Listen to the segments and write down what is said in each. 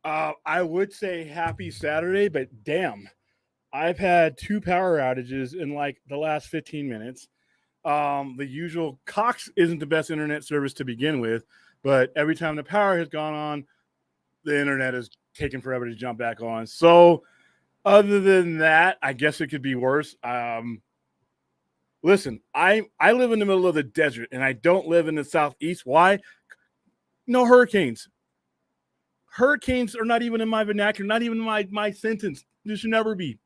I would say happy Saturday, but damn, I've had two power outages in like the last 15 minutes. The usual Cox isn't the best internet service to begin with, but every time the power has gone on, the internet is taking forever to jump back on. So, other than that, I guess it could be worse. Listen, I live in the middle of the desert and I don't live in the southeast. Why? No hurricanes. Hurricanes are not even in my vernacular, not even in my sentence. This should never be.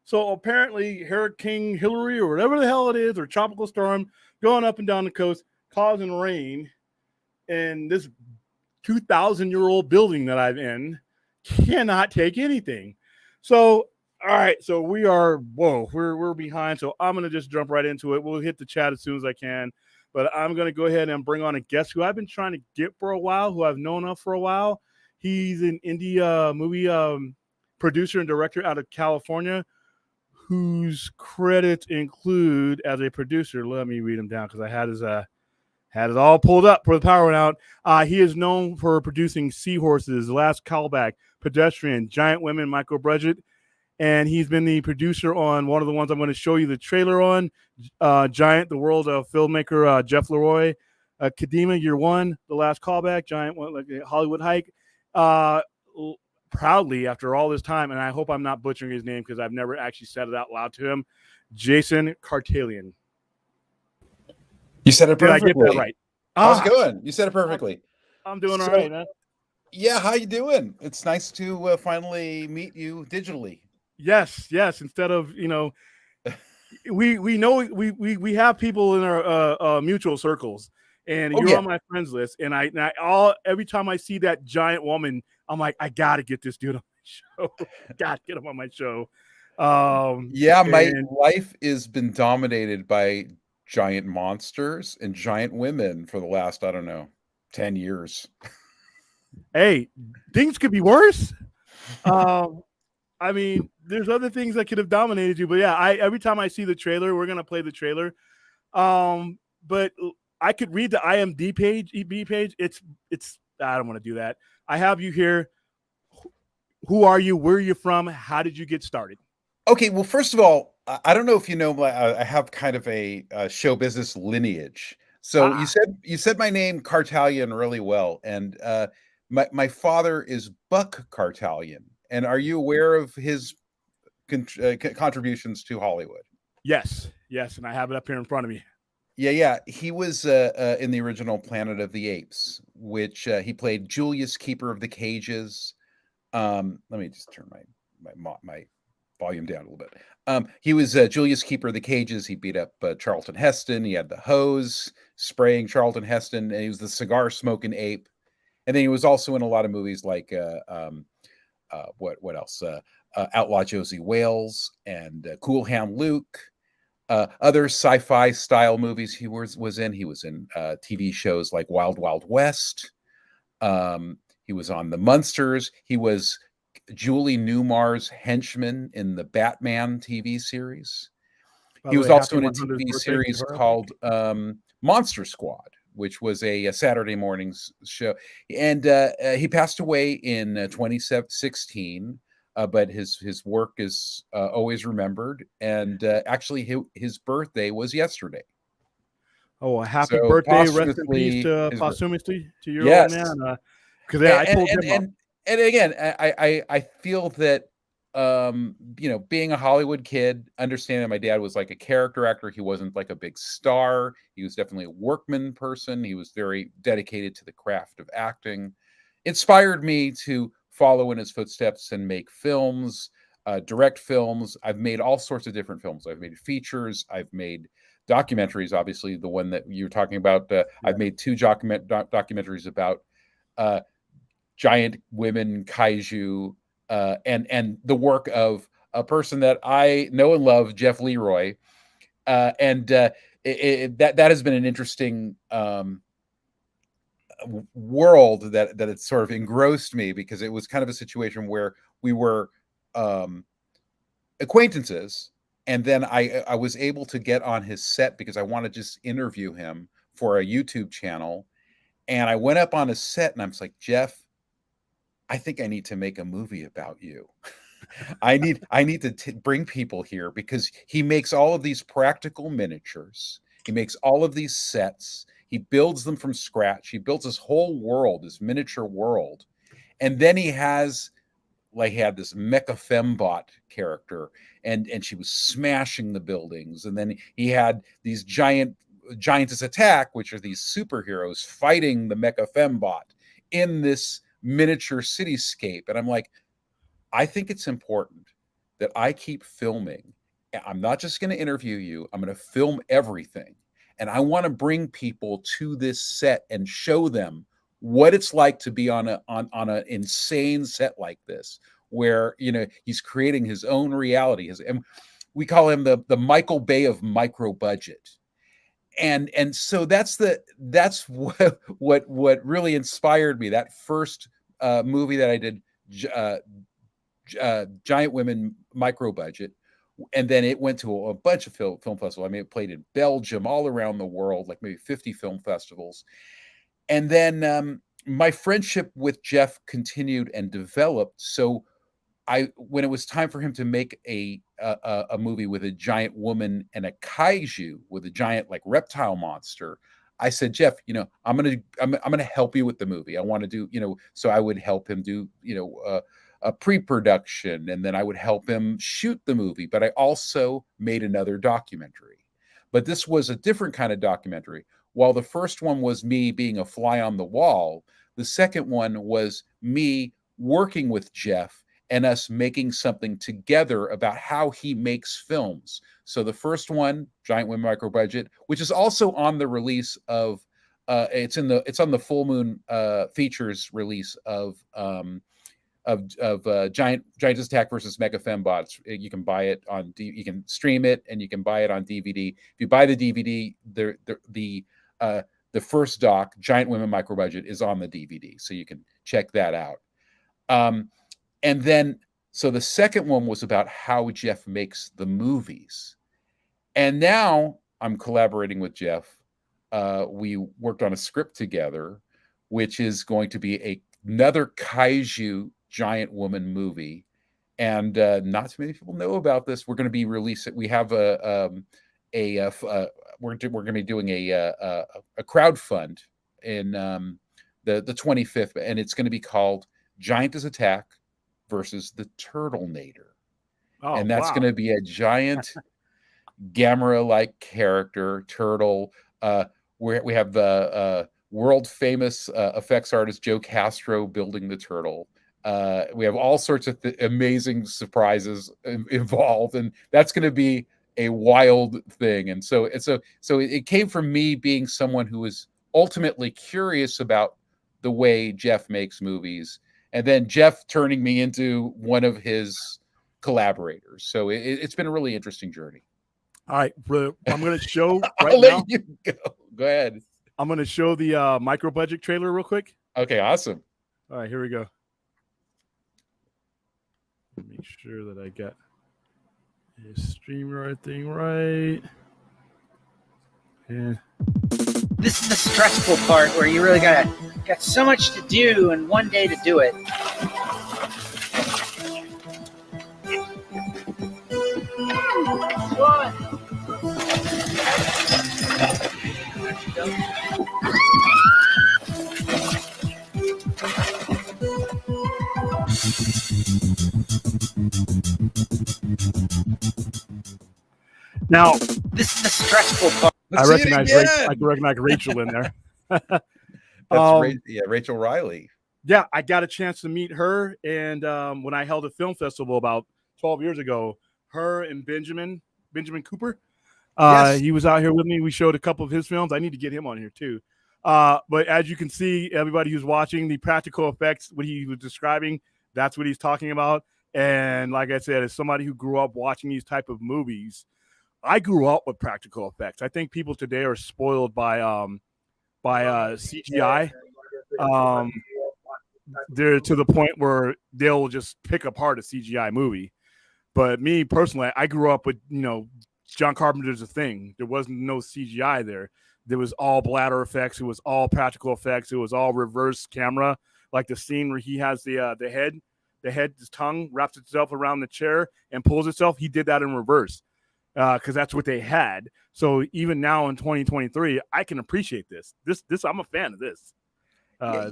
So apparently, Hurricane Hillary or whatever the hell it is, or tropical storm going up and down the coast, causing rain, and this 2,000-year-old building that I'm in cannot take anything. So, all right, so we're behind. So I'm gonna just jump right into it. We'll hit the chat as soon as I can, but I'm gonna go ahead and bring on a guest who I've been trying to get for a while, who I've known of for a while. He's an Indy movie producer and director out of California, whose credits include as a producer. Let me read him down because I had it all pulled up for the power went out. He is known for producing Seahorses, Last Callback, Pedestrian, Giant Women, Micro Budget, and he's been the producer on one of the ones I'm going to show you the trailer on, Giant, the world of filmmaker Jeff Leroy, Kadima, Year One, The Last Callback, Giant, like Hollywood Hike. Proudly, after all this time, and I hope I'm not butchering his name because I've never actually said it out loud to him, Jason Kartalian. You said it perfectly. Did I get that right? How's it going? You said it perfectly. I'm doing all right, man. Yeah, how you doing? It's nice to finally meet you digitally. Yes. Instead of we have people in our mutual circles, and you're on my friends list, and every time I see that giant woman, I'm like, I gotta get this dude on my show. Gotta get him on my show. My life has been dominated by giant monsters and giant women for the last, I don't know, 10 years. Hey, things could be worse. I mean, there's other things that could have dominated you, but yeah, every time I see the trailer, we're gonna play the trailer. But I could read the IMDb page. It's I don't want to do that. I have you here. Who are you? Where are you from? How did you get started? Okay, well, first of all, I don't know if you know, I have kind of a show business lineage. So you said my name Kartalian really well, and my father is Buck Kartalian. And are you aware of his contributions to Hollywood? Yes, and I have it up here in front of me. Yeah. He was in the original Planet of the Apes, which he played Julius, Keeper of the Cages. Let me just turn my volume down a little bit. He was Julius, Keeper of the Cages. He beat up Charlton Heston. He had the hose spraying Charlton Heston, and he was the cigar smoking ape. And then he was also in a lot of movies like what else? Outlaw Josie Wales and Cool Hand Luke. Other sci-fi style movies he was in. He was in TV shows like Wild Wild West. He was on The Munsters. He was Julie Newmar's henchman in the Batman TV series. He was also in a TV series called Monster Squad, which was a Saturday mornings show. And he passed away in 2016. But his work is always remembered, and actually his birthday was yesterday. Oh, a happy birthday! Rest in peace posthumously to your old man. Because I told him. And again, I feel that being a Hollywood kid, understanding that my dad was like a character actor, he wasn't like a big star. He was definitely a workman person. He was very dedicated to the craft of acting. Inspired me to follow in his footsteps and make films, direct films. I've made all sorts of different films. I've made features. I've made documentaries. Obviously, the one that you're talking about. I've made two documentaries about giant women, kaiju, and the work of a person that I know and love, Jeff Leroy. That has been an interesting world that it sort of engrossed me, because it was kind of a situation where we were acquaintances, and then I was able to get on his set because I wanted to just interview him for a YouTube channel. And I went up on his set and I was like, Jeff, I think I need to make a movie about you. I need to bring people here because he makes all of these practical miniatures. He makes all of these sets. He builds them from scratch. He builds this whole world, this miniature world. And then he had this mecha fembot character, and she was smashing the buildings. And then he had these Giantess Attack, which are these superheroes fighting the mecha fembot in this miniature cityscape. And I'm like, I think it's important that I keep filming. I'm not just going to interview you. I'm going to film everything. And I want to bring people to this set and show them what it's like to be on an insane set like this, where, he's creating his own reality. And we call him the Michael Bay of micro budget. And so that's what really inspired me. That first movie that I did, Giant Women micro budget, and then it went to a bunch of film festivals. I mean, it played in Belgium, all around the world, like maybe 50 film festivals. And then my friendship with Jeff continued and developed. So when it was time for him to make a movie with a giant woman and a kaiju with a giant like reptile monster, I said, Jeff, I'm gonna help you with the movie. I want to do, so I would help him do, a pre-production, and then I would help him shoot the movie. But I also made another documentary. But this was a different kind of documentary. While the first one was me being a fly on the wall, the second one was me working with Jeff and us making something together about how he makes films. So the first one, Giant Women Micro Budget, which is also on the release of it's on the Full Moon features release of Giantess Attack versus Mega Fembots. You can buy it you can stream it, and you can buy it on DVD. If you buy the DVD, the first doc, Giant Women Micro Budget, is on the DVD, so you can check that out. And then, so the second one was about how Jeff makes the movies. And now I'm collaborating with Jeff. We worked on a script together, which is going to be another kaiju giant woman movie. And not too many people know about this. We're going to be releasing. We have we're going to be doing a crowdfund in the 25th, and it's going to be called Giantess Attack versus the Turtlenator. Oh, and that's wow. going to be a giant Gamera-like character turtle. We have the world famous effects artist Joe Castro building the turtle. We have all sorts of amazing surprises involved, and that's going to be a wild thing. And so it came from me being someone who was ultimately curious about the way Jeff makes movies, and then Jeff turning me into one of his collaborators. So it's been a really interesting journey. All right, I'm going to show right I'll now. let you go. Go ahead. I'm going to show the micro budget trailer real quick. Okay, awesome. All right, here we go. Make sure that I got a streamer thing right. And this is the stressful part where you really got so much to do and one day to do it. now, this is the stressful part. I recognize Rachel in there. That's Rachel Riley. Yeah, I got a chance to meet her, and when I held a film festival about 12 years ago, her and Benjamin Cooper, Yes. he was out here with me. We showed a couple of his films. I need to get him on here too. But as you can see, everybody who's watching, the practical effects, what he was describing, that's what he's talking about. And like I said, as somebody who grew up watching these type of movies, I grew up with practical effects. I think people today are spoiled by CGI. They're to the point where they'll just pick apart a CGI movie. But me personally, I grew up with, John Carpenter's A Thing. There wasn't no CGI there. There was all bladder effects. It was all practical effects. It was all reverse camera, like the scene where he has the head's tongue wraps itself around the chair and pulls itself. He did that in reverse because that's what they had. So even now in 2023, I can appreciate this. I'm a fan of this.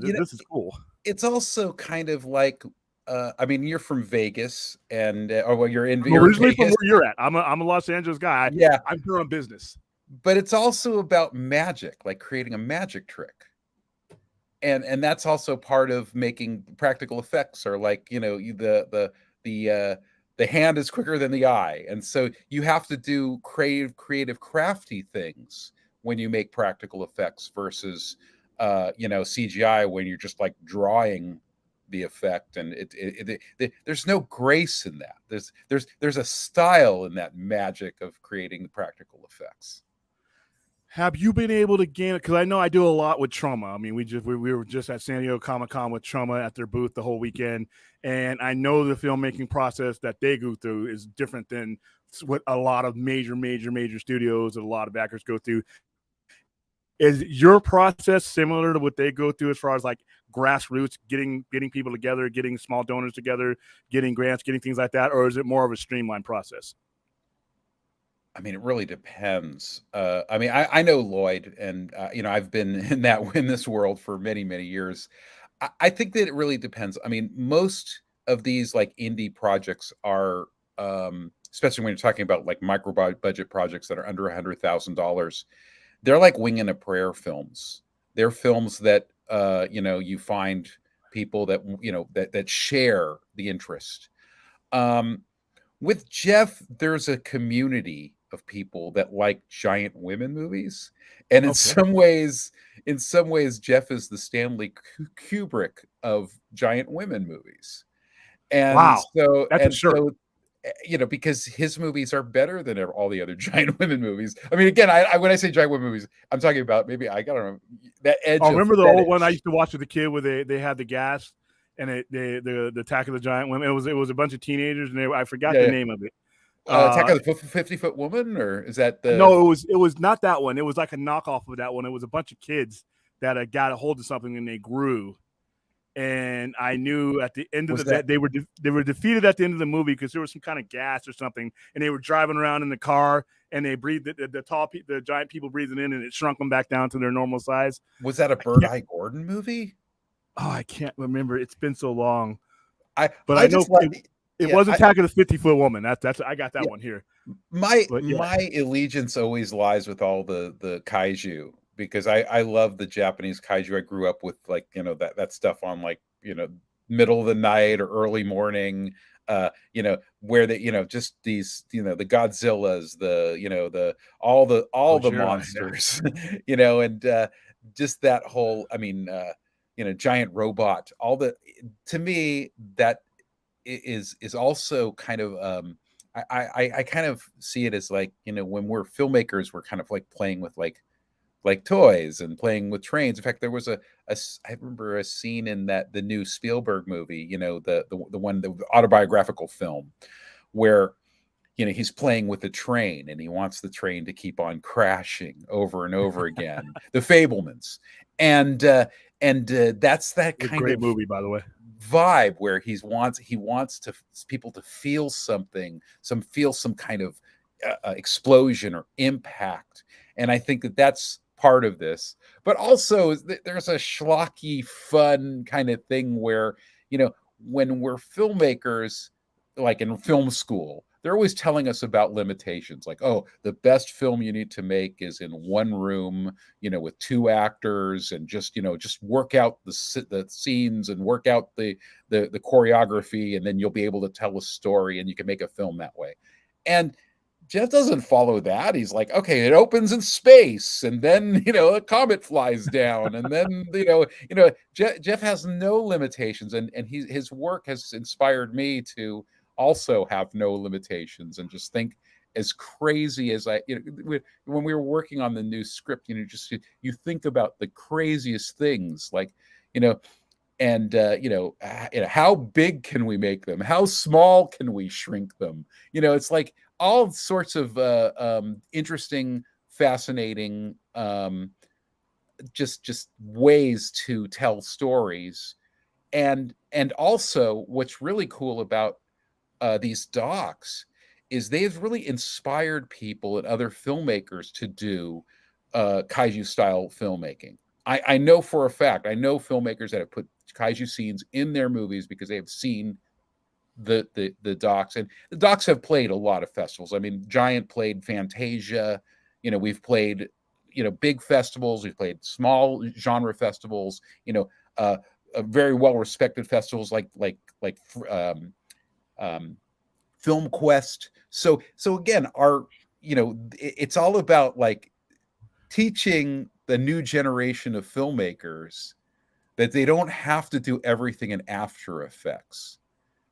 This is cool. It's also kind of like, I mean, you're from Vegas, and you're in Originally Vegas. from where you're at. I'm a Los Angeles guy. Yeah, I'm here on business. but it's also about magic, like creating a magic trick. And that's also part of making practical effects, or like, the hand is quicker than the eye, and so you have to do creative crafty things when you make practical effects versus CGI, when you're just like drawing the effect, and there's no grace in that. There's a style in that magic of creating the practical effects. Have you been able to gain it? Because I know I do a lot with Trauma. I mean, we were just at San Diego Comic-Con with Trauma at their booth the whole weekend, and I know the filmmaking process that they go through is different than what a lot of major studios and a lot of actors go through. Is your process similar to what they go through as far as like grassroots, getting people together, getting small donors together, getting grants, getting things like that, or is it more of a streamlined process? I mean, it really depends. I mean, I know Lloyd, and I've been in this world for many years. I think that it really depends. I mean, most of these like indie projects are, especially when you're talking about like micro budget projects that are under $100,000, they're like wing and a prayer films. They're films that you find people that that share the interest. With Jeff, there's a community of people that like giant women movies, and in some ways, Jeff is the Stanley Kubrick of giant women movies. And wow, so, because his movies are better than all the other giant women movies. I mean, again, when I say giant women movies, I'm talking about maybe I don't know that edge. Oh, remember the old one I used to watch with the kid where they had the gas and the Attack of the Giant Women. It was a bunch of teenagers, and I forgot the name of it. Attack of the 50-Foot Woman, or is that the? No, it was not that one. It was like a knockoff of that one. It was a bunch of kids that got a hold of something and they grew. And I knew at the end of they were defeated at the end of the movie because there was some kind of gas or something, and they were driving around in the car and they breathed the giant people breathing in, and it shrunk them back down to their normal size. Was that a Bird-Eye Gordon movie? Oh, I can't remember. It's been so long. I know it was Attack of the 50-Foot Woman. That's I got that one here. My allegiance always lies with all the kaiju, because I love the Japanese kaiju. I grew up with like that stuff on like middle of the night or early morning. Where they just these the Godzillas, all the monsters, and just that whole, I mean, giant robot, to me that is also kind of I kind of see it as like, when we're filmmakers, we're kind of like playing with like toys and playing with trains. In fact, there was I remember a scene in the new Spielberg movie, the autobiographical film, where he's playing with a train and he wants the train to keep on crashing over and over again. The Fabelmans, and that's that kind great of movie, by the way, vibe where he wants people to feel something, feel some kind of explosion or impact. And I think that's part of this, but also there's a schlocky fun kind of thing where when we're filmmakers, like in film school, they're always telling us about limitations, like, oh, the best film you need to make is in one room, with two actors, and just work out the scenes and work out the choreography, and then you'll be able to tell a story and you can make a film that way. And Jeff doesn't follow that. He's like, okay, it opens in space, and then a comet flies down, and then Jeff has no limitations, and his work has inspired me to also have no limitations and just think as crazy as when we were working on the new script, you think about the craziest things, like how big can we make them? How small can we shrink them? It's like all sorts of interesting, fascinating, just ways to tell stories. and also what's really cool about these docs is they've really inspired people and other filmmakers to do kaiju style filmmaking. I know for a fact, I know filmmakers that have put kaiju scenes in their movies because they have seen the docs, and the docs have played a lot of festivals. I mean, Giant played Fantasia, we've played, big festivals, we've played small genre festivals, very well respected festivals like Film Quest. So again, it's all about like teaching the new generation of filmmakers that they don't have to do everything in After Effects.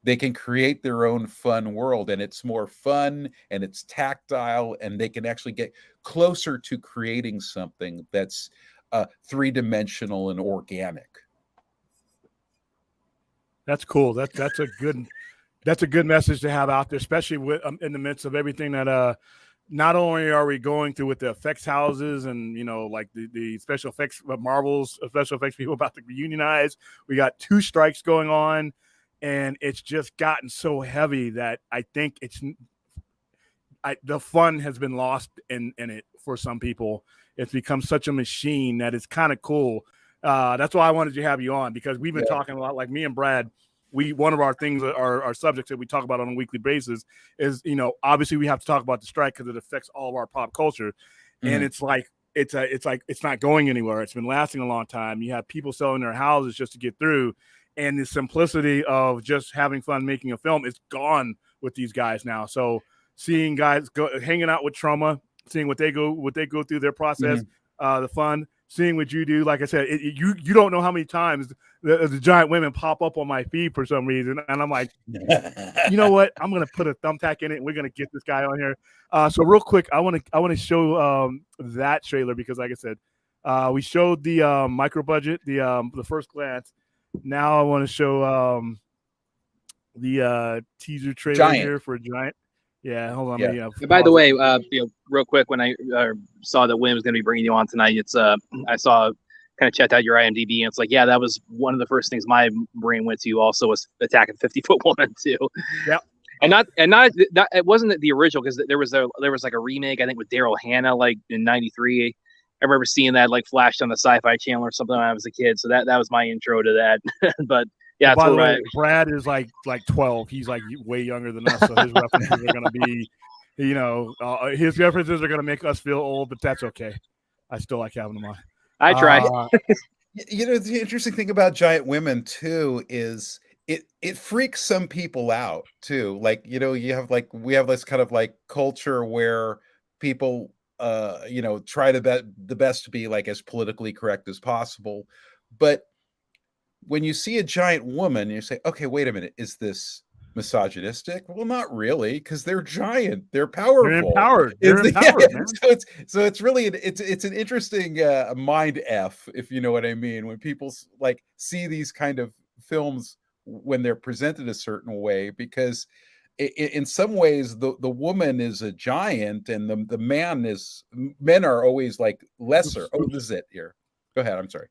They can create their own fun world, and it's more fun and it's tactile, and they can actually get closer to creating something that's three-dimensional and organic. That's cool. That's a good message to have out there, especially with in the midst of everything that not only are we going through with the effects houses and like the special effects, Marvel's special effects people about to reunionize. We got 2 strikes going on, and it's just gotten so heavy that I think the fun has been lost in it for some people. It's become such a machine that it's kind of cool. That's why I wanted to have you on, because we've been talking a lot, like me and Brad. One of our things, our subjects that we talk about on a weekly basis is, obviously we have to talk about the strike because it affects all of our pop culture. And it's like, it's not going anywhere. It's been lasting a long time. You have people selling their houses just to get through. And the simplicity of just having fun making a film is gone with these guys now. So seeing guys hanging out with Trauma, seeing what they go through their process, the fun, seeing what you do. Like I said, you don't know how many times the giant women pop up on my feed for some reason, and I'm like, you know what? I'm gonna put a thumbtack in it, and we're gonna get this guy on here. So real quick, I want to show that trailer, because, like I said, we showed the micro budget, the first glance. Now I want to show the teaser trailer here for Giant. Yeah, hold on. Yeah. By the way, real quick, when I saw that William was going to be bringing you on tonight, I saw, kind of checked out your IMDb, and it's like, yeah, that was one of the first things my brain went to. Also, was Attack of 50-Foot Woman too. Yeah, and not it wasn't the original, because there was like a remake, I think, with Daryl Hannah, like in '93. I remember seeing that like flashed on the Sci-Fi Channel or something when I was a kid. So that was my intro to that. But yeah, by the way, Brad is like 12. He's like way younger than us, so his references are going to be, his references are going to make us feel old, but that's okay. I still like having them on. I try. The interesting thing about Giant Women too is it freaks some people out too. Like, we have this kind of like culture where people try the best to be like as politically correct as possible, but when you see a giant woman, you say, okay, wait a minute, is this misogynistic? Well, not really, because they're giant, they're powerful, they're empowered, man. So it's really it's an interesting mind f, if you know what I mean, when people like see these kind of films when they're presented a certain way, because in some ways the woman is a giant and the men are always like lesser. Oh, this is it here. Go ahead. I'm sorry.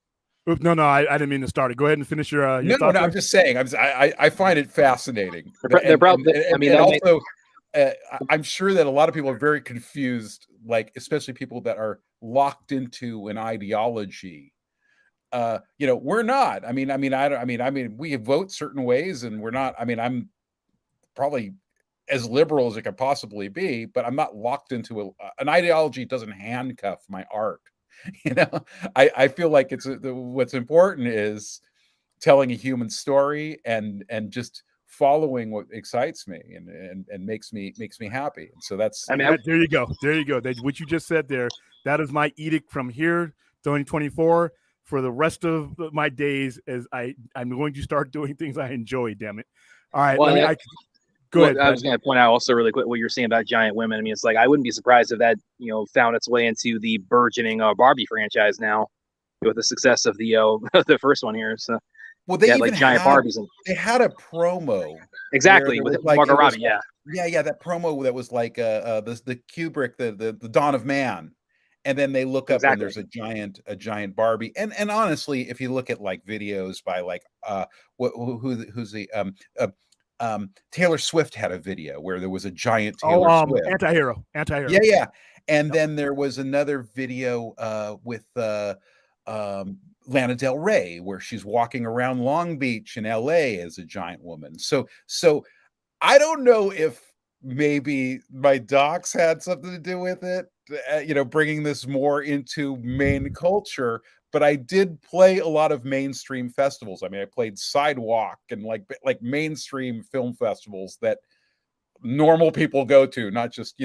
No, I didn't mean to start it. Go ahead and finish your no, I'm just saying. I find it fascinating. I'm sure that a lot of people are very confused, like especially people that are locked into an ideology. We're not. I mean, we vote certain ways, and we're not. I mean, I'm probably as liberal as it could possibly be, but I'm not locked into an ideology. Doesn't handcuff my art. I feel like what's important is telling a human story and just following what excites me and makes me happy. And so that's, there you go. What you just said there, that is my edict from here 2024 for the rest of my days, as I'm going to start doing things I enjoy. Damn it. All right. Well, go ahead. I was going to point out also really quick what you're saying about Giant Women. I mean, it's like, I wouldn't be surprised if that, found its way into the burgeoning Barbie franchise now, with the success of the first one here. So, well, they like giant Barbies. They had a promo. Exactly, with Margot Robbie. Yeah, that promo that was like the Kubrick, the Dawn of Man, and then they look up and Exactly. there's a giant Barbie. And honestly, if you look at like videos by like who's the Taylor Swift had a video where there was a giant Taylor Swift. Anti-hero. Yeah. And then there was another video with Lana Del Rey where she's walking around Long Beach in LA as a giant woman. So I don't know if maybe my docs had something to do with it, bringing this more into main culture. But I did play a lot of mainstream festivals. I mean, I played Sidewalk and like mainstream film festivals that normal people go to, not just,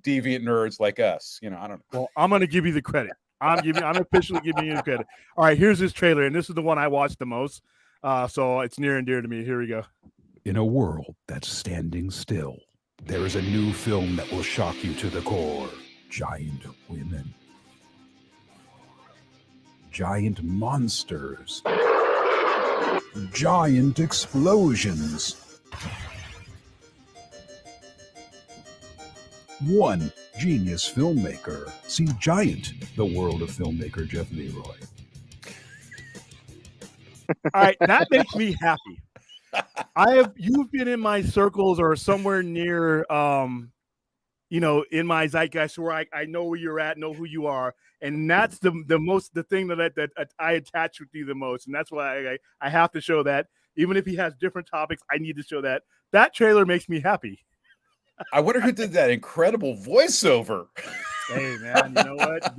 deviant nerds like us. I don't know. Well, I'm going to give you the credit. I'm officially giving you the credit. All right, here's this trailer, and this is the one I watched the most. So it's near and dear to me. Here we go. In a world that's standing still, there is a new film that will shock you to the core. Giant women. Giant monsters. Giant explosions. One genius filmmaker sees Giant, the world of filmmaker Jeff Leroy. All right, that makes me happy. You've been in my circles or somewhere near, in my zeitgeist where I know where you're at, know who you are, and that's the thing that I attach with you the most, and that's why I have to show that. Even if he has different topics, I need to show that. That trailer makes me happy. I wonder who did that incredible voiceover. Hey man, you know what?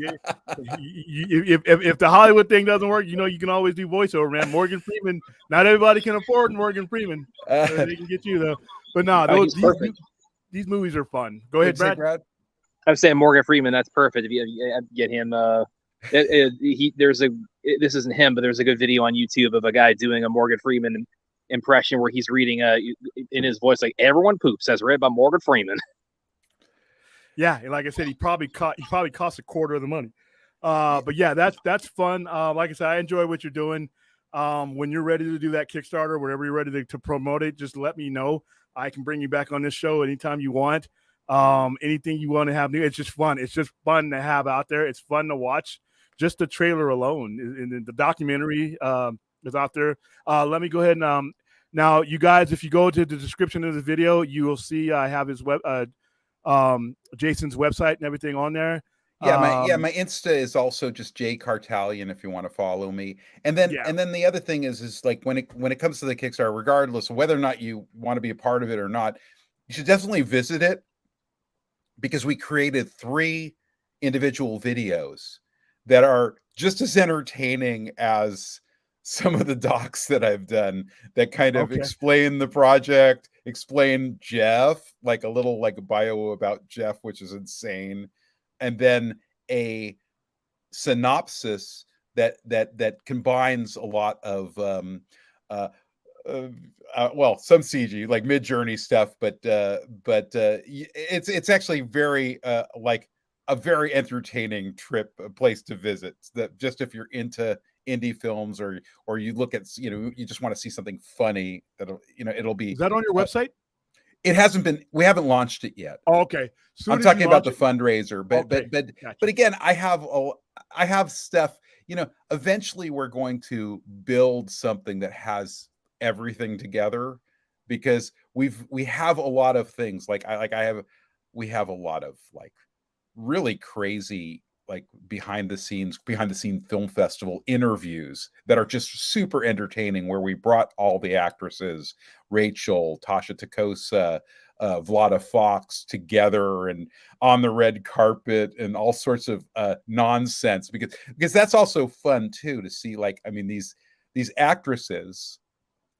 If the Hollywood thing doesn't work, you can always do voiceover, man. Morgan Freeman. Not everybody can afford Morgan Freeman. They can get you though. But no, these movies are fun. Go ahead, Brad. I'm saying Morgan Freeman. That's perfect. If you get him, this isn't him, but there's a good video on YouTube of a guy doing a Morgan Freeman impression where he's reading in his voice like "Everyone poops," as read by Morgan Freeman. Yeah, and like I said, he probably cost a quarter of the money. But yeah, that's fun. Like I said, I enjoy what you're doing. When you're ready to do that Kickstarter, whenever you're ready to promote it, just let me know. I can bring you back on this show anytime you want. Anything you want to have new. It's just fun. It's just fun to have out there. It's fun to watch. Just the trailer alone, and the documentary is out there. Let me go ahead and now, you guys, if you go to the description of the video, you will see I have his Jason's website and everything on there. My Insta is also just J Kartalian if you want to follow me. And then the other thing is like when it comes to the Kickstarter, regardless of whether or not you want to be a part of it or not, you should definitely visit it, because we created 3 individual videos that are just as entertaining as some of the docs that I've done that kind of explain the project, explain Jeff, like a little like bio about Jeff, which is insane. And then a synopsis that combines a lot of some CG, like Mid-Journey stuff, but it's actually very like a very entertaining place to visit. That just if you're into indie films or you look at you just want to see something funny, it'll be. Is that on your website? It hasn't been. We haven't launched it yet. Oh, okay. I'm talking about the fundraiser, but again, I have stuff. Eventually we're going to build something that has everything together, because we have a lot of things. We have a lot of like really crazy like behind the scene film festival interviews that are just super entertaining, where we brought all the actresses, Rachel, Tasha Takosa, Vlada Fox together and on the red carpet and all sorts of nonsense, because that's also fun too, to see these actresses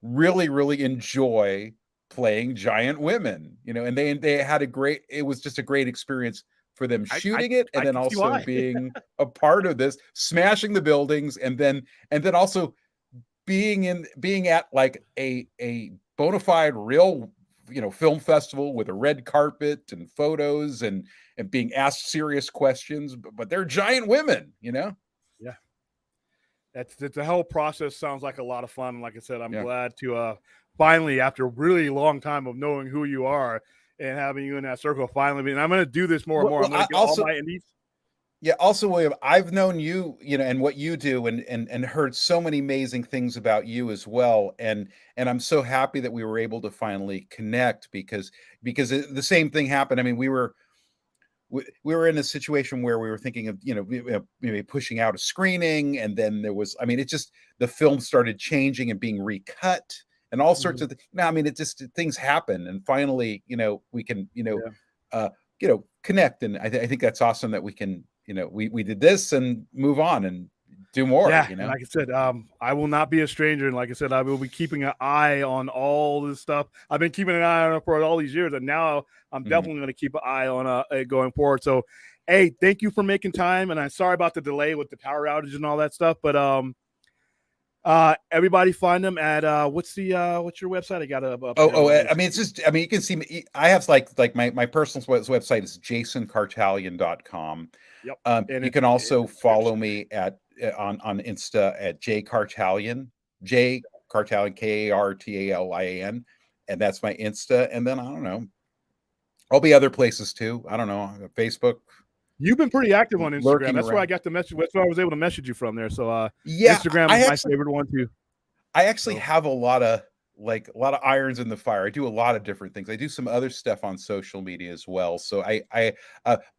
really enjoy playing giant women, and they had it was just a great experience for them shooting it, and then also being a part of this, smashing the buildings, and then also being at like a bona fide real film festival with a red carpet and photos and being asked serious questions, but they're giant women. Yeah, that's the whole process. Sounds like a lot of fun. Like I said, I'm glad to finally, after a really long time of knowing who you are and having you in that circle, finally. And I'm going to do this more and more. I'm going to get all my indies. Yeah. Also, William, I've known you, and what you do, and heard so many amazing things about you as well. And I'm so happy that we were able to finally connect because the same thing happened. I mean, we were in a situation where we were thinking of, maybe pushing out a screening, and then there was, I mean, it just, the film started changing and being recut and all sorts of things. No, I mean, it just, things happen, and finally, we can, connect. And I think that's awesome that we can, we did this and move on and do more. Yeah, and like I said, I will not be a stranger, and like I said, I will be keeping an eye on all this stuff. I've been keeping an eye on it for all these years, and now I'm definitely going to keep an eye on it going forward. So, hey, thank you for making time, and I'm sorry about the delay with the power outage and all that stuff. But everybody find them at what's your website? I got I mean, it's just, I mean, you can see me. I have like my personal website is jasonkartalian.com. Yep. And you can also follow me on Insta at Kartalian, Kartalian, and that's my Insta. And then I don't know, I'll be other places too. I don't know, Facebook. You've been pretty active on Instagram. That's where I got the message. That's where I was able to message you from there. So yeah, Instagram is my favorite one too. I actually have a lot of irons in the fire. I do a lot of different things. I do some other stuff on social media as well. So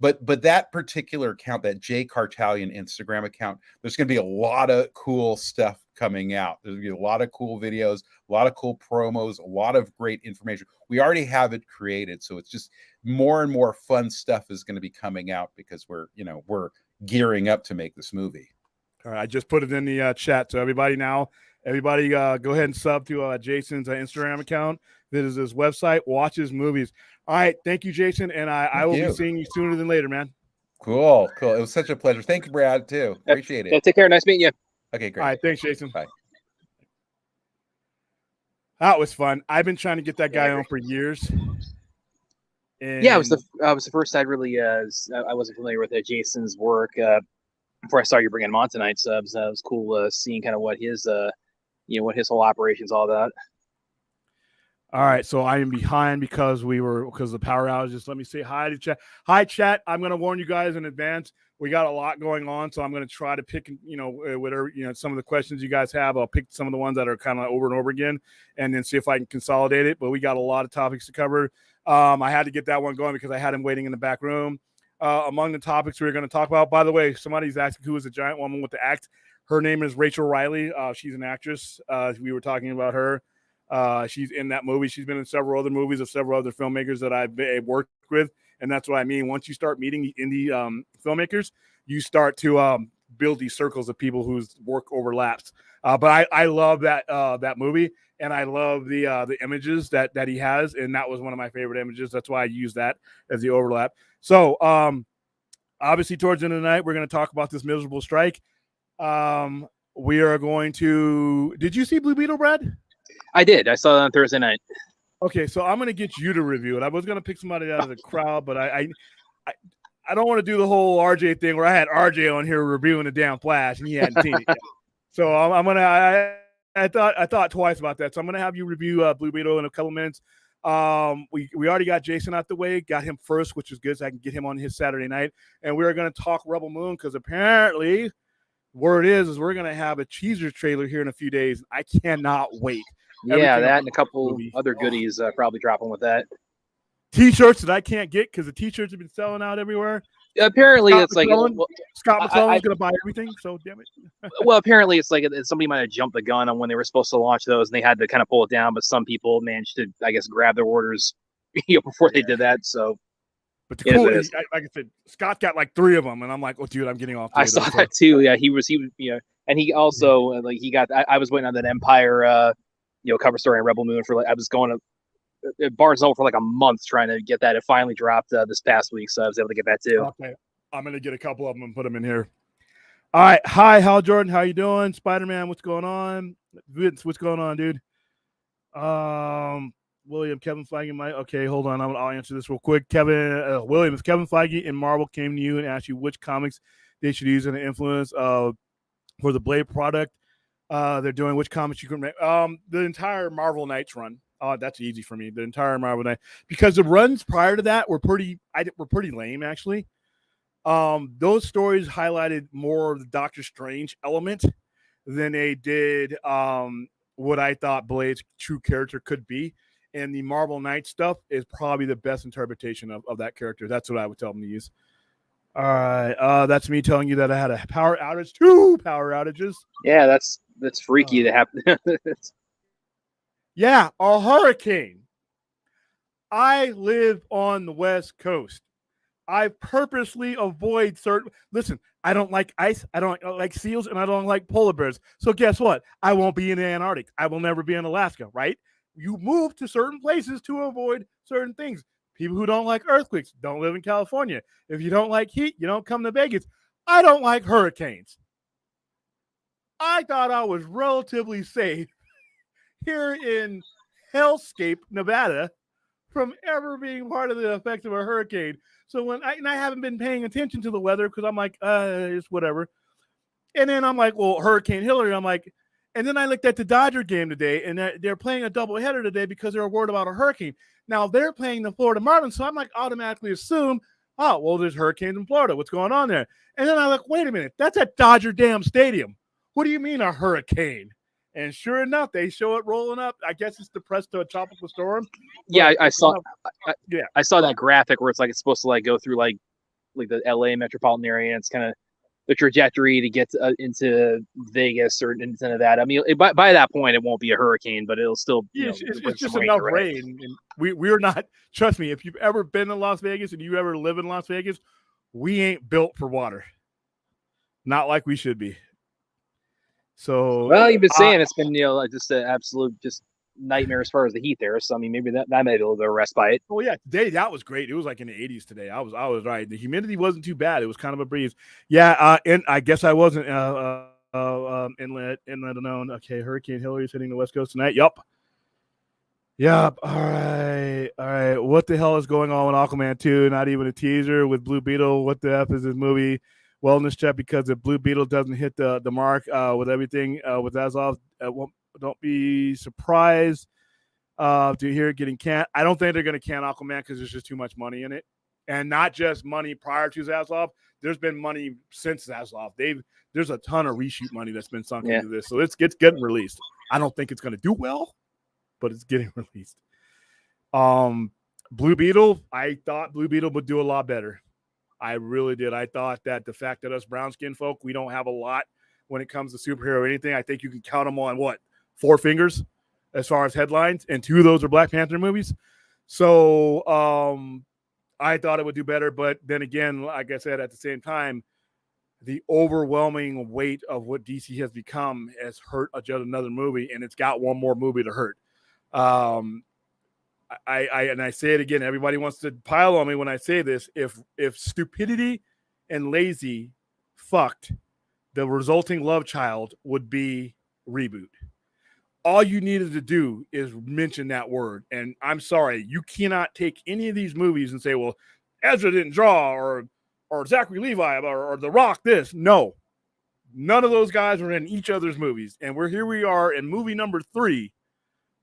but that particular account, that Kartalian Instagram account, there's going to be a lot of cool stuff coming out. There's going to be a lot of cool videos, a lot of cool promos, a lot of great information. We already have it created. So it's just more and more fun stuff is going to be coming out because we're gearing up to make this movie. All right. I just put it in the chat. So everybody go ahead and sub to Jason's Instagram account. Visit his website, watch his movies. All right. Thank you, Jason. And I will be seeing you sooner than later, man. Cool. It was such a pleasure. Thank you, Brad, too. Appreciate it. Yeah, take care. Nice meeting you. Okay, great. All right. Thanks, Jason. Bye. That was fun. I've been trying to get that guy on for years. And yeah, it was the first I really I wasn't familiar with Jason's work before I saw you bringing him on tonight. So it was cool seeing kind of what his what his whole operation's all about. All right, so I am behind because of the power outages. Let me say hi to chat. Hi, chat. I'm going to warn you guys in advance. We got a lot going on, so I'm going to try to pick, whatever, some of the questions you guys have. I'll pick some of the ones that are kind of over and over again, and then see if I can consolidate it. But we got a lot of topics to cover. I had to get that one going because I had him waiting in the back room. Among the topics we were going to talk about, by the way, somebody's asking who is the giant woman with the axe. Her name is Rachel Riley. She's an actress. We were talking about her. She's in that movie. She's been in several other movies of several other filmmakers that I've worked with. And that's what I mean. Once you start meeting the indie filmmakers, you start to build these circles of people whose work overlaps. But I love that movie, and I love the images that he has, and that was one of my favorite images. That's why I use that as the overlap. So obviously, towards the end of the night, we're going to talk about this miserable strike. We are going to. Did you see Blue Beetle, Brad? I did. I saw it on Thursday night. Okay, so I'm going to get you to review it. I was going to pick somebody out of the crowd, but I don't want to do the whole RJ thing where I had RJ on here reviewing the damn Flash and he hadn't seen it yet. So I'm going to I thought twice about that. So I'm going to have you review Blue Beetle in a couple minutes. We already got Jason out the way, got him first, which is good, so I can get him on his Saturday night. And we're going to talk Rebel Moon because apparently word is we're going to have a teaser trailer here in a few days. I cannot wait. Yeah, that and a couple other goodies probably dropping with that. T-shirts that I can't get because the T-shirts have been selling out everywhere. Apparently, Scott it's McClellan, like Scott McClellan's going to buy everything. So damn it. Well, apparently, it's like somebody might have jumped the gun on when they were supposed to launch those, and they had to kind of pull it down. But some people managed to, I guess, grab their orders, before they did that. So, but the cool is, like I said, Scott got like 3 of them, and I'm like, "Oh, dude, I'm getting off." I saw that too. Yeah, he was, and he also like he got. I was waiting on that Empire, cover story on Rebel Moon for like I was going to Barnes & Noble for like a month trying to get that. It finally dropped this past week, so I was able to get that too. Okay, I'm gonna get a couple of them and put them in here. All right, hi, Hal Jordan, how you doing? Spider-Man, what's going on? Vince, what's going on, dude? William, Kevin Feige, Mike. Okay, hold on, I'll answer this real quick. William, if Kevin Feige and Marvel came to you and asked you which comics they should use in the influence for the Blade product they're doing, which comics you can make? The entire Marvel Knights run. That's easy for me. The entire Marvel Knight, because the runs prior to that were pretty lame actually. Those stories highlighted more of the Doctor Strange element than they did what I thought Blade's true character could be. And the Marvel Knight stuff is probably the best interpretation of that character. That's what I would tell them to use. All right. That's me telling you that I had a power outage, 2 power outages. Yeah, that's freaky to happen. Yeah, a hurricane. I live on the West Coast. I purposely avoid certain. Listen, I don't like ice. I don't like seals, and I don't like polar bears. So guess what? I won't be in the Antarctic. I will never be in Alaska, right? You move to certain places to avoid certain things. People who don't like earthquakes don't live in California. If you don't like heat, you don't come to Vegas. I don't like hurricanes. I thought I was relatively safe here in hellscape, Nevada, from ever being part of the effects of a hurricane. So when I haven't been paying attention to the weather because I'm like, it's whatever. And then I'm like, well, Hurricane Hillary. I'm like, and then I looked at the Dodger game today, and they're playing a doubleheader today because they're worried about a hurricane. Now they're playing the Florida Marlins, so I'm like automatically assume, oh, well, there's hurricanes in Florida. What's going on there? And then I look, wait a minute, that's at Dodger Dam Stadium. What do you mean a hurricane? And sure enough, they show it rolling up. I guess it's depressed to a tropical storm. Yeah, I saw. Yeah, I saw that graphic where it's like it's supposed to like go through like the LA metropolitan area. And it's kind of the trajectory to get into Vegas or into Nevada. I mean, by that point, it won't be a hurricane, but it'll still. Yeah, it's just enough rain. And we're not. Trust me, if you've ever been to Las Vegas and you ever live in Las Vegas, we ain't built for water. Not like we should be. So well, you've been saying it's been just an absolute just nightmare as far as the heat there. So I mean, maybe that made a little bit of respite. Oh yeah, today that was great. It was like in the 80s today. I was right. The humidity wasn't too bad. It was kind of a breeze. Yeah, and I guess I wasn't inlet unknown. Okay, Hurricane Hillary's hitting the West Coast tonight. Yup. All right. What the hell is going on with Aquaman 2? Not even a teaser with Blue Beetle. What the F is this movie? Wellness check because if Blue Beetle doesn't hit the mark with everything with Azoff, don't be surprised to hear it getting canned. I don't think they're going to can Aquaman because there's just too much money in it, and not just money prior to Zaslav. There's been money since Zaslav. There's a ton of reshoot money that's been sunk into this, so it's getting released. I don't think it's going to do well, but it's getting released. Blue Beetle. I thought Blue Beetle would do a lot better. I really did. I thought that the fact that us brown skin folk, we don't have a lot when it comes to superhero or anything. I think you can count them on 4 fingers as far as headlines, and 2 of those are Black Panther movies. So I thought it would do better, but then again, like I said, at the same time, the overwhelming weight of what DC has become has hurt just another movie, and it's got one more movie to hurt. I say it again. Everybody wants to pile on me when I say this. If stupidity and lazy fucked, the resulting love child would be reboot. All you needed to do is mention that word. And I'm sorry, you cannot take any of these movies and say, well, Ezra didn't draw or Zachary Levi or The Rock this. No, none of those guys were in each other's movies. And here we are in movie number 3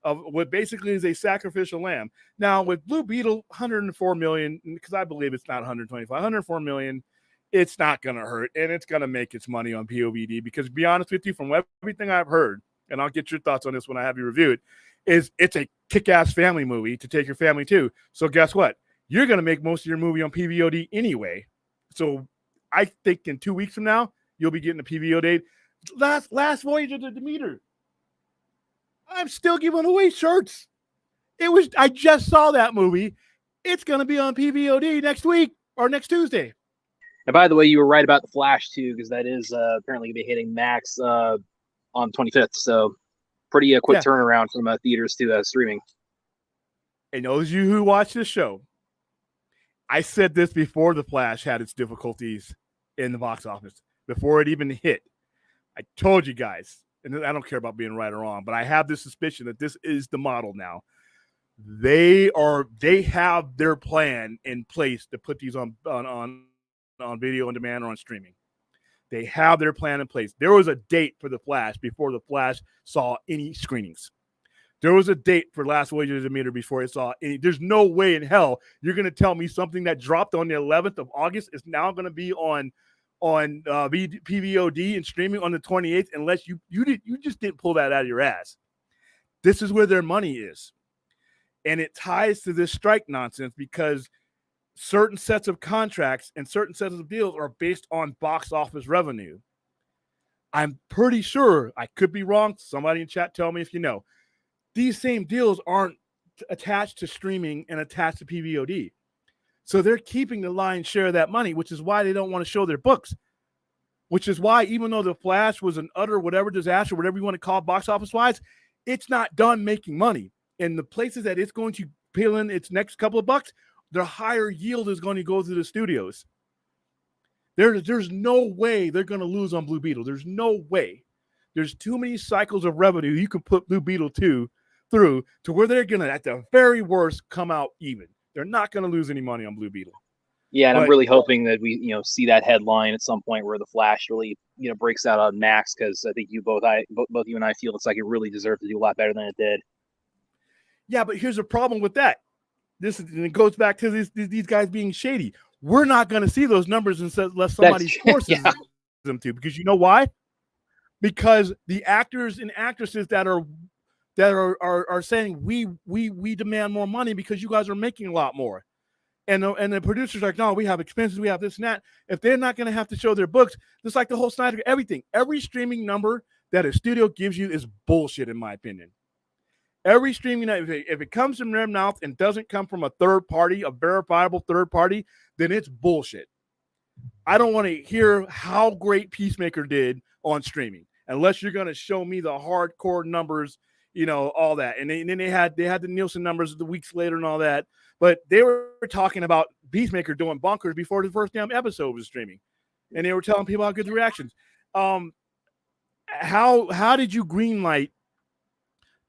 of what basically is a sacrificial lamb. Now with Blue Beetle, 104 million, because I believe it's not 125, 104 million, it's not going to hurt, and it's going to make its money on POVD, because to be honest with you, from everything I've heard, and I'll get your thoughts on this when I have you review it, is it's a kick-ass family movie to take your family to. So guess what? You're going to make most of your movie on PVOD anyway. So I think in 2 weeks from now, you'll be getting the PVOD. Last Voyage of the Demeter. I'm still giving away shirts. I just saw that movie. It's going to be on PVOD next week or next Tuesday. And by the way, you were right about The Flash too, because that is apparently going to be hitting Max on 25th. So pretty quick turnaround from theaters to streaming. And those of you who watch this show, I said this before The Flash had its difficulties in the box office, before it even hit. I told you guys. And I don't care about being right or wrong, but I have this suspicion that this is the model now. They have their plan in place to put these on video on demand or on streaming. They have their plan in place. There was a date for The Flash before The Flash saw any screenings. There was a date for Last Voyage of Demeter before it saw any. There's no way in hell you're going to tell me something that dropped on the 11th of August is now going to be on PVOD and streaming on the 28th unless you just didn't pull that out of your ass. This is where their money is. And it ties to this strike nonsense because certain sets of contracts and certain sets of deals are based on box office revenue. I'm pretty sure, I could be wrong. Somebody in chat tell me if you know. These same deals aren't attached to streaming and attached to PVOD. So they're keeping the lion's share of that money, which is why they don't want to show their books. Which is why, even though The Flash was an utter whatever disaster, whatever you want to call it, box office wise, it's not done making money. And the places that it's going to peel in its next couple of bucks, their higher yield is going to go to the studios. There's no way they're going to lose on Blue Beetle. There's no way. There's too many cycles of revenue you can put Blue Beetle through to where they're going to, at the very worst, come out even. They're not going to lose any money on Blue Beetle. Yeah, and I'm really hoping that we, see that headline at some point where the Flash really, breaks out on Max, because I think both you and I feel it's like it really deserved to do a lot better than it did. Yeah, but here's the problem with that. And it goes back to these guys being shady. We're not going to see those numbers unless somebody forces them to. Because you know why? Because the actors and actresses that are saying we demand more money because you guys are making a lot more. And the producers are like, no, we have expenses, we have this and that. If they're not going to have to show their books, just like the whole Snyder, everything, every streaming number that a studio gives you is bullshit, in my opinion. Every streaming, if it comes from their mouth and doesn't come from a third party, a verifiable third party, then it's bullshit. I don't want to hear how great Peacemaker did on streaming unless you're going to show me the hardcore numbers, all that. And then they had the Nielsen numbers the weeks later and all that. But they were talking about Peacemaker doing bonkers before the first damn episode was streaming. And they were telling people how good the reactions. How did you greenlight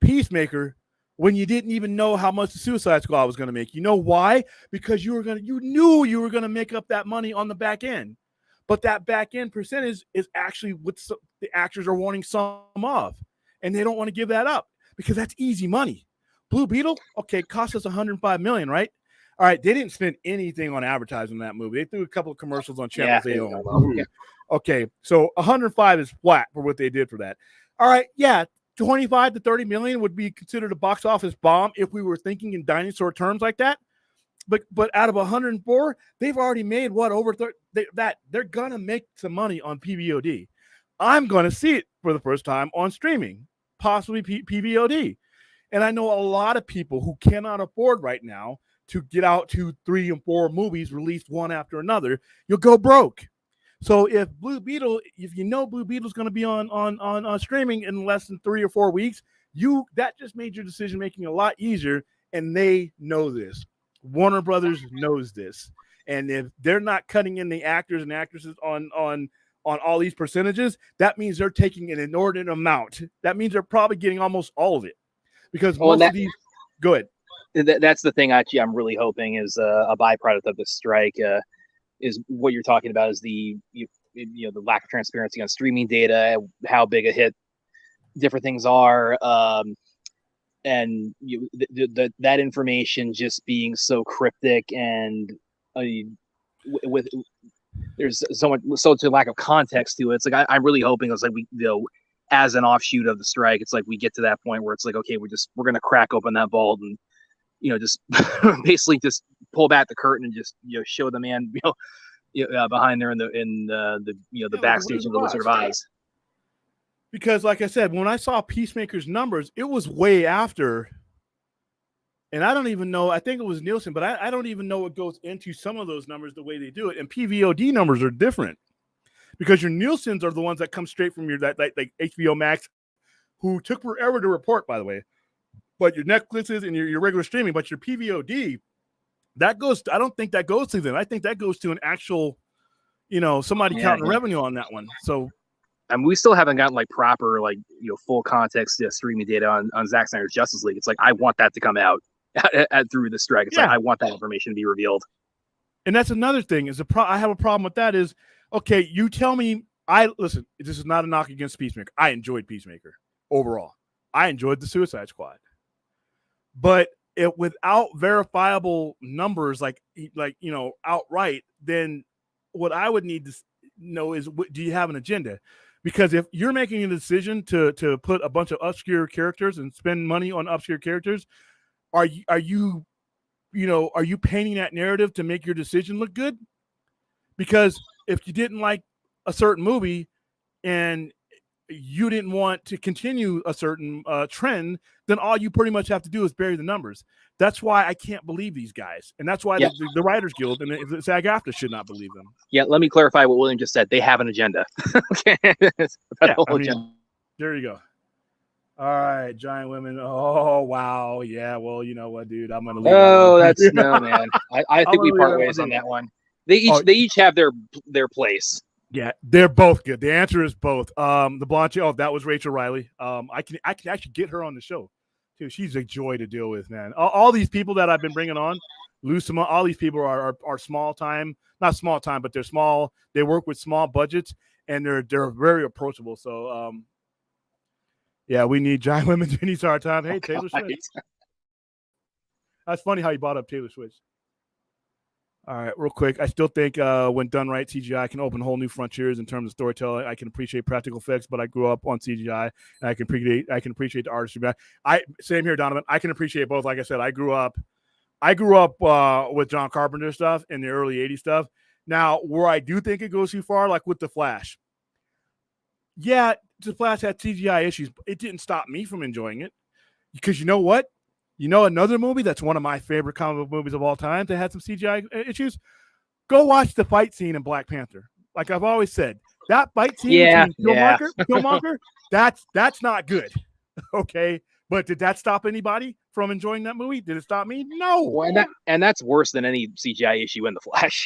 Peacemaker when you didn't even know how much the Suicide Squad was going to make? You know why? Because you knew you were going to make up that money on the back end. But that back end percentage is actually what the actors are wanting some of. And they don't want to give that up because that's easy money. Blue Beetle, okay, cost us $105 million, right? All right, they didn't spend anything on advertising that movie. They threw a couple of commercials on channels they own. Okay, so 105 is flat for what they did for that. All right, yeah, 25 to 30 million would be considered a box office bomb if we were thinking in dinosaur terms like that. But out of 104, they've already made over 30. They're gonna make some money on PVOD. I'm gonna see it for the first time on streaming, possibly PVOD. And I know a lot of people who cannot afford right now to get out 2, 3, and 4 movies released one after another. You'll go broke. So if Blue Beetle is going to be on streaming in less than 3 or 4 weeks, that just made your decision making a lot easier. And they know this. Warner Brothers knows this. And if they're not cutting in the actors and actresses on all these percentages, that means they're taking an inordinate amount. That means they're probably getting almost all of it. Because most of these, go ahead. That's the thing. Actually, I'm really hoping is a byproduct of the strike. Is what you're talking about is the lack of transparency on streaming data, how big a hit different things are, and that information just being so cryptic and with there's so much lack of context to it. It's like I'm really hoping it's like we as an offshoot of the strike, it's like we get to that point where it's like, okay, we're going to crack open that vault and, just basically just pull back the curtain and just, show the man, behind there in the backstage of the Wizard of Oz. Because like I said, when I saw Peacemaker's numbers, it was way after, and I don't even know, I think it was Nielsen, but I don't even know what goes into some of those numbers the way they do it. And PVOD numbers are different. Because your Nielsen's are the ones that come straight from your like HBO Max, who took forever to report, by the way. But your Netflixes and your regular streaming, but your PVOD, that goes. I don't think that goes to them. I think that goes to an actual, somebody counting revenue on that one. So, and we still haven't gotten like proper full context streaming data on Zack Snyder's Justice League. It's like I want that to come out through the strike. It's like I want that information to be revealed. And that's another thing. I have a problem with that. Is okay, you tell me, listen, this is not a knock against Peacemaker. I enjoyed Peacemaker overall. I enjoyed the Suicide Squad. but without verifiable numbers, like outright, then what I would need to know is, do you have an agenda? Because if you're making a decision to put a bunch of obscure characters and spend money on obscure characters, are you painting that narrative to make your decision look good? Because if you didn't like a certain movie and you didn't want to continue a certain trend, then all you pretty much have to do is bury the numbers. That's why I can't believe these guys. And that's why the Writers Guild and the SAG-AFTRA should not believe them. Yeah, let me clarify what William just said. They have an agenda. Okay. There you go. All right, Giant Women. Oh, wow. Yeah, well, you know what, dude? I'm going to leave. Oh, that's no, man. I think we part ways on that one. They each have their place. Yeah, they're both good. The answer is both. The blonde chick, that was Rachel Riley. I can actually get her on the show too. She's a joy to deal with, man. All these people that I've been bringing on, Lusama, all these people are small time, not small time, but they're small. They work with small budgets and they're very approachable. So yeah, we need Giant Women. We need our time. Hey, Taylor Swift. That's funny how you brought up Taylor Swift. All right, real quick. I still think when done right, CGI can open whole new frontiers in terms of storytelling. I can appreciate practical effects, but I grew up on CGI, and I can appreciate the artistry. Same here, Donovan. I can appreciate both. Like I said, I grew up with John Carpenter stuff and the early '80s stuff. Now, where I do think it goes too far, like with The Flash. Yeah, The Flash had CGI issues, but it didn't stop me from enjoying it. Because you know what? You know another movie that's one of my favorite comic book movies of all time that had some CGI issues? Go watch the fight scene in Black Panther. Like I've always said, that fight scene between Killmonger, that's not good. Okay? But did that stop anybody from enjoying that movie? Did it stop me? No. Well, and that's worse than any CGI issue in The Flash.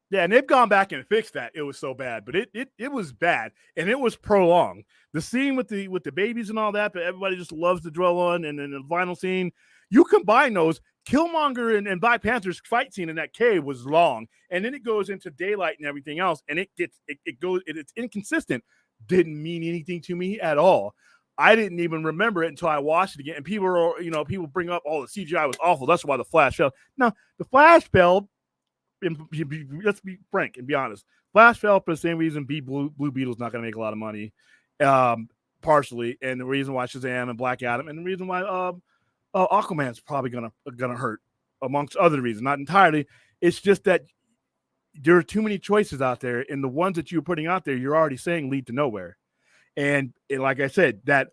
Yeah, and they've gone back and fixed that. It was so bad, but it was bad, and it was prolonged. The scene with the babies and all that everybody just loves to dwell on, and then the final scene, you combine those. Killmonger and Black Panther's fight scene in that cave was long, and then it goes into daylight and everything else, and it's inconsistent. Didn't mean anything to me at all. I didn't even remember it until I watched it again. And people bring up, the CGI was awful. That's why The Flash failed. No, The Flash failed. Let's be frank and be honest. Flash fell for the same reason Blue Beetle's not going to make a lot of money, partially, and the reason why Shazam and Black Adam, and the reason why Aquaman's probably gonna hurt, amongst other reasons. Not entirely. It's just that there are too many choices out there, and the ones that you're putting out there, you're already saying lead to nowhere. And like I said, that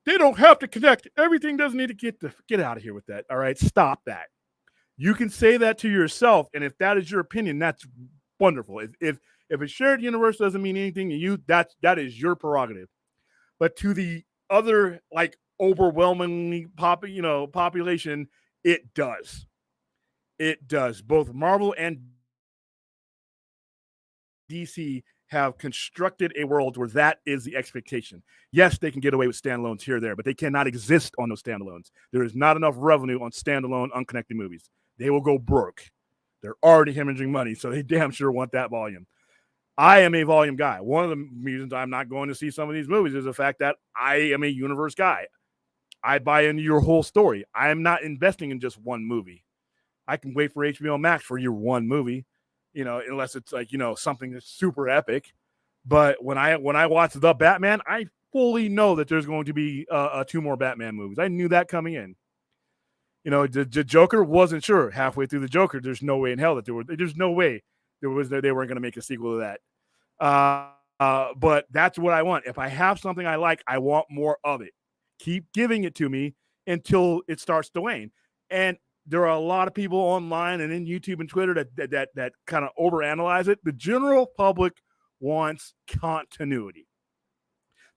they don't have to connect. Everything doesn't need to get out of here with that. All right, stop that. You can say that to yourself, and if that is your opinion, that's wonderful. If a shared universe doesn't mean anything to you, that is your prerogative. But to the other, like, overwhelmingly population, it does. It does. Both Marvel and DC have constructed a world where that is the expectation. Yes, they can get away with standalones here or there, but they cannot exist on those standalones. There is not enough revenue on standalone, unconnected movies. They will go broke. They're already hemorrhaging money, so they damn sure want that volume. I am a volume guy. One of the reasons I'm not going to see some of these movies is the fact that I am a universe guy. I buy into your whole story. I'm not investing in just one movie. I can wait for HBO Max for your one movie, unless it's like, something that's super epic. But when I watch The Batman, I fully know that there's going to be 2 more Batman movies. I knew that coming in. The Joker, wasn't sure halfway through the Joker. There's no way in hell that there's no way they weren't going to make a sequel to that. But that's what I want. If I have something I like, I want more of it. Keep giving it to me until it starts to wane. And there are a lot of people online and in YouTube and Twitter that kind of overanalyze it. The general public wants continuity.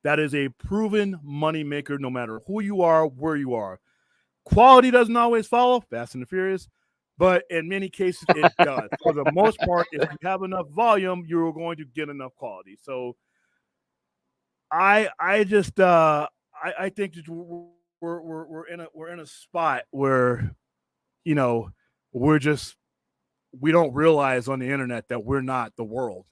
That is a proven moneymaker, no matter who you are, where you are. Quality doesn't always follow, Fast and the Furious, but in many cases it does. For the most part, if you have enough volume, you're going to get enough quality. So I think that we're in a spot where we don't realize on the internet that we're not the world.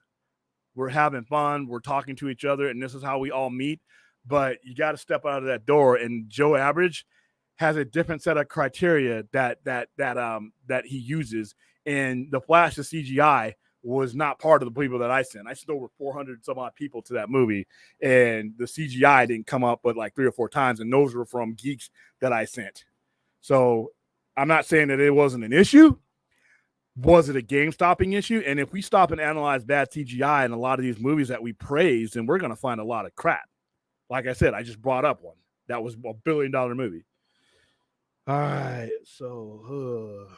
We're having fun, we're talking to each other, and this is how we all meet. But you got to step out of that door. And Joe Average, has a different set of criteria that he uses, and the Flash, the CGI, was not part of the people that I sent. I sent over 400 some odd people to that movie, and the CGI didn't come up but like 3 or 4 times, and those were from geeks that I sent. So I'm not saying that it wasn't an issue. Was it a game-stopping issue? And if we stop and analyze bad CGI in a lot of these movies that we praise, then we're going to find a lot of crap. Like I said, I just brought up one. That was $1 billion movie. All right, so...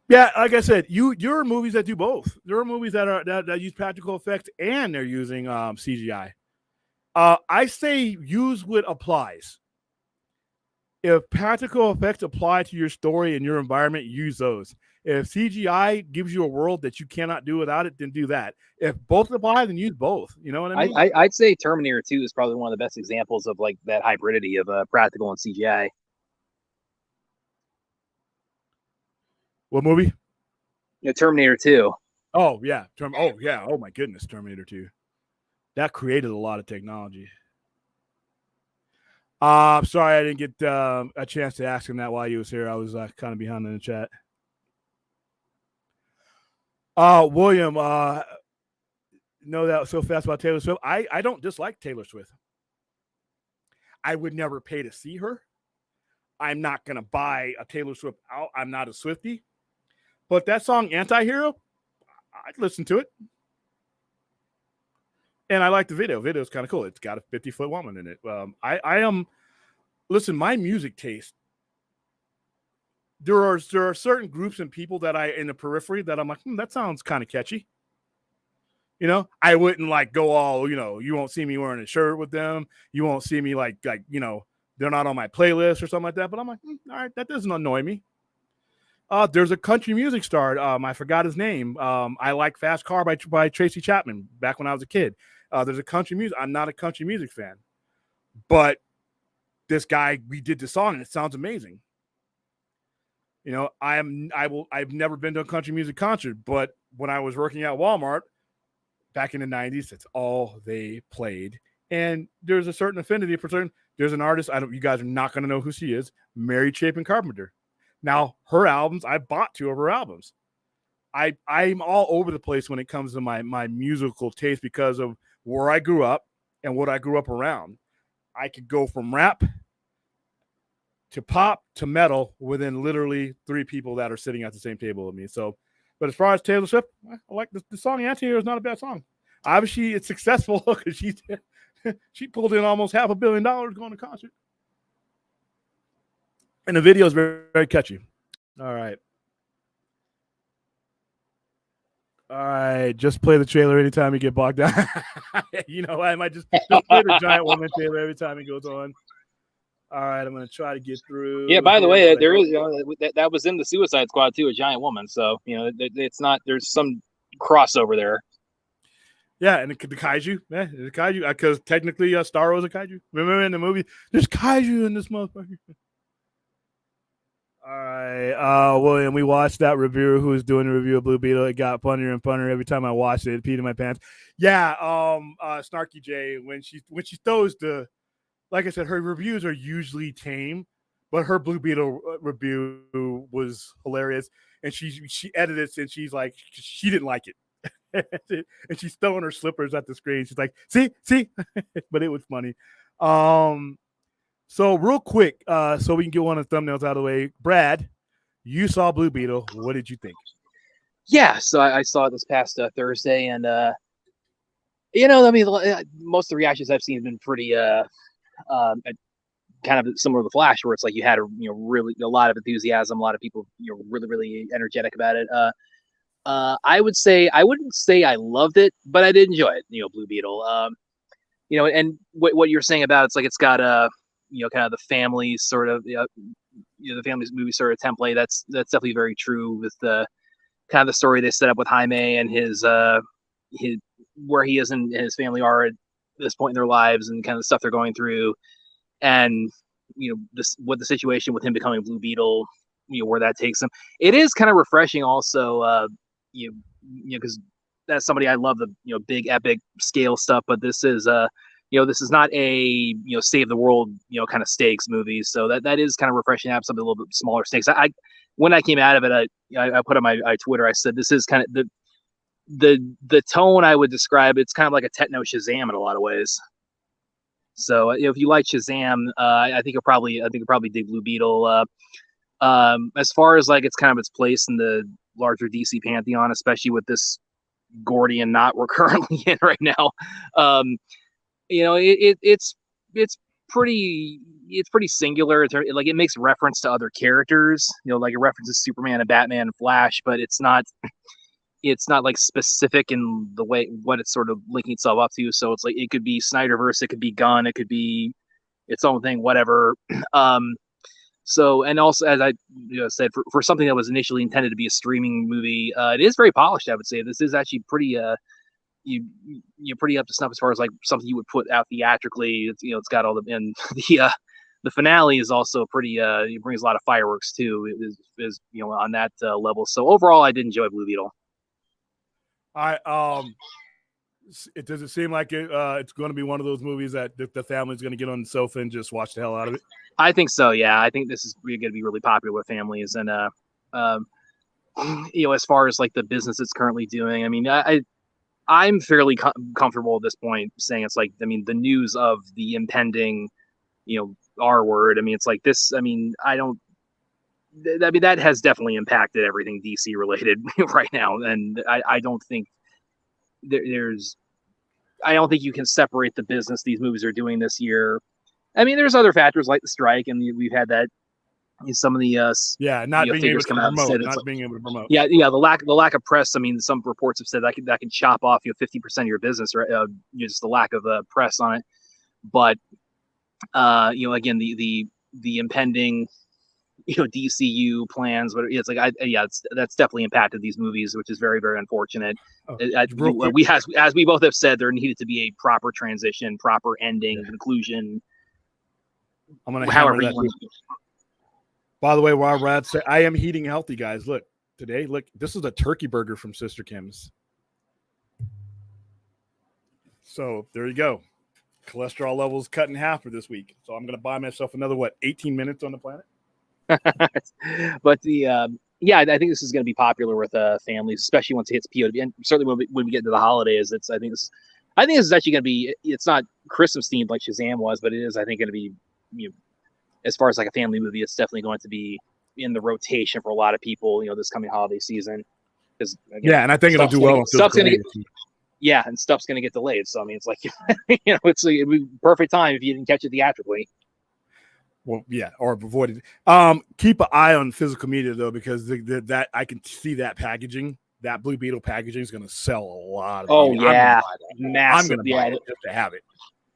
Yeah, like I said, you're movies that do both. There are movies that use practical effects and they're using CGI. I say use what applies. If practical effects apply to your story and your environment, use those. If CGI gives you a world that you cannot do without it, then do that. If both apply, then use both. You know what I mean? I'd say Terminator 2 is probably one of the best examples of like that hybridity of practical and CGI. What movie? Terminator 2. Oh yeah, Oh my goodness, Terminator 2. That created a lot of technology. Sorry I didn't get a chance to ask him that while he was here. I was kind of behind in the chat. William, know that so fast about Taylor Swift. I don't dislike Taylor Swift. I would never pay to see her. I'm not gonna buy a Taylor Swift out. I'm not a Swiftie. But that song, Anti-Hero, I'd listen to it. And I like the video. The video is kind of cool. It's got a 50-foot woman in it. I am, listen, my music taste, there are certain groups and people that in the periphery that I'm like, that sounds kind of catchy. You know, I wouldn't like go all, you won't see me wearing a shirt with them. You won't see me like, they're not on my playlist or something like that. But I'm like, all right, that doesn't annoy me. There's a country music star. I forgot his name. I like Fast Car by Tracy Chapman back when I was a kid. There's a country music. I'm not a country music fan, but this guy, we did the song and it sounds amazing. I've never been to a country music concert, but when I was working at Walmart back in the 90s, that's all they played. And there's a certain affinity for certain. There's an artist. You guys are not going to know who she is. Mary Chapin Carpenter. Now, her albums, I bought 2 of her albums. I'm all over the place when it comes to my musical taste because of where I grew up and what I grew up around. I could go from rap to pop to metal within literally 3 people that are sitting at the same table with me. So, but as far as Taylor Swift, I like the song Anti-Hero is not a bad song. Obviously, it's successful because she pulled in almost $500 million going to concert. And the video is very, very catchy. All right. Just play the trailer anytime you get bogged down. I might just play the giant woman trailer every time it goes on. All right, I'm going to try to get through. Yeah, by the way, there is that was in the Suicide Squad too, a giant woman. So, it's not, there's some crossover there. Yeah, and the kaiju. Yeah, the kaiju. Because technically Starro is a kaiju. Remember in the movie, there's kaiju in this motherfucker. All right, William, we watched that reviewer who was doing a review of Blue Beetle. It got funnier and funnier every time I watched it. It peed in my pants. Yeah, Snarky J, when she throws like I said, her reviews are usually tame, but her Blue Beetle review was hilarious. And she edited it and she's like, she didn't like it. And she's throwing her slippers at the screen. She's like, see, but it was funny. So real quick, so we can get one of the thumbnails out of the way. Brad, you saw Blue Beetle. What did you think? Yeah, so I saw it this past Thursday, and most of the reactions I've seen have been pretty kind of similar to The Flash, where it's like you had really a lot of enthusiasm, a lot of people really, really energetic about it. I would say I wouldn't say I loved it, but I did enjoy it. Blue Beetle. And what you're saying about it's like it's got kind of the family sort of the family's movie sort of template. That's definitely very true with the kind of the story they set up with Jaime and his where he is and his family are at this point in their lives and kind of the stuff they're going through, and what the situation with him becoming Blue Beetle, where that takes him. It is kind of refreshing also, because as somebody, I love the big epic scale stuff, but this is this is not a save the world kind of stakes movie. So that is kind of refreshing to have something a little bit smaller stakes. I when I came out of it, I put on my Twitter, I said this is kind of the tone I would describe. It's kind of like a techno Shazam in a lot of ways. So if you like Shazam, I think you'll probably dig Blue Beetle. As far as like it's kind of its place in the larger DC pantheon, especially with this Gordian knot we're currently in right now. It's pretty singular. It makes reference to other characters, like it references Superman and Batman and Flash, but it's not like specific in the way what it's sort of linking itself up to. So it's like it could be Snyderverse, it could be Gunn, it could be its own thing, whatever. So, and also, as I said, for something that was initially intended to be a streaming movie, it is very polished, I would say. This is actually pretty you're pretty up to snuff as far as like something you would put out theatrically. It's got all the the finale is also pretty it brings a lot of fireworks too. It is on that level. So overall, I did enjoy Blue Beetle. Does it seem like it's going to be one of those movies that the family's going to get on the sofa and just watch the hell out of it? I think so. Yeah, I think this is going to be really popular with families, and as far as like the business it's currently doing, I mean, I'm fairly comfortable at this point saying it's like, I mean, the news of the impending, R word. I mean, it's like this. I mean, that has definitely impacted everything DC related right now, and I don't think I don't think you can separate the business these movies are doing this year. I mean, there's other factors like the strike, and we've had that in some of the not being able to promote. Yeah, the lack of press. I mean, some reports have said that can chop off 50% of your business, right? Just the lack of press on it. But again, the impending DCU plans, but it's like that's definitely impacted these movies, which is very, very unfortunate. As we both have said, there needed to be a proper transition, proper ending, conclusion. I'm gonna hammer that. By the way, while Brad said, I am eating healthy, guys. Look, this is a turkey burger from Sister Kim's. So there you go. Cholesterol levels cut in half for this week. So I'm gonna buy myself another 18 minutes on the planet. But I think this is going to be popular with families, especially once it hits POD, and certainly when we get into the holidays. I think this is actually going to be. It's not Christmas themed like Shazam was, but it is. I think going to be. As far as like a family movie, it's definitely going to be in the rotation for a lot of people. This coming holiday season. And I think it'll do well. Stuff's going to get. And stuff's going to get delayed. So I mean, it's like it's like it'd be perfect time if you didn't catch it theatrically. Well, yeah, or avoid it. Keep an eye on physical media though, because that I can see that packaging, that Blue Beetle packaging is going to sell a lot. Massive. I'm going to buy it just to have it.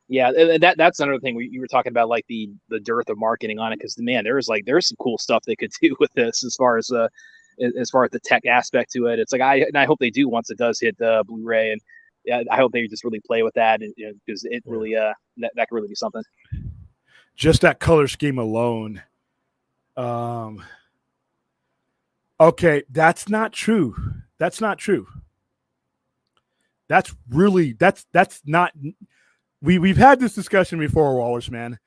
Yeah, that's another thing. You were talking about like the dearth of marketing on it, because man, there's some cool stuff they could do with this as far as the tech aspect to it. It's like I hope they do once it does hit Blu-ray, and I hope they just really play with that, because it really that could really be something. Just that color scheme alone. Okay, that's not true. That's not. We've had this discussion before, Wallace, man.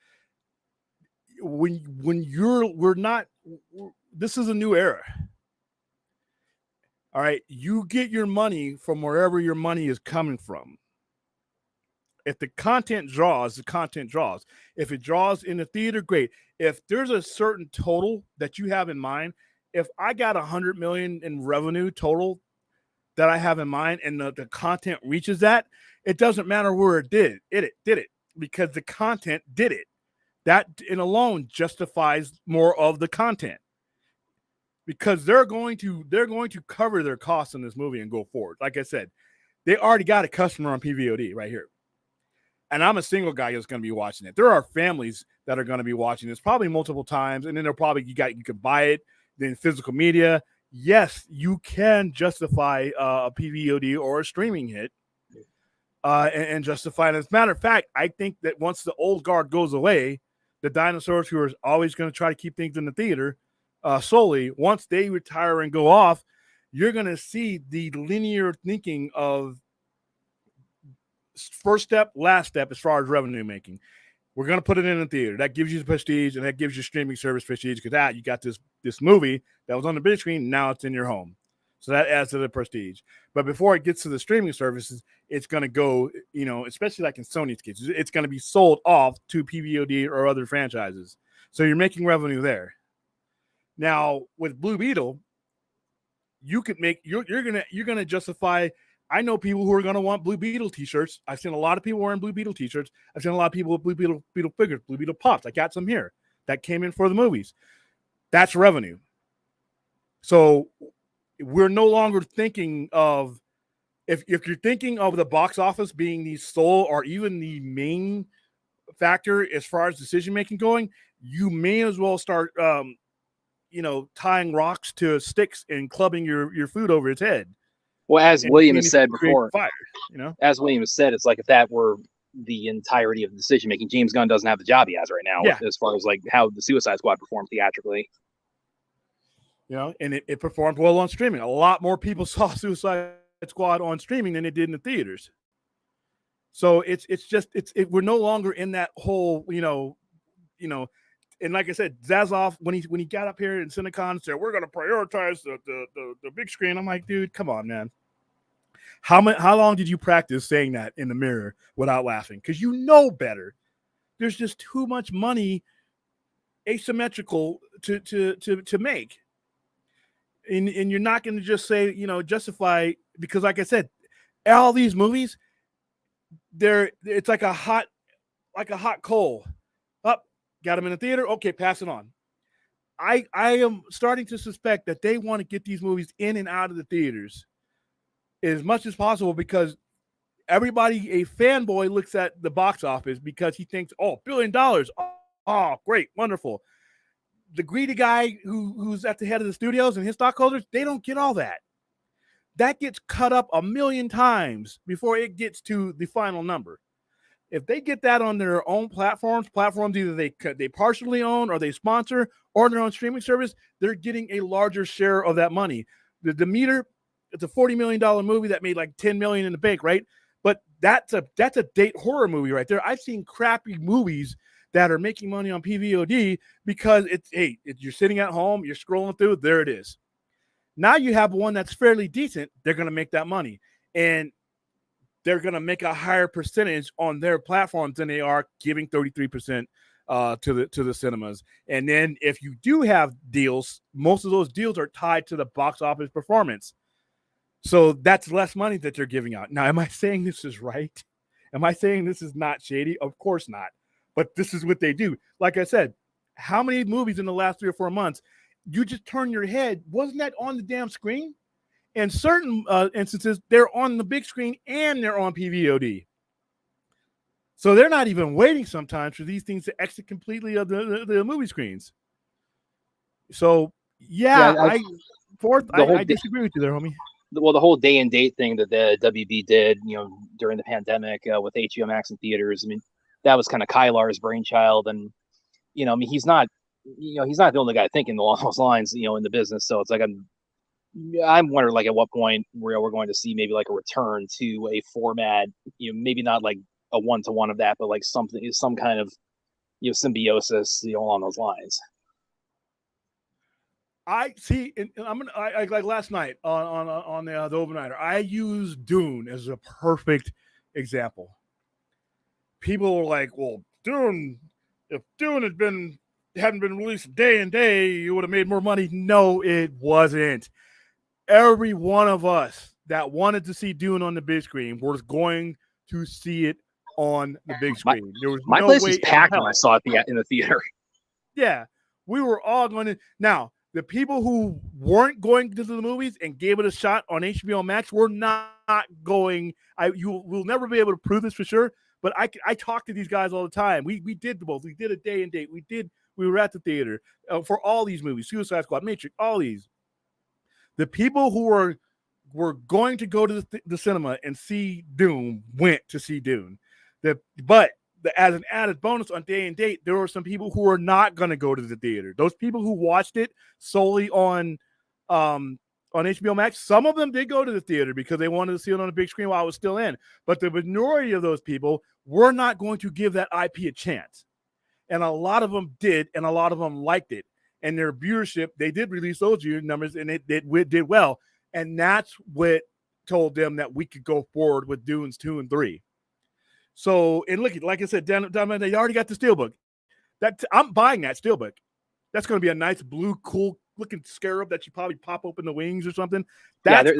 This is a new era. All right, you get your money from wherever your money is coming from. If the content draws, the content draws. If it draws in the theater, great. If there's a certain total that you have in mind, if I got 100 million in revenue total that I have in mind, and the content reaches that, it doesn't matter where it did it because the content did it. That in alone justifies more of the content, because they're going to cover their costs in this movie and go forward. Like I said, they already got a customer on PVOD right here. And I'm a single guy that's going to be watching it. There are families that are going to be watching this probably multiple times, and then you can buy it in physical media. Yes, you can justify a PVOD or a streaming hit, and justify it. As a matter of fact, I think that once the old guard goes away, the dinosaurs who are always going to try to keep things in the theater solely, once they retire and go off, you're going to see the linear thinking of first step, last step as far as revenue making. We're going to put it in the theater. That gives you the prestige, and that gives you streaming service prestige, because that you got this movie that was on the big screen. Now it's in your home. So that adds to the prestige. But before it gets to the streaming services, it's going to go, especially like in Sony's case, it's going to be sold off to PVOD or other franchises. So you're making revenue there. Now with Blue Beetle, you could make you're gonna justify. I know people who are gonna want Blue Beetle t-shirts. I've seen a lot of people wearing Blue Beetle t-shirts. I've seen a lot of people with Blue Beetle figures, Blue Beetle pops. I got some here that came in for the movies. That's revenue. So we're no longer thinking of if you're thinking of the box office being the sole or even the main factor as far as decision making going, you may as well start tying rocks to sticks and clubbing your food over its head. Well, as William has said before, fire, as William has said, it's like if that were the entirety of the decision making, James Gunn doesn't have the job he has right now, as far as like how the Suicide Squad performed theatrically. And it performed well on streaming. A lot more people saw Suicide Squad on streaming than it did in the theaters. So we're no longer in that whole, and like I said, Zazoff, when he got up here in Cinecon and said, we're going to prioritize the big screen. I'm like, dude, come on, man. How long did you practice saying that in the mirror without laughing? Because you know better. There's just too much money asymmetrical to make. And you're not going to just say, justify, because like I said, all these movies, it's like a hot coal. Up, got them in the theater. Okay, pass it on. I am starting to suspect that they want to get these movies in and out of the theaters as much as possible, because everybody, a fanboy, looks at the box office because he thinks, $1 billion. Oh, great, wonderful. The greedy guy who's at the head of the studios and his stockholders, they don't get all that. That gets cut up 1,000,000 times before it gets to the final number. If they get that on their own platforms either they partially own or they sponsor or their own streaming service, they're getting a larger share of that money. The meter, it's a $40 million movie that made like $10 million in the bank, right? But that's a date horror movie right there. I've seen crappy movies that are making money on PVOD because you're sitting at home, you're scrolling through, there it is. Now you have one that's fairly decent, they're going to make that money. And they're going to make a higher percentage on their platforms than they are giving 33% to the cinemas. And then if you do have deals, most of those deals are tied to the box office performance. So that's less money that they're giving out. Now, am I saying this is right? Am I saying this is not shady? Of course not. But this is what they do. Like I said, how many movies in the last 3 or 4 months, you just turn your head, wasn't that on the damn screen? In certain instances, they're on the big screen and they're on PVOD. So they're not even waiting sometimes for these things to exit completely of the movie screens. So, I disagree with you there, homie. Well, the whole day and date thing that the WB did, during the pandemic with HBO Max in theaters, I mean, that was kind of Kylar's brainchild. And, he's not the only guy thinking along those lines, in the business. So it's like, I'm wondering, like, at what point we're going to see maybe like a return to a format, maybe not like a one-to-one of that, but like some kind of, symbiosis, along those lines. I see. I like last night on the overnighter, I used Dune as a perfect example. People were like, well, Dune, if Dune hadn't been released day and day, you would have made more money. No, it wasn't. Every one of us that wanted to see Dune on the big screen was going to see it on the big screen. There was my no place way was packed when I saw it in the theater. Yeah, we were all going to. Now, the people who weren't going to the movies and gave it a shot on HBO Max were not going. You will never be able to prove this for sure, but I talk to these guys all the time. We did both. We did a day and date. We were at the theater for all these movies, Suicide Squad, Matrix, all these. The people who were going to go to the cinema and see Dune went to see Dune. But as an added bonus on day and date, there were some people who were not going to go to the theater. Those people who watched it solely on on HBO Max. Some of them did go to the theater because they wanted to see it on a big screen while I was still in. But the majority of those people were not going to give that IP a chance. And a lot of them did, and a lot of them liked it. And their viewership, they did release those viewer numbers, and it did well. And that's what told them that we could go forward with Dunes 2 and 3. So, and look, like I said, they already got the steelbook. I'm buying that steelbook. That's going to be a nice blue, cool looking scarab that you probably pop open the wings or something. That's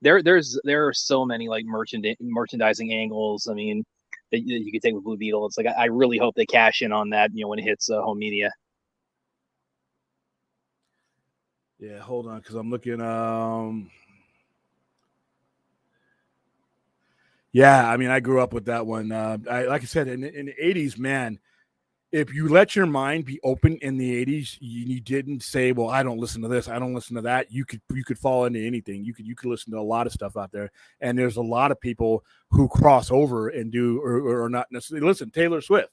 there are so many like merchandising angles. I mean, that you could take with Blue Beetle. It's like I really hope they cash in on that. When it hits home media. Yeah, hold on, because I'm looking. Yeah, I mean, I grew up with that one. Like I said, in the 80s, man, if you let your mind be open in the 80s, you didn't say, well, I don't listen to this, I don't listen to that. You could fall into anything. You could listen to a lot of stuff out there. And there's a lot of people who cross over and do or not necessarily listen. Taylor Swift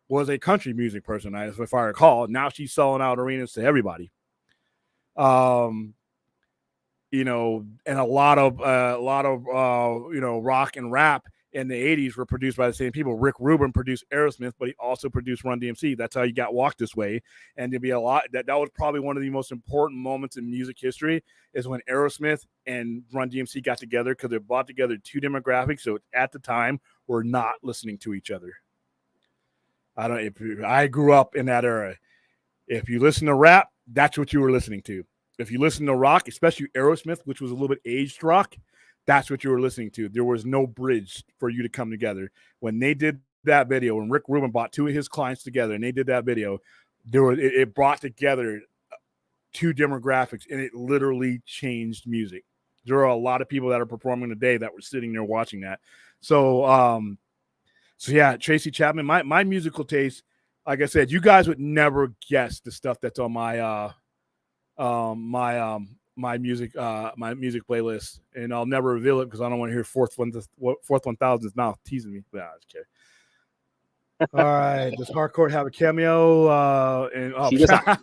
was a country music person, if I recall. Now she's selling out arenas to everybody. And a lot of rock and rap in the 80s were produced by the same people. Rick Rubin produced Aerosmith, but he also produced Run DMC. That's how you got Walk This Way. And to be a lot that was probably one of the most important moments in music history is when Aerosmith and Run DMC got together, because they brought together two demographics. So at the time, we're not listening to each other. I grew up in that era. If you listen to rap, that's what you were listening to. If you listen to rock, especially Aerosmith, which was a little bit aged rock, that's what you were listening to. There was no bridge for you to come together. When they did that video, when Rick Rubin brought two of his clients together and they did that video, it brought together two demographics, and it literally changed music. There are a lot of people that are performing today that were sitting there watching that. So yeah, Tracy Chapman, my musical taste, like I said, you guys would never guess the stuff that's on my my music playlist, and I'll never reveal it because I don't want to hear fourth 1000's mouth teasing me. Nah, okay. All right, does Hardcore have a cameo? She does not.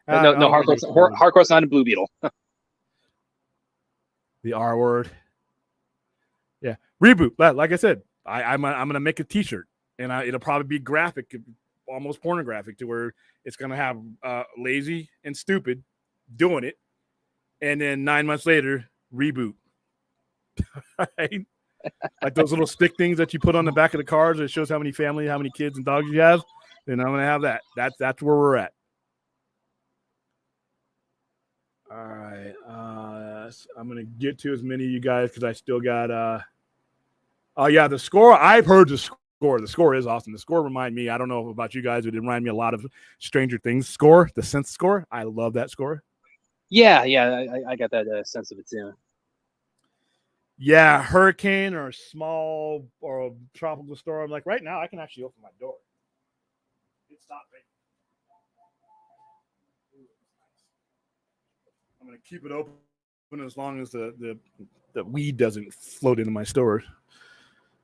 No, Hardcore's not in Blue Beetle. The R word. Yeah, reboot. Like I said, I'm gonna make a T-shirt, and it'll probably be graphic, almost pornographic, to where it's gonna have lazy and stupid doing it, and then 9 months later, reboot. Right? Like those little stick things that you put on the back of the cars that shows how many kids and dogs you have. Then I'm gonna have that. That's where we're at. All right, I'm gonna get to as many of you guys because I still got. Oh yeah, the score. I've heard the score. The score is awesome. The score remind me. I don't know about you guys, but it remind me a lot of Stranger Things score. The synth score. I love that score. Yeah, I got that sense of it too. Yeah, hurricane or small or a tropical storm. Like right now, I can actually open my door. It stopped raining. I'm gonna keep it open as long as the weed doesn't float into my store.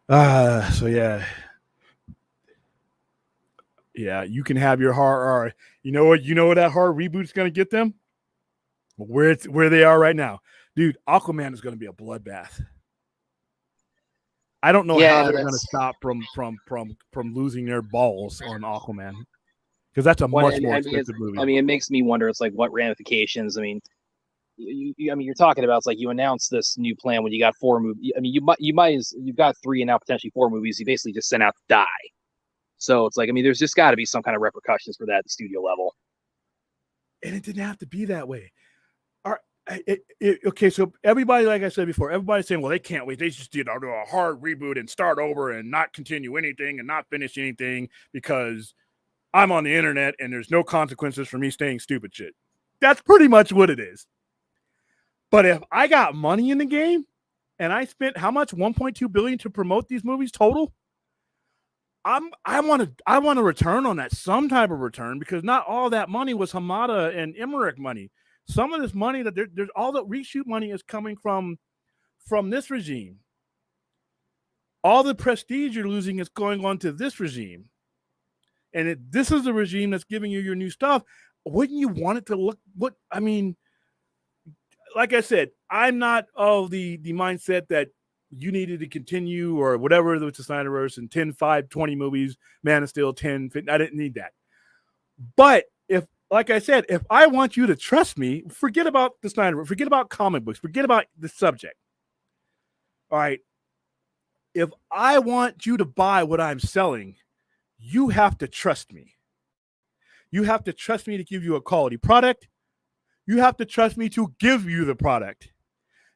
So yeah, you can have your hard. You know what that hard reboot's gonna get them. Where they are right now, dude. Aquaman is gonna be a bloodbath. I don't know how they're gonna stop from losing their balls on Aquaman, because that's a much more expensive movie. I mean, it makes me wonder. It's like what ramifications. I mean, you're talking about. It's like you announced this new plan when you got 4 movies. I mean, you've got 3 and now potentially 4 movies. You basically just sent out to die. So it's like, I mean, there's just got to be some kind of repercussions for that at the studio level. And it didn't have to be that way. Okay, so everybody, like I said before, everybody's saying, well, they can't wait. They just do a hard reboot and start over and not continue anything and not finish anything because I'm on the internet and there's no consequences for me saying stupid shit. That's pretty much what it is. But if I got money in the game and I spent how much? $1.2 billion to promote these movies total? I want a return on that, some type of return, because not all that money was Hamada and Emmerich money. Some of this money that there's all the reshoot money is coming from this regime. All the prestige you're losing is going on to this regime. And this is the regime that's giving you your new stuff. Wouldn't you want it to look I mean, like I said, I'm not of the mindset that you needed to continue or whatever with the Snyderverse and 10, 5, 20 movies, Man of Steel, 10, 15, I didn't need that. But if, like I said, if I want you to trust me, forget about the Snyderverse, forget about comic books, forget about the subject. All right. If I want you to buy what I'm selling, you have to trust me. You have to trust me to give you a quality product. You have to trust me to give you the product.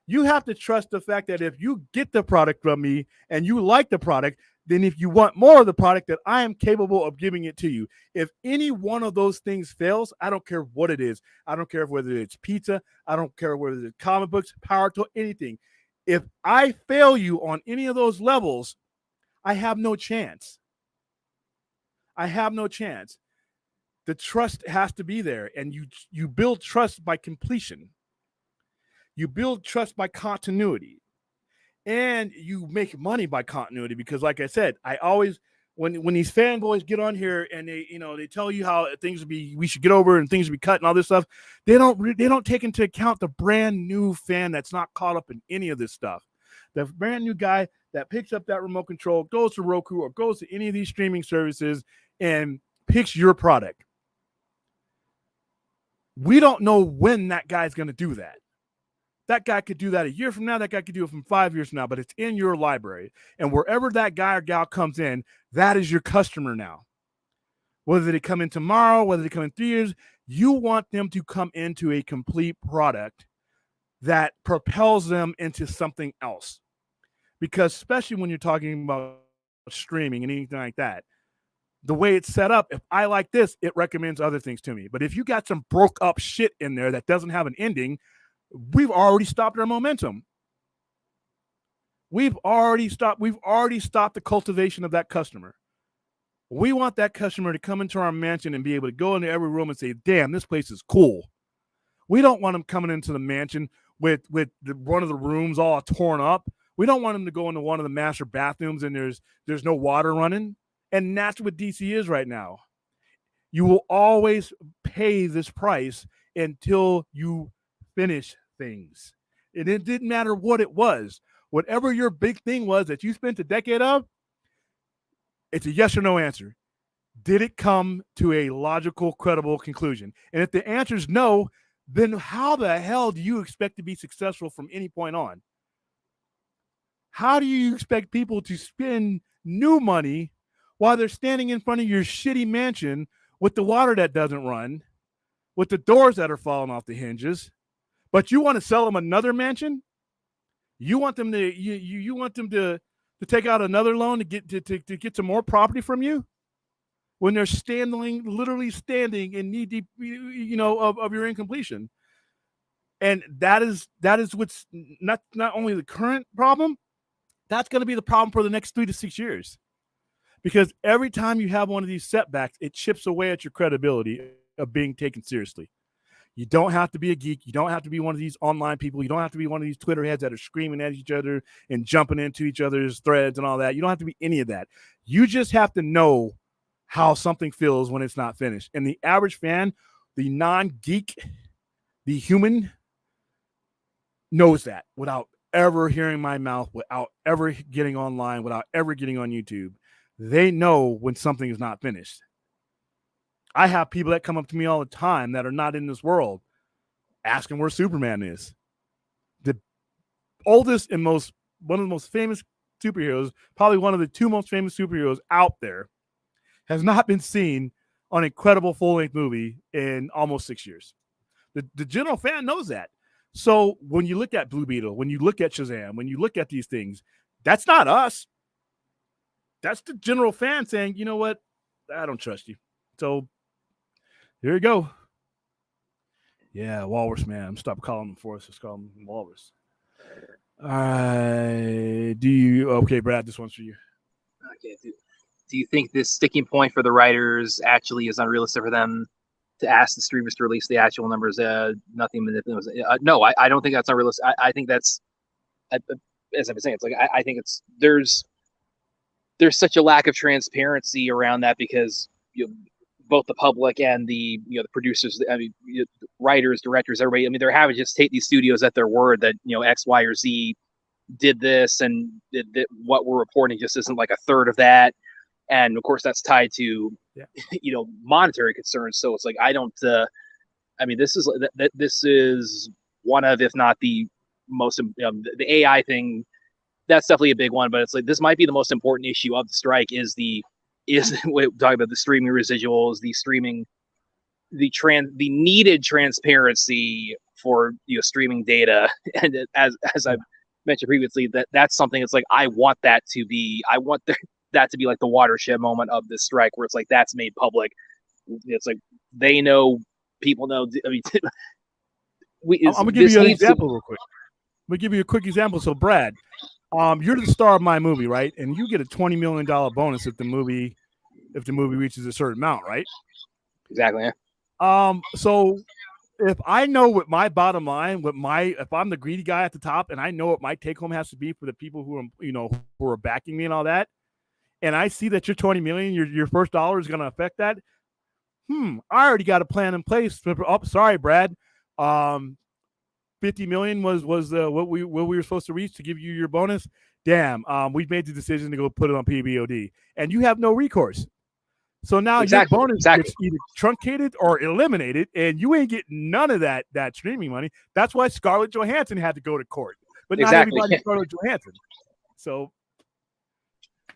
You have to trust the fact that if you get the product from me and you like the product, then if you want more of the product, that I am capable of giving it to you. If any one of those things fails, I don't care what it is. I don't care whether it's pizza. I don't care whether it's comic books, power tool, anything. If I fail you on any of those levels, I have no chance. I have no chance. The trust has to be there, and you build trust by completion. You build trust by continuity, and you make money by continuity because, like I said, I always when these fanboys get on here and they tell you how things we should get over and things should be cut and all this stuff, they don't take into account the brand new fan that's not caught up in any of this stuff. The brand new guy that picks up that remote control, goes to Roku or goes to any of these streaming services and picks your product. We don't know when that guy's going to do that. That guy could do that a year from now. That guy could do it from 5 years from now, but it's in your library. And wherever that guy or gal comes in, that is your customer now. Whether they come in tomorrow, whether they come in 3 years, you want them to come into a complete product that propels them into something else. Because especially when you're talking about streaming and anything like that, the way it's set up, if I like this, it recommends other things to me. But if you got some broke up shit in there that doesn't have an ending, we've already stopped our momentum. We've already stopped the cultivation of that customer. We want that customer to come into our mansion and be able to go into every room and say, damn, this place is cool. We don't want them coming into the mansion with one of the rooms all torn up. We don't want them to go into one of the master bathrooms and there's no water running. And that's what DC is right now. You will always pay this price until you finish things. And it didn't matter what it was. Whatever your big thing was that you spent a decade of, it's a yes or no answer. Did it come to a logical, credible conclusion? And if the answer is no, then how the hell do you expect to be successful from any point on? How do you expect people to spend new money while they're standing in front of your shitty mansion with the water that doesn't run, with the doors that are falling off the hinges, but you want to sell them another mansion? You want them to you want them to take out another loan to get some more property from you when they're literally standing in knee deep, of your incompletion. And that is what's not only the current problem, that's going to be the problem for the next 3 to 6 years. Because every time you have one of these setbacks, it chips away at your credibility of being taken seriously. You don't have to be a geek. You don't have to be one of these online people. You don't have to be one of these Twitter heads that are screaming at each other and jumping into each other's threads and all that. You don't have to be any of that. You just have to know how something feels when it's not finished. And the average fan, the non-geek, the human, knows that without ever hearing my mouth, without ever getting online, without ever getting on YouTube. They know when something is not finished. I have people that come up to me all the time that are not in this world asking where Superman is. The oldest and one of the most famous superheroes, probably one of the 2 most famous superheroes out there, has not been seen on a credible full-length movie in almost 6 years. The general fan knows that. So when you look at Blue Beetle, when you look at Shazam, when you look at these things, that's not us. That's the general fan saying, you know what? I don't trust you. So here you go. Yeah, Walrus, man. I'm stop calling him Forrest. Just call him Walrus. Okay, Brad, this one's for you. Okay. Do you think this sticking point for the writers actually is unrealistic for them to ask the streamers to release the actual numbers? Nothing manipulative. No, I don't think that's unrealistic. I think that's, as I've been saying, it's like I think it's there's such a lack of transparency around that because both the public and the the producers, writers, directors, everybody. I mean, they're having to just take these studios at their word that X, Y, or Z did this, and what we're reporting just isn't like a third of that. And of course, that's tied to monetary concerns. So it's like I don't. I mean, this is one of, if not the most, the AI thing. That's definitely a big one, but it's like this might be the most important issue of the strike. We're talking about the streaming residuals, the needed transparency for streaming data, and as I've mentioned previously, that's something. It's like I want that to be like the watershed moment of this strike, where it's like that's made public. It's like they know, people know. I mean, I'm gonna give you an example real quick. I'm gonna give you a quick example. So, Brad, you're the star of my movie, right? And you get a $20 million bonus if the movie reaches a certain amount, right? Exactly. So if I know what my bottom line, if I'm the greedy guy at the top, and I know what my take home has to be for the people who are, who are backing me and all that, and I see that your 20 million, your first dollar is going to affect that. I already got a plan in place. Oh, sorry, Brad. 50 million was what we were supposed to reach to give you your bonus. Damn, we've made the decision to go put it on PBOD, and you have no recourse. So now your bonus gets either truncated or eliminated, and you ain't getting none of that streaming money. That's why Scarlett Johansson had to go to court, but not everybody's Scarlett Johansson. So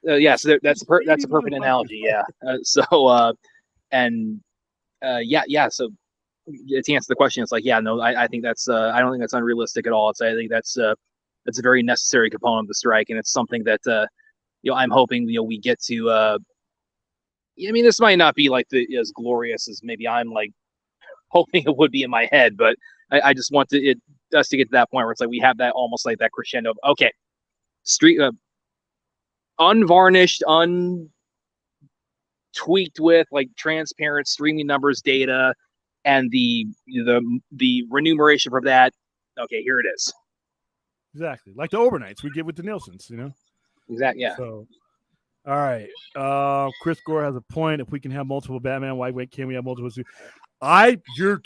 so that's a perfect analogy. Yeah. So to answer the question, it's like, I think that's I don't think that's unrealistic at all. I think that's a very necessary component of the strike, and it's something that I'm hoping we get to. I mean, this might not be like as glorious as maybe I'm like hoping it would be in my head, but I just want us to get to that point where it's like we have that almost like that crescendo of, okay, unvarnished, untweaked with like transparent streaming numbers, data, and the remuneration for that. Okay, here it is. Exactly, like the overnights we get with the Nielsen's, Exactly. Yeah. So, all right. Chris Gore has a point. If we can have multiple Batman, why can't we have multiple? You're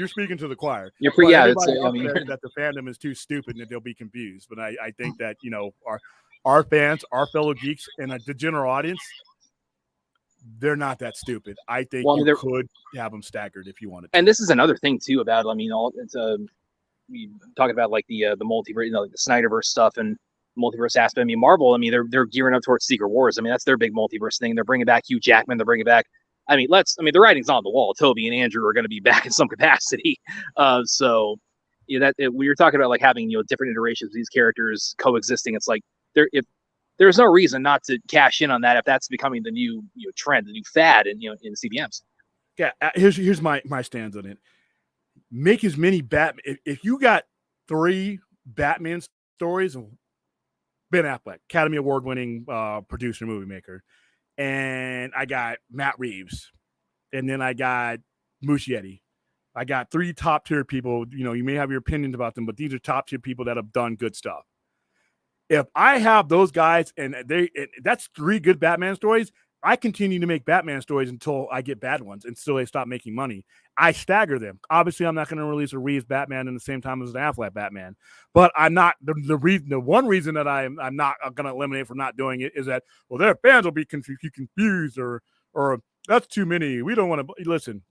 speaking to the choir. You're that the fandom is too stupid and that they'll be confused. But I think that our fans, our fellow geeks, and the general audience, they're not that stupid. I think you could have them staggered if you wanted to. And this is another thing too about, we talking about like the multiverse, like the Snyderverse stuff and multiverse aspect. I mean, Marvel, they're gearing up towards Secret Wars. I mean, that's their big multiverse thing. They're bringing back Hugh Jackman. They're bringing back. The writing's on the wall. Toby and Andrew are going to be back in some capacity. So we were talking about like having different iterations of these characters coexisting. It's like there's no reason not to cash in on that if that's becoming the new trend, the new fad in CVMs. Yeah, here's my stance on it. Make as many Batman. If you got 3 Batman stories, Ben Affleck, Academy Award-winning producer, movie maker, and I got Matt Reeves, and then I got Muschietti. I got 3 top-tier people. You may have your opinions about them, but these are top-tier people that have done good stuff. If I have those guys and that's 3 good Batman stories, I continue to make Batman stories until I get bad ones, until they stop making money. I stagger them. Obviously, I'm not going to release a Reeves Batman in the same time as an Affleck Batman. But I'm not the one reason that I'm not going to eliminate from not doing it is that their fans will be confused or that's too many. We don't want to listen.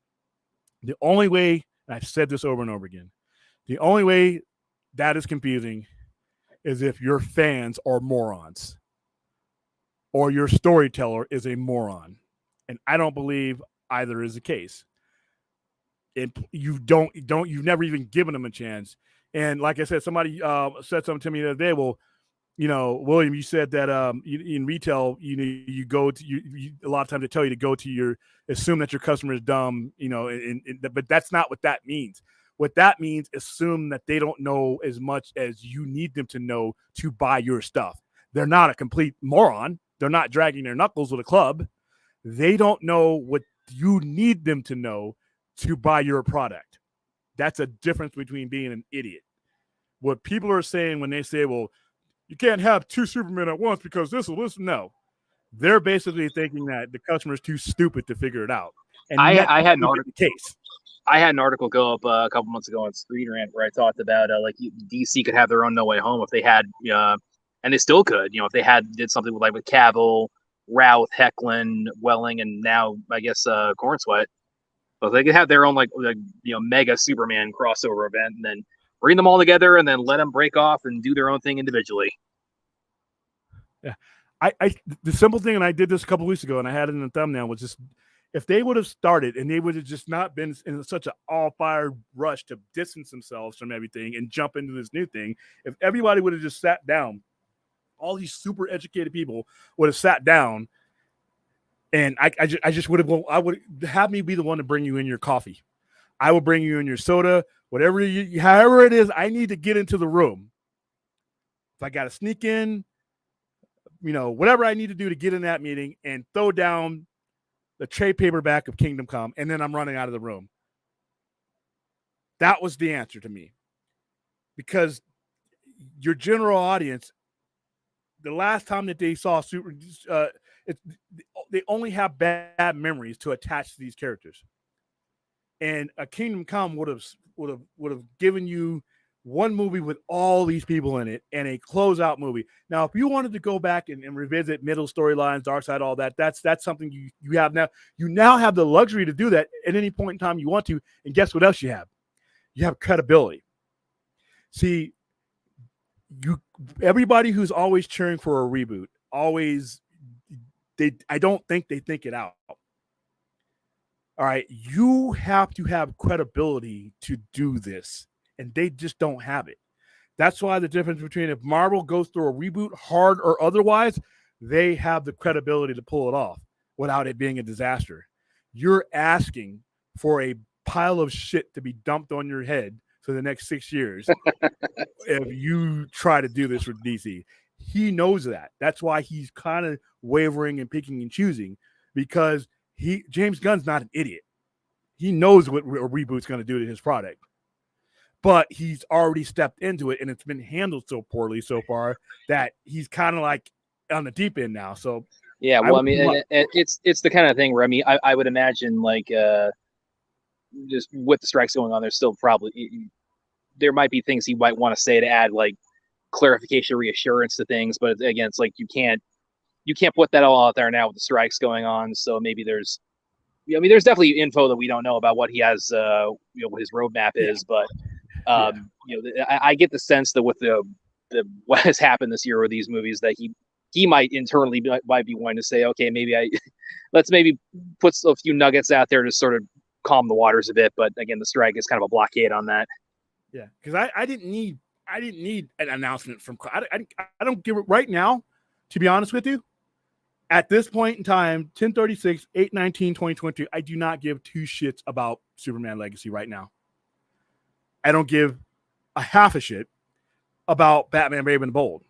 The only way, and I've said this over and over again, the only way that is confusing is if your fans are morons or your storyteller is a moron. And I don't believe either is the case. You've never even given them a chance. And like I said, somebody said something to me the other day. Well, William, you said that in retail, you go to a lot of times they tell you to go to assume that your customer is dumb, but that's not what that means. What that means, assume that they don't know as much as you need them to know to buy your stuff. They're not a complete moron. They're not dragging their knuckles with a club. They don't know what you need them to know to buy your product. That's a difference between being an idiot. What people are saying when they say, well, you can't have 2 Supermen at once because this will listen. No, they're basically thinking that the customer is too stupid to figure it out. And I that had an would article. be the case. I had an article go up a couple months ago on Screen Rant where I talked about DC could have their own No Way Home if they had, and they still could, if they did something with Cavill, Routh, Hecklin, Welling, and now I guess Cornsweat. So they could have their own mega Superman crossover event, and then bring them all together, and then let them break off and do their own thing individually. Yeah, the simple thing, and I did this a couple weeks ago, and I had it in the thumbnail, was just if they would have started and they would have just not been in such an all-fired rush to distance themselves from everything and jump into this new thing, if everybody would have just sat down, all these super educated people would have sat down, and I just would have, I would have me be the one to bring you in your coffee. I will bring you in your soda, whatever however it is, I need to get into the room. If I got to sneak in, whatever I need to do to get in that meeting and throw down the trade paperback of Kingdom Come, and then I'm running out of the room. That was the answer to me. Because your general audience, the last time that they saw they only have bad memories to attach to these characters. And a Kingdom Come would have given you one movie with all these people in it and a closeout movie. Now, if you wanted to go back and revisit middle storylines, Dark Side, all that, that's something you have now. You now have the luxury to do that at any point in time you want to. And guess what else you have? You have credibility. See, everybody who's always cheering for a reboot, I don't think they think it out. All right, you have to have credibility to do this. And they just don't have it. That's why the difference between if Marvel goes through a reboot, hard or otherwise, they have the credibility to pull it off without it being a disaster. You're asking for a pile of shit to be dumped on your head for the next 6 years if you try to do this with DC. He knows that. That's why he's kind of wavering and picking and choosing, because James Gunn's not an idiot. He knows what a reboot's going to do to his product. But he's already stepped into it, and it's been handled so poorly so far that he's kind of like on the deep end now. So yeah, well, it's the kind of thing where I would imagine just with the strikes going on, there's still probably there might be things he might want to say to add clarification, reassurance to things. But again, it's you can't put that all out there now with the strikes going on. So maybe there's definitely info that we don't know about what he has, what his roadmap is, but. I get the sense that with the what has happened this year with these movies, that he might internally might be wanting to say, okay, maybe let's maybe put a few nuggets out there to sort of calm the waters a bit. But again, the strike is kind of a blockade on that. Yeah, because I didn't need an announcement from. I don't give it right now. To be honest with you, at this point in time, 10/36, 8/19/2022, I do not give two shits about Superman Legacy right now. I don't give a half a shit about Batman Brave and the Bold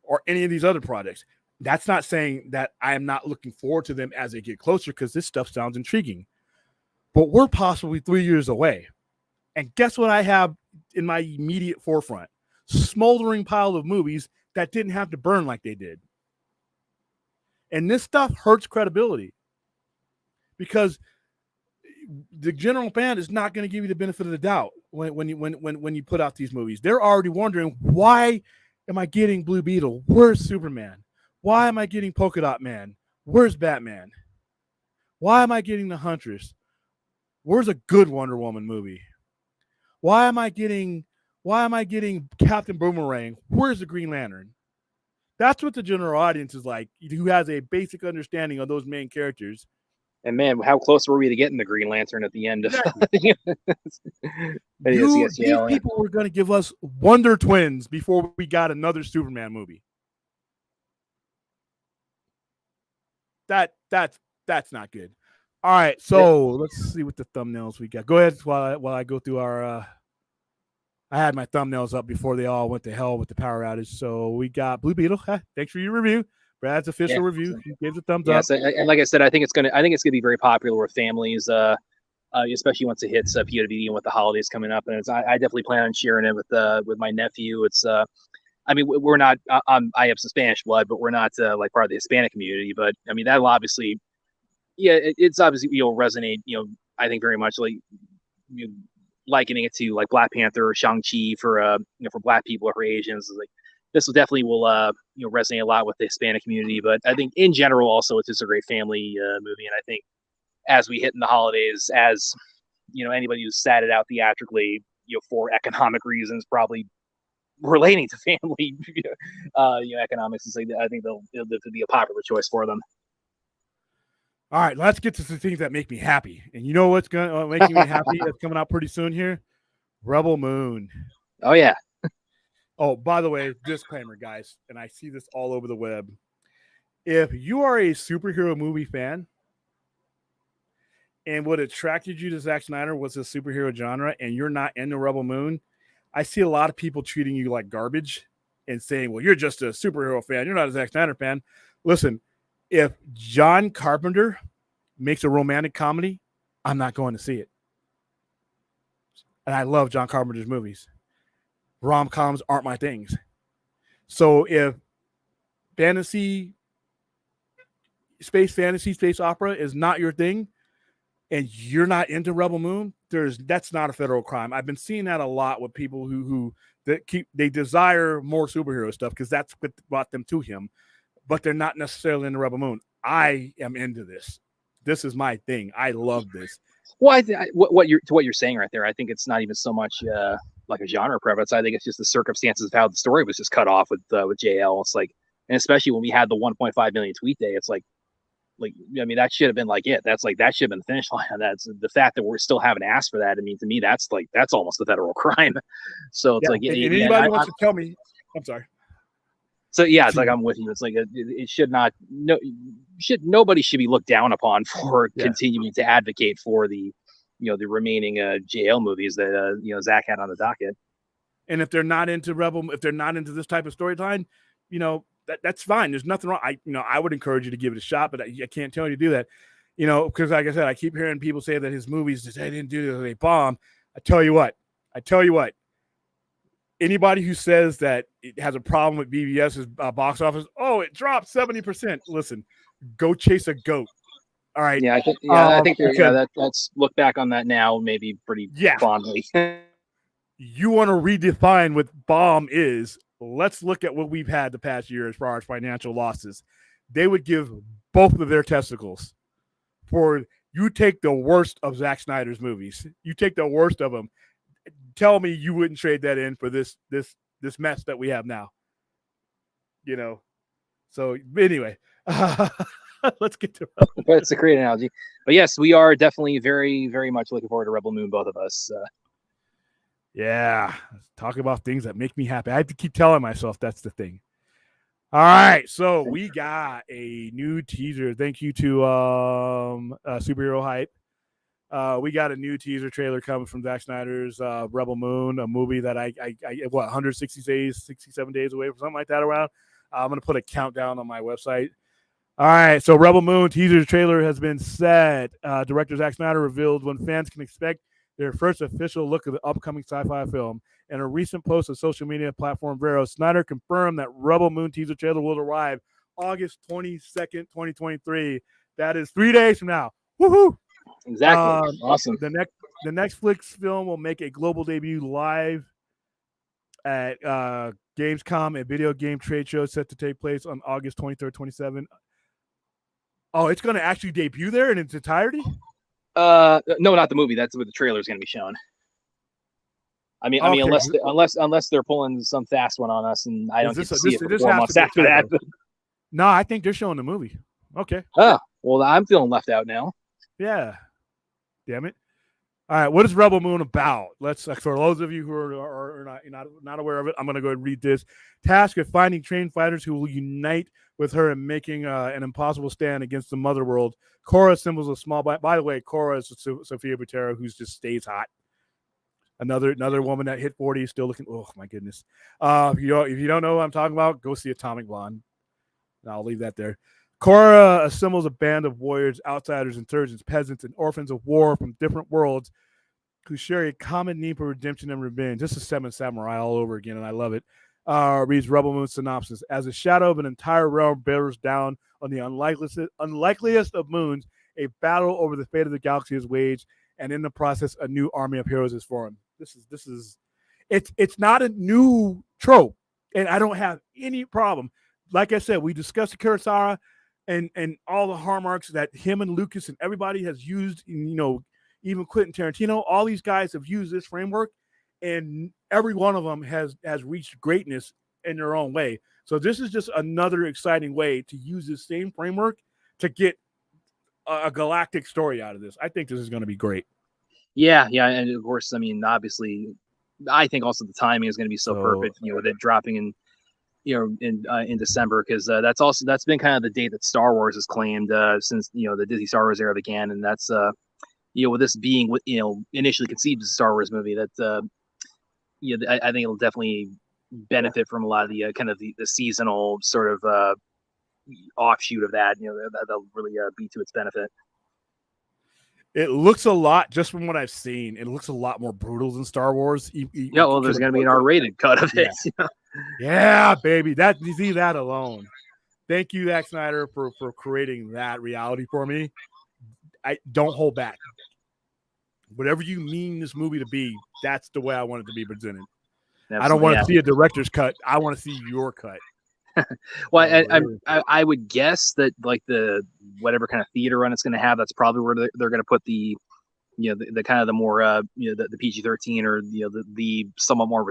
or any of these other projects. That's not saying that I am not looking forward to them as they get closer, because this stuff sounds intriguing. But we're possibly 3 years away. And guess what I have in my immediate forefront? Smoldering pile of movies that didn't have to burn like they did. And this stuff hurts credibility, because the general fan is not going to give you the benefit of the doubt when you put out these movies. They're already wondering, why am I getting Blue Beetle? Where's Superman? Why am I getting Polka Dot Man? Where's Batman? Why am I getting The Huntress? Where's a good Wonder Woman movie? Why am I getting Captain Boomerang? Where's the Green Lantern? That's what the general audience is like, who has a basic understanding of those main characters. And man, how close were we to getting the Green Lantern at the end of exactly. These people were going to give us Wonder Twins before we got another Superman movie. That's not good. All right, so let's see what the thumbnails we got. Go ahead while I go through our. I had my thumbnails up before they all went to hell with the power outage. So we got Blue Beetle. Thanks for your review. Brad's official review. He gives a thumbs up. So, and like I said, I think it's gonna be very popular with families, especially once it hits POV and with the holidays coming up. And I definitely plan on sharing it with my nephew. It's we're not. I have some Spanish blood, but we're not like part of the Hispanic community. But I mean, that'll obviously yeah, it's obviously resonate. I think very much like likening it to like Black Panther or Shang-Chi for for Black people or for Asians. Like this definitely will resonate a lot with the Hispanic community. But I think in general also it's just a great family movie, and I think as we hit in the holidays, as anybody who's sat it out theatrically, for economic reasons, probably relating to family, economics, is like, I think it'll be a popular choice for them. All right, let's get to some things that make me happy. And you know what's going to make me happy? That's coming out pretty soon here. Rebel Moon. Oh yeah. Oh, by the way, disclaimer, guys, and I see this all over the web. If you are a superhero movie fan, and what attracted you to Zack Snyder was the superhero genre, and you're not into Rebel Moon, I see a lot of people treating you like garbage and saying, well, you're just a superhero fan. You're not a Zack Snyder fan. Listen, if John Carpenter makes a romantic comedy, I'm not going to see it. And I love John Carpenter's movies. Rom-coms aren't my things. So if space opera is not your thing, and you're not into Rebel Moon, that's not a federal crime. I've been seeing that a lot with people who desire more superhero stuff because that's what brought them to him, but they're not necessarily into Rebel Moon. I am into this. This is my thing. I love this. Well, what you're saying right there, I think it's not even so much like a genre preference. I think it's just the circumstances of how the story was just cut off with JL. It's like, and especially when we had the 1.5 million tweet day, it's like I mean, that should have been like it. That should have been the finish line. That's the fact that we're still having asked for that. I mean, to me, that's almost a federal crime. So it's anybody wants to tell me, I'm sorry. So yeah, it's like I'm with you. It's like it should not. Nobody should be looked down upon for continuing to advocate for the the remaining JL movies that Zach had on the docket. And if they're not into Rebel, if they're not into this type of storyline, that's fine. There's nothing wrong. I would encourage you to give it a shot, but I can't tell you to do that. Because like I said, I keep hearing people say that his movies they didn't do this, they bomb. I tell you what. Anybody who says that it has a problem with BVS's box office, it dropped 70%. Listen, go chase a goat. All right. Yeah, I think let's look back on that now, maybe pretty fondly. You want to redefine what bomb is? Let's look at what we've had the past year as far as financial losses. They would give both of their testicles for you take the worst of Zack Snyder's movies. You take the worst of them. Tell me you wouldn't trade that in for this mess that we have now. So anyway, let's get to it. But it's a great analogy. But yes, we are definitely very, very much looking forward to Rebel Moon, both of us. Yeah, talk about things that make me happy. I have to keep telling myself that's the thing. All right, so we got a new teaser. Thank you to Superhero Hype. We got a new teaser trailer coming from Zack Snyder's Rebel Moon, a movie that I 67 days away from something like that around. I'm going to put a countdown on my website. All right, so Rebel Moon teaser trailer has been set. Director Zack Snyder revealed when fans can expect their first official look at the upcoming sci-fi film. In a recent post on social media platform Vero, Snyder confirmed that Rebel Moon teaser trailer will arrive August 22nd, 2023. That is 3 days from now. Woohoo! Exactly. Awesome. The Netflix film will make a global debut live at Gamescom, a video game trade show set to take place on August 23rd, 27th. Oh, it's going to actually debut there in its entirety? No, not the movie. That's where the trailer is going to be shown. I mean, unless they're pulling some fast one on us, and I don't get to see it for 4 months after that. No, I think they're showing the movie. Okay. Oh, well, I'm feeling left out now. Yeah. Damn it. All right. What is Rebel Moon about? Let's, for those of you who are not aware of it, I'm going to go ahead and read this. Tasked with finding trained fighters who will unite with her and making an impossible stand against the mother world. Korra assembles a small, by the way, Korra is Sofia Butera, who just stays hot. Another woman that hit 40 is still looking. Oh my goodness! If you don't know what I'm talking about, go see Atomic Blonde. I'll leave that there. Korra assembles a band of warriors, outsiders, insurgents, peasants, and orphans of war from different worlds who share a common need for redemption and revenge. This is Seven Samurai all over again, and I love it. Reads Rebel Moon synopsis. As the shadow of an entire realm bears down on the unlikeliest of moons, A battle over the fate of the galaxy is waged, and in the process, a new army of heroes is formed. It's not a new trope, and I don't have any problem. Like I said, we discussed Kurosawa and all the hallmarks that him and Lucas and everybody has used. Even Quentin Tarantino, all these guys have used this framework, and every one of them has reached greatness in their own way. So this is just another exciting way to use this same framework to get a galactic story out of this. I think this is going to be great. Yeah, and of course, I mean, obviously, I think also the timing is going to be so perfect. With it dropping in December, because that's been kind of the date that Star Wars has claimed since the Disney Star Wars era began, and that's with this being initially conceived as a Star Wars movie, that I think it'll definitely benefit from a lot of the kind of the seasonal sort of offshoot of that. That'll really be to its benefit. It looks a lot, just from what I've seen, it looks a lot more brutal than Star Wars. Yeah, well, there's going to be an R-rated cut of it. Yeah, baby. You see that alone. Thank you, Zack Snyder, for creating that reality for me. I don't hold back. Whatever you mean this movie to be, that's the way I want it to be presented. Absolutely, I don't want to see a director's cut. I want to see your cut. Well, I would guess that like the whatever kind of theater run it's going to have, that's probably where they're going to put the the kind of the more the PG-13 or the somewhat more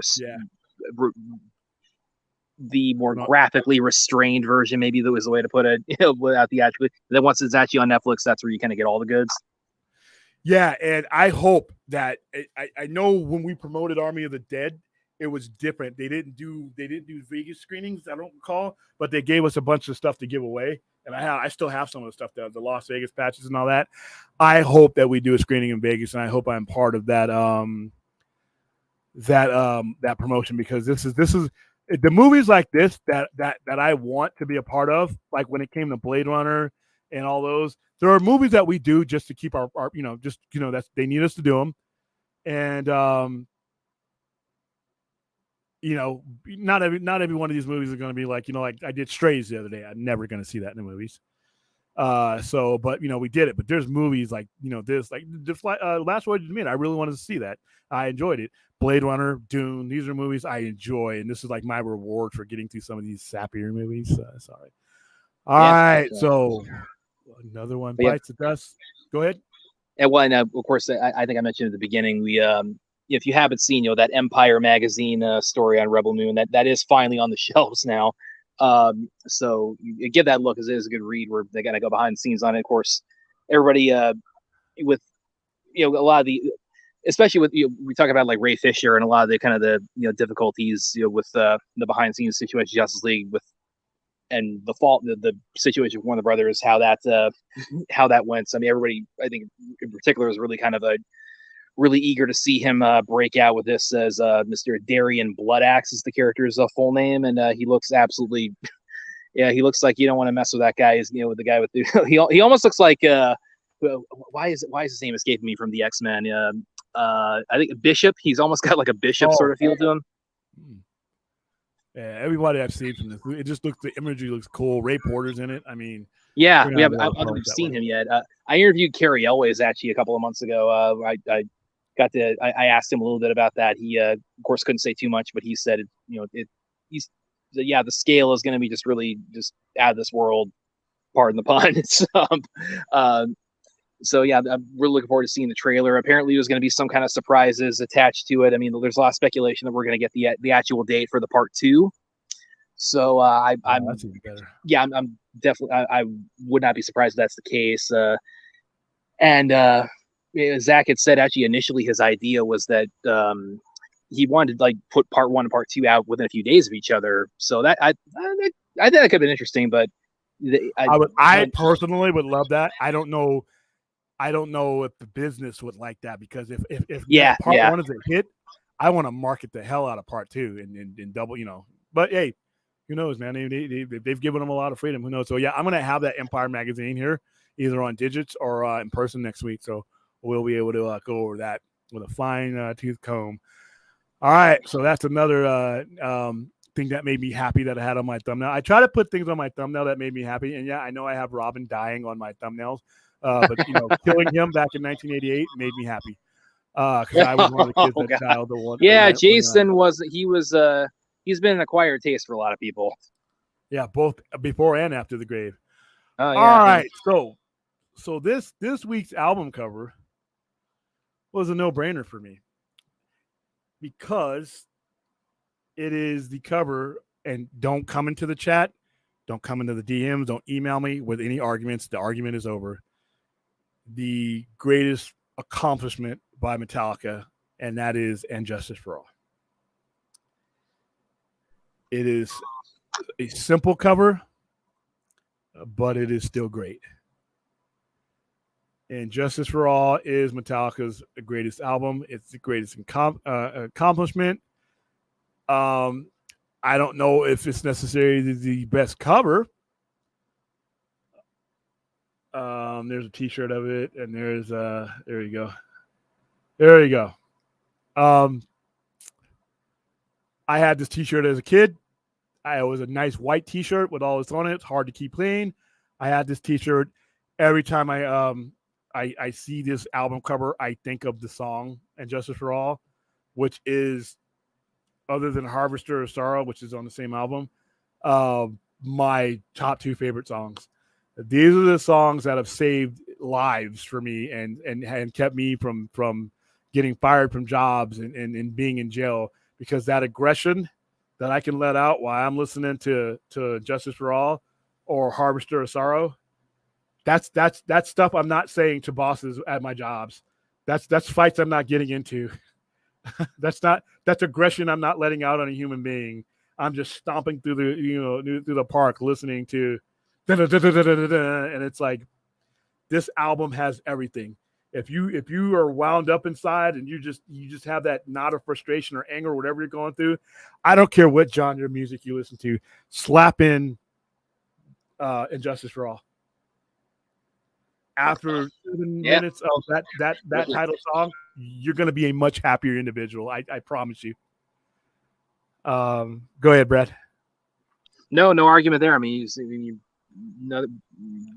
the more graphically restrained version, maybe that was the way to put it, without the actual. Then once it's actually on Netflix, that's where you kind of get all the goods. Yeah, and I hope that I know when we promoted Army of the Dead, it was different. They didn't do Vegas screenings, I don't recall, but they gave us a bunch of stuff to give away, and I still have some of the stuff, the Las Vegas patches and all that. I hope that we do a screening in Vegas, and I hope I'm part of that that promotion, because this is the movies like this that I want to be a part of. Like when it came to Blade Runner and all those, there are movies that we do just to keep our that's they need us to do them, and not every one of these movies are going to be like like I did Strays the other day. I'm never going to see that in the movies. But we did it. But there's movies like this, like Last Voyage of the Man. I really wanted to see that. I enjoyed it. Blade Runner, Dune. These are movies I enjoy, and this is like my reward for getting through some of these sappier movies. Sorry. All right, so another one bites the dust. Go ahead. And of course, I think I mentioned at the beginning, we if you haven't seen that Empire magazine story on Rebel Moon, that is finally on the shelves now. So you give that a look, as it is a good read where they got to go behind the scenes on it. Of course, everybody with a lot of the, especially with we talk about like Ray Fisher and a lot of the kind of the difficulties with the behind the scenes situation, Justice League with, and the situation with Warner Brothers, how that went. So, I mean, everybody, I think in particular, is really kind of really eager to see him break out with this as Mr. Darian Bloodaxe is the character's full name, and he looks absolutely, he looks like you don't want to mess with that guy. Is with the guy with the he almost looks like why is his name escaping me from the X-Men? I think Bishop. He's almost got like a Bishop sort of feel to him. Yeah, everybody I've seen from this, it just looks, the imagery looks cool. Ray Porter's in it. I mean, I haven't seen him yet. I interviewed Carrie Elways actually a couple of months ago. I asked him a little bit about that. He of course couldn't say too much, but he said the scale is going to be just really just out of this world. Pardon the pun. So yeah, I'm really looking forward to seeing the trailer. Apparently, there's going to be some kind of surprises attached to it. I mean, there's a lot of speculation that we're going to get the actual date for the part 2. So I'm definitely, I would not be surprised if that's the case. And Zach had said actually initially his idea was that he wanted to like put part 1 and part 2 out within a few days of each other. So that I think that could have been interesting, but I personally would love that. I don't know if the business would like that, because if part 1 is a hit, I want to market the hell out of part 2 and double, But hey, who knows, man? They've given them a lot of freedom. Who knows? So yeah, I'm gonna have that Empire magazine here, either on digits or in person next week. So we'll be able to go over that with a fine tooth comb. All right, so that's another thing that made me happy that I had on my thumbnail. I try to put things on my thumbnail that made me happy, and yeah, I know I have Robin dying on my thumbnails. But killing him back in 1988 made me happy because I was one of the kids that dialed the one. Yeah, Jason he's been an acquired taste for a lot of people. Yeah, both before and after the grave. Oh, yeah. All right, so this week's album cover was a no-brainer for me because it is the cover. And don't come into the chat, don't come into the DMs, don't email me with any arguments. The argument is over. The greatest accomplishment by Metallica, and that is "And Justice for All." It is a simple cover, but it is still great. And "Justice for All" is Metallica's greatest album. It's the greatest accomplishment. I don't know if it's necessarily the best cover. There's a T-shirt of it, and there's there you go. There you go. I had this T-shirt as a kid. It was a nice white T-shirt with all this on it. It's hard to keep clean. I had this T-shirt. Every time I see this album cover, I think of the song "And Justice for All," which is, other than "Harvester of Sorrow," which is on the same album, my top two favorite songs. These are the songs that have saved lives for me and kept me from getting fired from jobs and being in jail, because that aggression that I can let out while I'm listening to "Justice for All" or "Harvester of Sorrow," that's stuff I'm not saying to bosses at my jobs. That's fights I'm not getting into. That's aggression I'm not letting out on a human being. I'm just stomping through the park listening to and it's like, this album has everything. If you are wound up inside and you just have that knot of frustration or anger or whatever you're going through, I don't care what genre of music you listen to, slap in "And Justice for All." After 7 minutes of that title song, you're going to be a much happier individual. I promise you. Go ahead, Brad. No argument there. I mean, you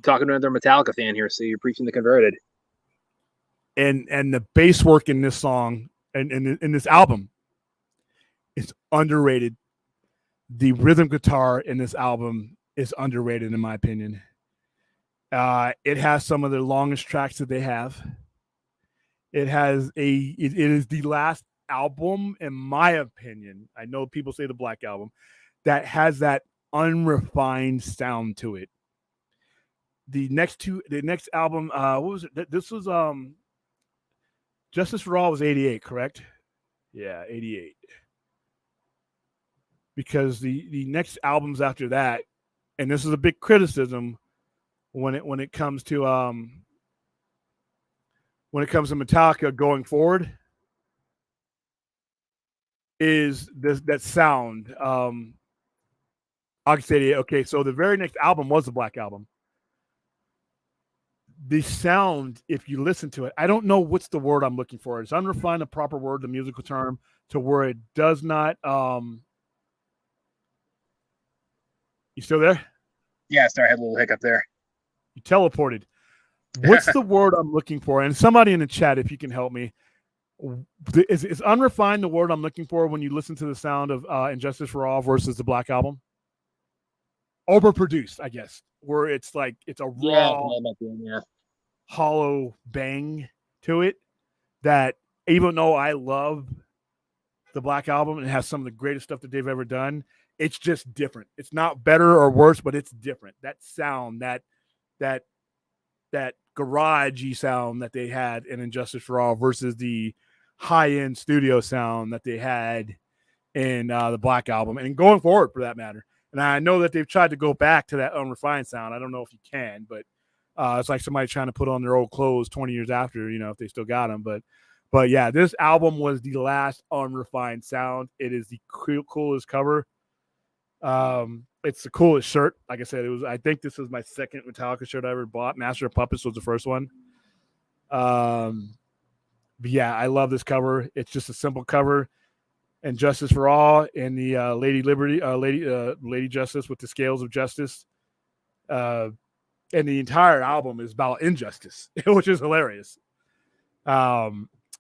talking to another Metallica fan here, so you're preaching the converted. And the bass work in this song and in this album is underrated. The rhythm guitar in this album is underrated, in my opinion. It has some of the longest tracks that they have. It is the last album, in my opinion. I know people say the Black Album, that has that unrefined sound to it. The next album, what was it? This was "Justice for All" was 88, correct? Yeah, 88. Because the next albums after that, and this is a big criticism when it comes to Metallica going forward, is that sound. I'll say, okay, so the very next album was the Black Album. The sound, if you listen to it, I don't know what's the word I'm looking for. It's unrefined, the proper word, the musical term, to where it does not. You still there? Yeah, sorry, I had a little hiccup there. You teleported. What's the word I'm looking for? And somebody in the chat, if you can help me. Is unrefined the word I'm looking for when you listen to the sound of "And Justice for All" versus the Black Album? Overproduced, I guess, where it's like it's a raw, hollow bang to it. That even though I love the Black Album and it has some of the greatest stuff that they've ever done, it's just different. It's not better or worse, but it's different. That sound, that garagey sound that they had in "And Justice for All" versus the high-end studio sound that they had in the Black Album, and going forward for that matter. And I know that they've tried to go back to that unrefined sound. I don't know if you can, but it's like somebody trying to put on their old clothes 20 years after, if they still got them. But yeah, this album was the last unrefined sound. It is the coolest cover. It's the coolest shirt. Like I said, I think this was my second Metallica shirt I ever bought. Master of Puppets was the first one. But yeah, I love this cover. It's just a simple cover. "And Justice for All" and the Lady Liberty, Lady Justice with the scales of justice. And the entire album is about injustice, which is hilarious.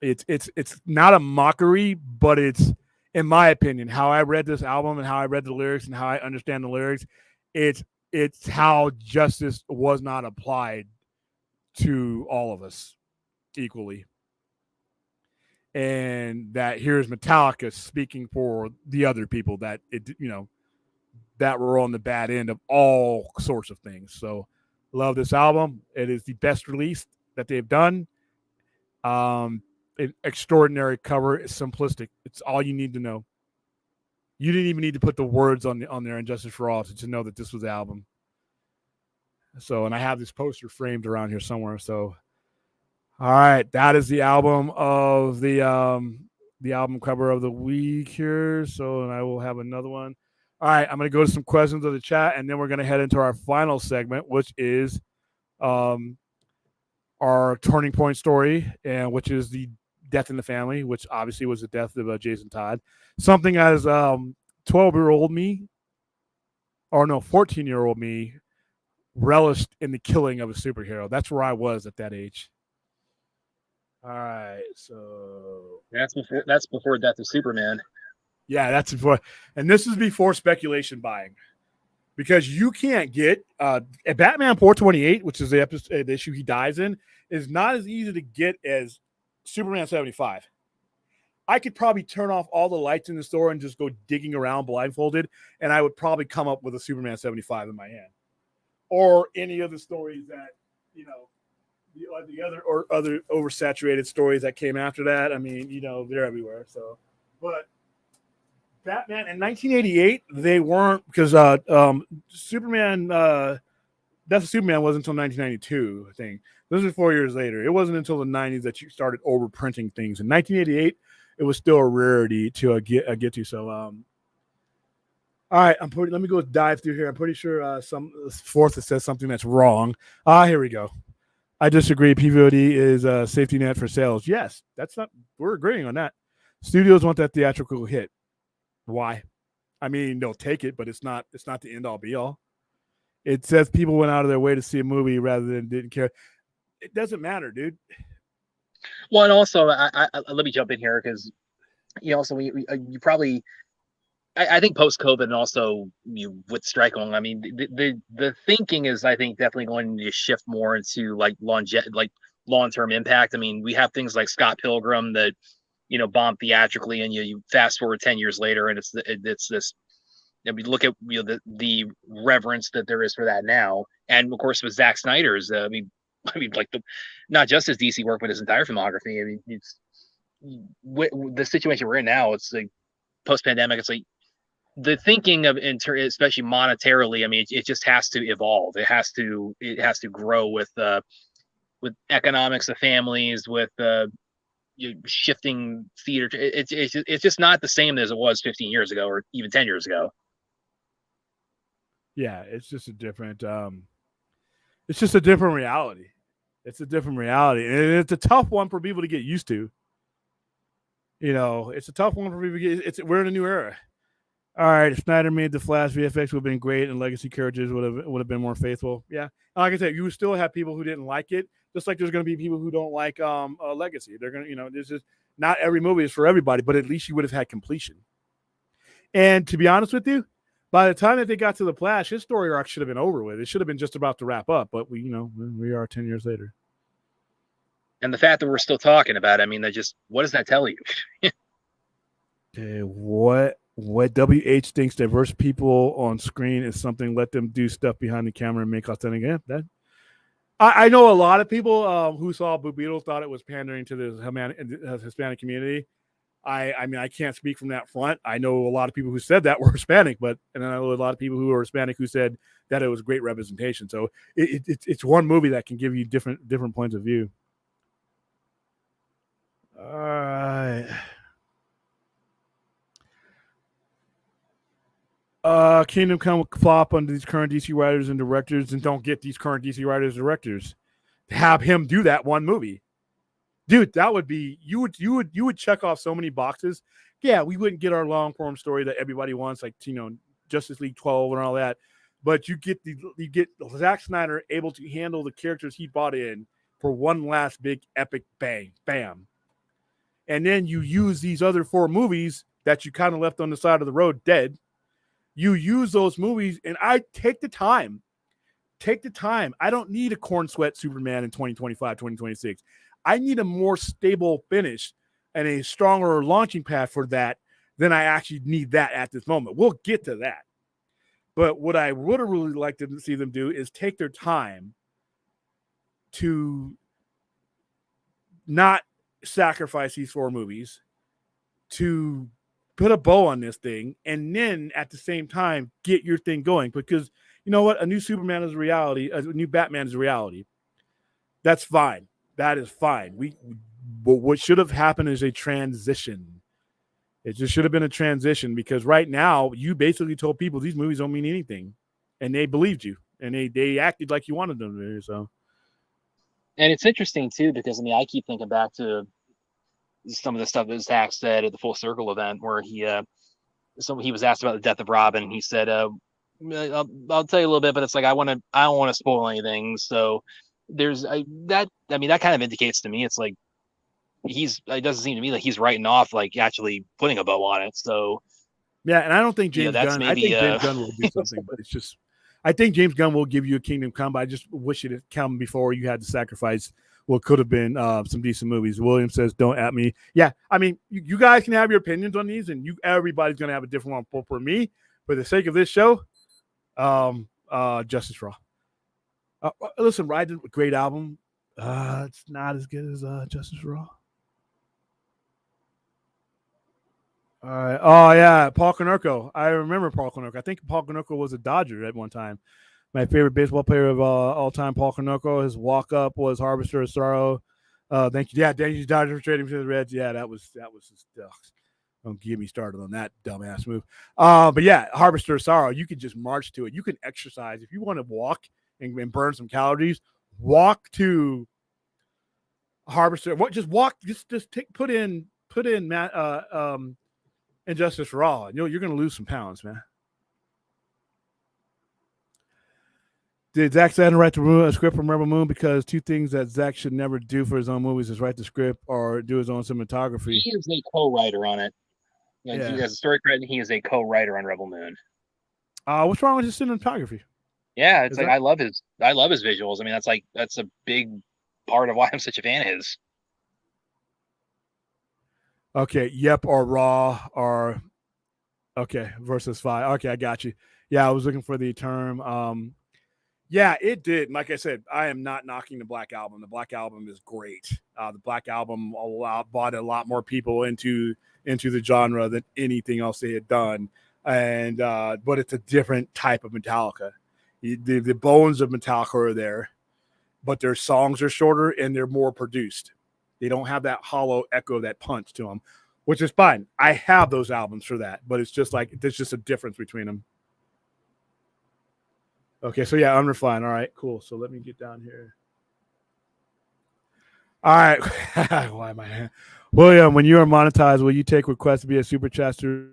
It's not a mockery, but it's, in my opinion, how I read this album and how I read the lyrics and how I understand the lyrics. It's how justice was not applied to all of us equally. And that here's Metallica speaking for the other people that that were on the bad end of all sorts of things. So love this album. It is the best release that they've done. An extraordinary cover. It's simplistic. It's all you need to know. You didn't even need to put the words on there, Injustice for All, to know that this was the album. So, and I have this poster framed around here somewhere. So, all right, that is the album of the album cover of the week here. So, and I will have another one. All right, I'm going to go to some questions of the chat, and then we're going to head into our final segment, which is our turning point story, and which is the death in the family, which obviously was the death of Jason Todd. Something as 12-year-old me, or no, 14-year-old me, relished in the killing of a superhero. That's where I was at that age. All right, so that's before Death of Superman. Yeah, that's before, and this is before speculation buying, because you can't get Batman 428, which is the issue he dies in, is not as easy to get as Superman 75. I could probably turn off all the lights in the store and just go digging around blindfolded, and I would probably come up with a Superman 75 in my hand, or any of the stories that the other oversaturated stories that came after that. I mean, they're everywhere. So, but Batman in 1988, they weren't, because Superman, Death of Superman wasn't until 1992, I think. This is 4 years later. It wasn't until the 90s that you started overprinting things. In 1988, it was still a rarity to get to. So, all right, let me go dive through here. I'm pretty sure some fourth that says something that's wrong. Here we go. I disagree. PVOD is a safety net for sales. Yes, we're agreeing on that. Studios want that theatrical hit. Why? I mean, they'll take it, but it's not the end all be all. It says people went out of their way to see a movie rather than didn't care. It doesn't matter, dude. Well, and also, I let me jump in here, because also you probably, I think post COVID, and also with strike on, I mean, the thinking is, I think, definitely going to shift more into like long-term impact. I mean, we have things like Scott Pilgrim that bombed theatrically, and you fast forward 10 years later, and it's this. We look at the reverence that there is for that now, and of course with Zack Snyder's, I mean, like not just his DC work, but his entire filmography. I mean, it's the situation we're in now. It's like post-pandemic. It's like the thinking of, especially monetarily. I mean, it just has to evolve. It has to grow with economics of families, with shifting theater. It's just not the same as it was 15 years ago, or even 10 years ago. Yeah, it's just a different reality. It's a different reality, and it's a tough one for people to get used to. It's a tough one for people to get. We're in a new era. All right, if Snyder made the Flash, VFX would have been great, and legacy characters would have been more faithful. Yeah, like I said, you would still have people who didn't like it, just like there's going to be people who don't like Legacy. They're going to, there's just not every movie is for everybody, but at least you would have had completion. And to be honest with you, by the time that they got to the Flash, his story arc should have been over with. It should have been just about to wrap up, but we are 10 years later. And the fact that we're still talking about it, I mean, what does that tell you? What WH thinks diverse people on screen is something, let them do stuff behind the camera and make authentic. Yeah, I know a lot of people who saw Blue Beetle thought it was pandering to the Hispanic community. I mean, I can't speak from that front. I know a lot of people who said that were Hispanic, and I know a lot of people who are Hispanic who said that it was great representation. So it's one movie that can give you different points of view. All right. Kingdom Come flop under these current DC writers and directors, and don't get these current DC writers and directors. Have him do that one movie. Dude, that would be, you would check off so many boxes. Yeah, we wouldn't get our long form story that everybody wants, like Justice League 12 and all that. but you get Zack Snyder able to handle the characters he brought in for one last big epic bang, bam. And then you use these other 4 movies that you kind of left on the side of the road dead. You use those movies, and I take the time. Take the time. I don't need a corn sweat Superman in 2025, 2026. I need a more stable finish and a stronger launching pad for that than I actually need that at this moment. We'll get to that. But what I would have really liked to see them do is take their time to not sacrifice these 4 movies, to put a bow on this thing, and then at the same time get your thing going. Because you know what? A new Superman is a reality. A new Batman is a reality. That's fine. That is fine. But what should have happened is a transition. It just should have been a transition, because right now you basically told people these movies don't mean anything, and they believed you, and they acted like you wanted them to. So, and it's interesting too, because I mean, I keep thinking back to some of the stuff that Zach said at the Full Circle event, where he was asked about the death of Robin. And he said, I'll tell you a little bit, but it's like I don't want to spoil anything. So that kind of indicates to me it's like it doesn't seem to me like he's writing off like actually putting a bow on it. So yeah, and I don't think James Gunn. Maybe, I think James Gunn will do something, but it's just I think James Gunn will give you a Kingdom Come. But I just wish it had come before you had to sacrifice what could have been some decent movies. William says, "Don't at me." Yeah, I mean, you guys can have your opinions on these, and everybody's gonna have a different one. But for me, for the sake of this show, Justice for All. Listen, Ride did a great album. It's not as good as Justice for All. All right. Oh yeah, Paul Konerko. I remember Paul Konerko. I think Paul Konerko was a Dodger at one time. My favorite baseball player of all time, Paul Konerko. His walk up was Harvester of Sorrow. Thank you. Yeah, thank you, Dodgers, for trading for the Reds. Yeah, that was just. Don't get me started on that dumbass move. But yeah, Harvester of Sorrow. You can just march to it. You can exercise if you want to walk and burn some calories. Walk to Harvester. What? Just walk. Just put in Injustice for All. You're going to lose some pounds, man. Did Zack Snyder write a script from Rebel Moon? Because 2 things that Zack should never do for his own movies is write the script or do his own cinematography. He is a co-writer on it. He has a story credit. He is a co-writer on Rebel Moon. What's wrong with his cinematography? Yeah, it's I love his visuals. I mean, that's a big part of why I'm such a fan of his. Okay, yep, or raw, or okay, versus 5. Okay, I got you. Yeah, I was looking for the term. Yeah, it did. Like I said, I am not knocking the Black Album. The Black Album is great. The Black Album brought a lot more people into the genre than anything else they had done. And but it's a different type of Metallica. The bones of Metallica are there, but their songs are shorter and they're more produced. They don't have that hollow echo, that punch to them, which is fine. I have those albums for that, but it's just like there's just a difference between them. Okay, so yeah, unrefined. All right, cool. So let me get down here. All right. Why am I? William, when you are monetized, will you take requests to be a super chat to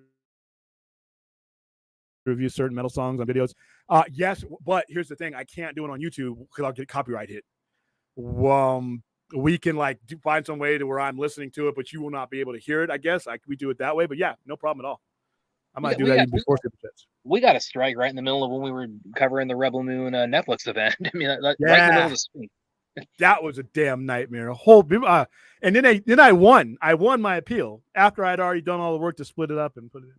review certain metal songs on videos? Yes, but here's the thing. I can't do it on YouTube because I'll get copyright hit. We can find some way to where I'm listening to it, but you will not be able to hear it, I guess. We do it that way, but yeah, no problem at all. I might do that even before super chats. We got a strike right in the middle of when we were covering the Rebel Moon Netflix event. I mean, right in the middle of the screen. That was a damn nightmare. And then I won. I won my appeal after I'd already done all the work to split it up and put it in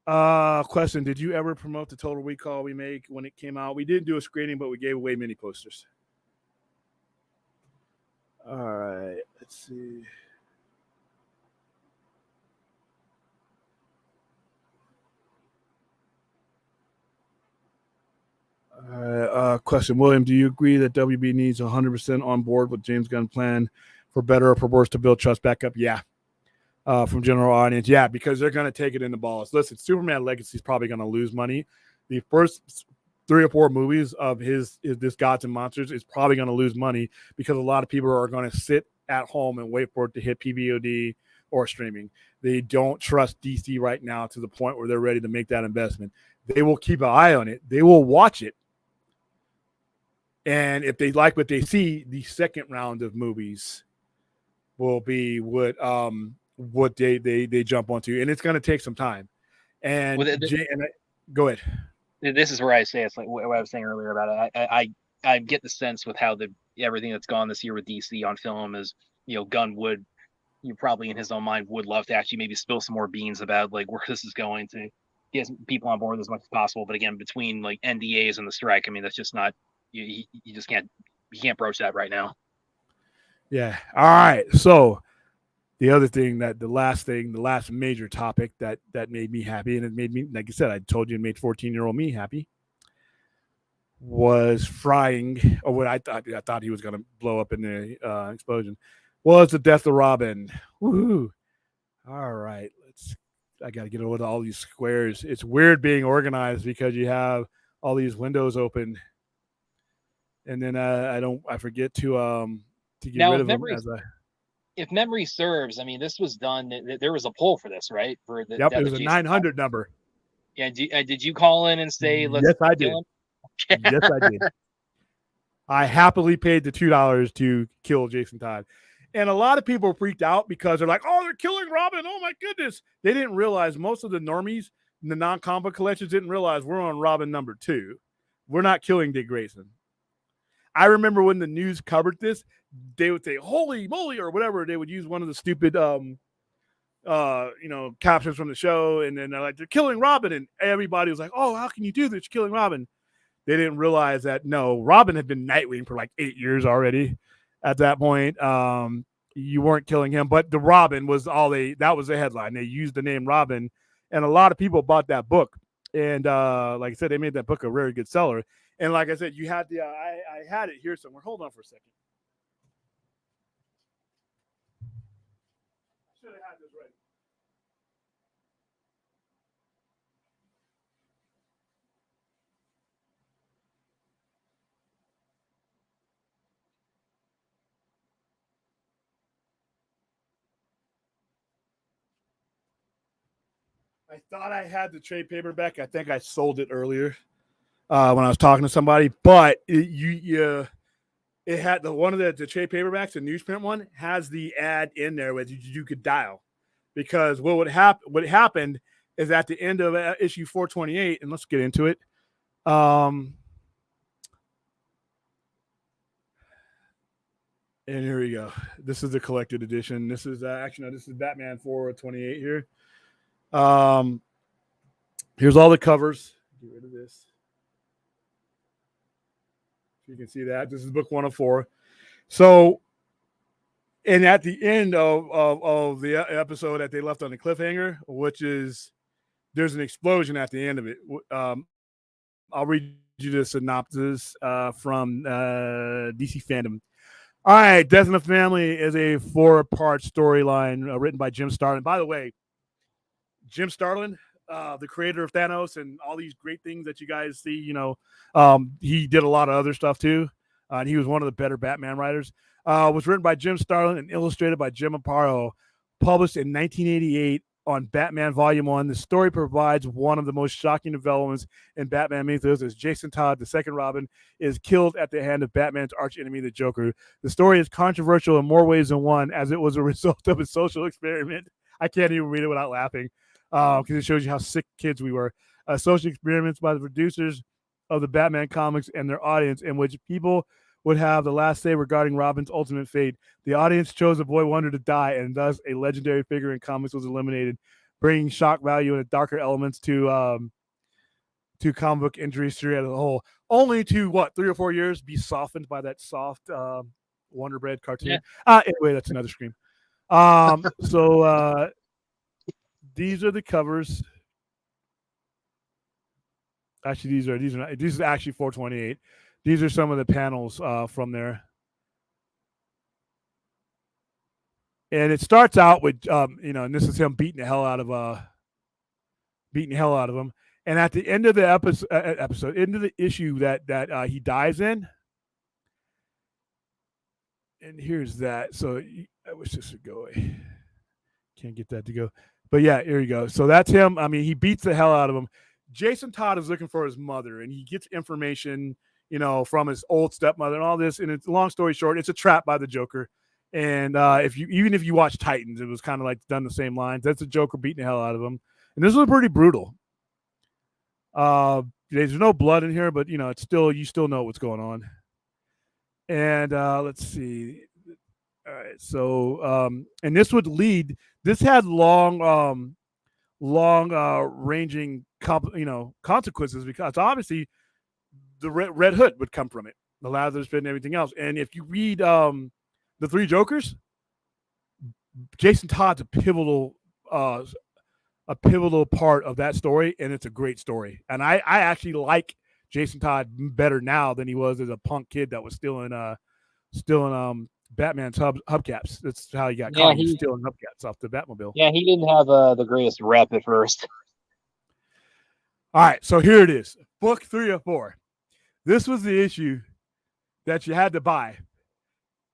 there. Question: did you ever promote the Total Recall remake when it came out? We didn't do a screening, but we gave away mini posters. All right, let's see. Question, William, do you agree that WB needs 100% on board with James Gunn plan for better or for worse to build trust back up? Yeah. From general audience, yeah, because they're going to take it in the balls. Listen, Superman Legacy is probably going to lose money. The first 3 or 4 movies of this Gods and Monsters is probably going to lose money because a lot of people are going to sit at home and wait for it to hit PVOD or streaming. They don't trust DC right now to the point where they're ready to make that investment. they will keep an eye on it. They will watch it. And if they like what they see, the second round of movies will be what they jump onto, and it's going to take some time. And, go ahead. This is where I say it's like what I was saying earlier about it. I get the sense with how everything that's gone this year with DC on film is, Gunn would, you probably in his own mind would love to actually maybe spill some more beans about like where this is going to get people on board as much as possible. But again, between like NDAs and the strike, I mean, that's just not, you just can't broach that right now. Yeah. All right. So the other thing the last major topic that made me happy, and it made me, like I said, I told you it made 14-year-old me happy, was frying, or what I thought he was going to blow up in the explosion, was the death of Robin. Woohoo. All right. I got to get over to all these squares. It's weird being organized because you have all these windows open. And then I forget to get rid of them if memory serves. I mean, this was done. There was a poll for this, right? For the it was a 900 number. Yeah. Did you call in and say, let's? Yes, I did. Yes, I did. I happily paid the $2 to kill Jason Todd. And a lot of people freaked out because they're like, oh, they're killing Robin. Oh, my goodness. They didn't realize, most of the normies, the non-comic collectors didn't realize we're on Robin number 2. We're not killing Dick Grayson. I remember when the news covered this, they would say, holy moly, or whatever. They would use one of the stupid, captions from the show. And then they're like, they're killing Robin. And everybody was like, oh, how can you do this? You're killing Robin. They didn't realize that, no, Robin had been Nightwing for like 8 years already at that point. You weren't killing him, but the Robin was that was the headline. They used the name Robin, and a lot of people bought that book. And like I said, they made that book a very good seller. And like I said, you had I had it here somewhere. Hold on for a second. I should have had this ready. I thought I had the trade paperback. I think I sold it earlier when I was talking to somebody. But it had one of the trade paperbacks, the newsprint one, has the ad in there where you could dial. Because what happened is at the end of issue 428, and let's get into it. And here we go. This is the collected edition. This is this is Batman 428 here. Here's all the covers. Get rid of this. You can see that. This is book 104. So, and at the end of the episode that they left on the cliffhanger, which is there's an explosion at the end of it. I'll read you the synopsis from DC Fandom. All right, Death in the Family is a 4-part storyline written by Jim Starlin. By the way, Jim Starlin, the creator of Thanos and all these great things that you guys see, he did a lot of other stuff too. And he was one of the better Batman writers. Was written by Jim Starlin and illustrated by Jim Aparo, published in 1988 on Batman Volume 1. The story provides one of the most shocking developments in Batman mythos as Jason Todd, the second Robin, is killed at the hand of Batman's archenemy, the Joker. The story is controversial in more ways than one, as it was a result of a social experiment. I can't even read it without laughing. Because it shows you how sick kids we were. Social experiments by the producers of the Batman comics and their audience, in which people would have the last say regarding Robin's ultimate fate. The audience chose a boy wonder to die, and thus a legendary figure in comics was eliminated, bringing shock value and darker elements to comic book industry as a whole. Only to 3 or 4 years be softened by that soft Wonder Bread cartoon. Yeah. Anyway, that's another scream. These are the covers. Actually, these is actually 428. These are some of the panels from there. And it starts out with and this is him beating the hell out of him. And at the end of the episode, end of the issue that he dies in. And here's that. So I wish this would go away. Can't get that to go. But yeah, here you go. So that's him. I mean, he beats the hell out of him. Jason Todd is looking for his mother, and he gets information, from his old stepmother and all this. And it's long story short, it's a trap by the Joker. And even if you watch Titans, it was kind of like done the same lines. That's the Joker beating the hell out of him. And this was pretty brutal. There's no blood in here, but it's still, you still know what's going on. And let's see. All right. So and this would lead. This had long ranging consequences, because obviously the Red Hood would come from it, the Lazarus Pit and everything else. And if you read the Three Jokers, Jason Todd's a pivotal part of that story, and it's a great story. And I actually like Jason Todd better now than he was as a punk kid that was stealing Batman's hubcaps. That's how he got caught. He was stealing hubcaps off the Batmobile. Yeah, he didn't have the greatest rep at first. All right, so here it is. Book 3 of 4. This was the issue that you had to buy.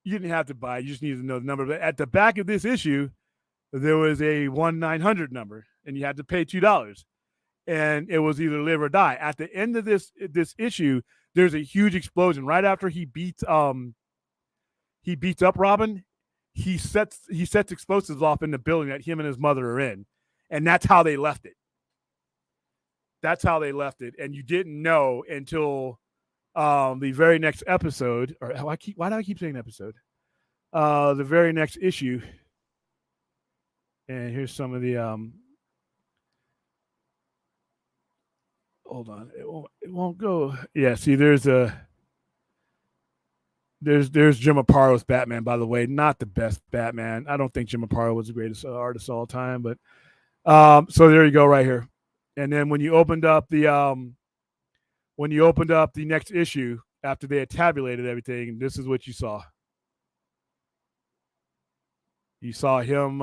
You didn't have to buy. You just needed to know the number. But at the back of this issue, there was a 1-900 number, and you had to pay $2. And it was either live or die. At the end of this issue, there's a huge explosion. Right after he beats up Robin, he sets explosives off in the building that him and his mother are in. And that's how they left it. And you didn't know until the very next episode, or why do I keep saying episode? The very next issue. And here's some of the hold on, it won't go. Yeah, see, there's Jim Aparo's Batman, by the way. Not the best Batman. I don't think Jim Aparo was the greatest artist of all time, but so there you go right here. And then when you opened up the next issue after they had tabulated everything, this is what you saw. You saw him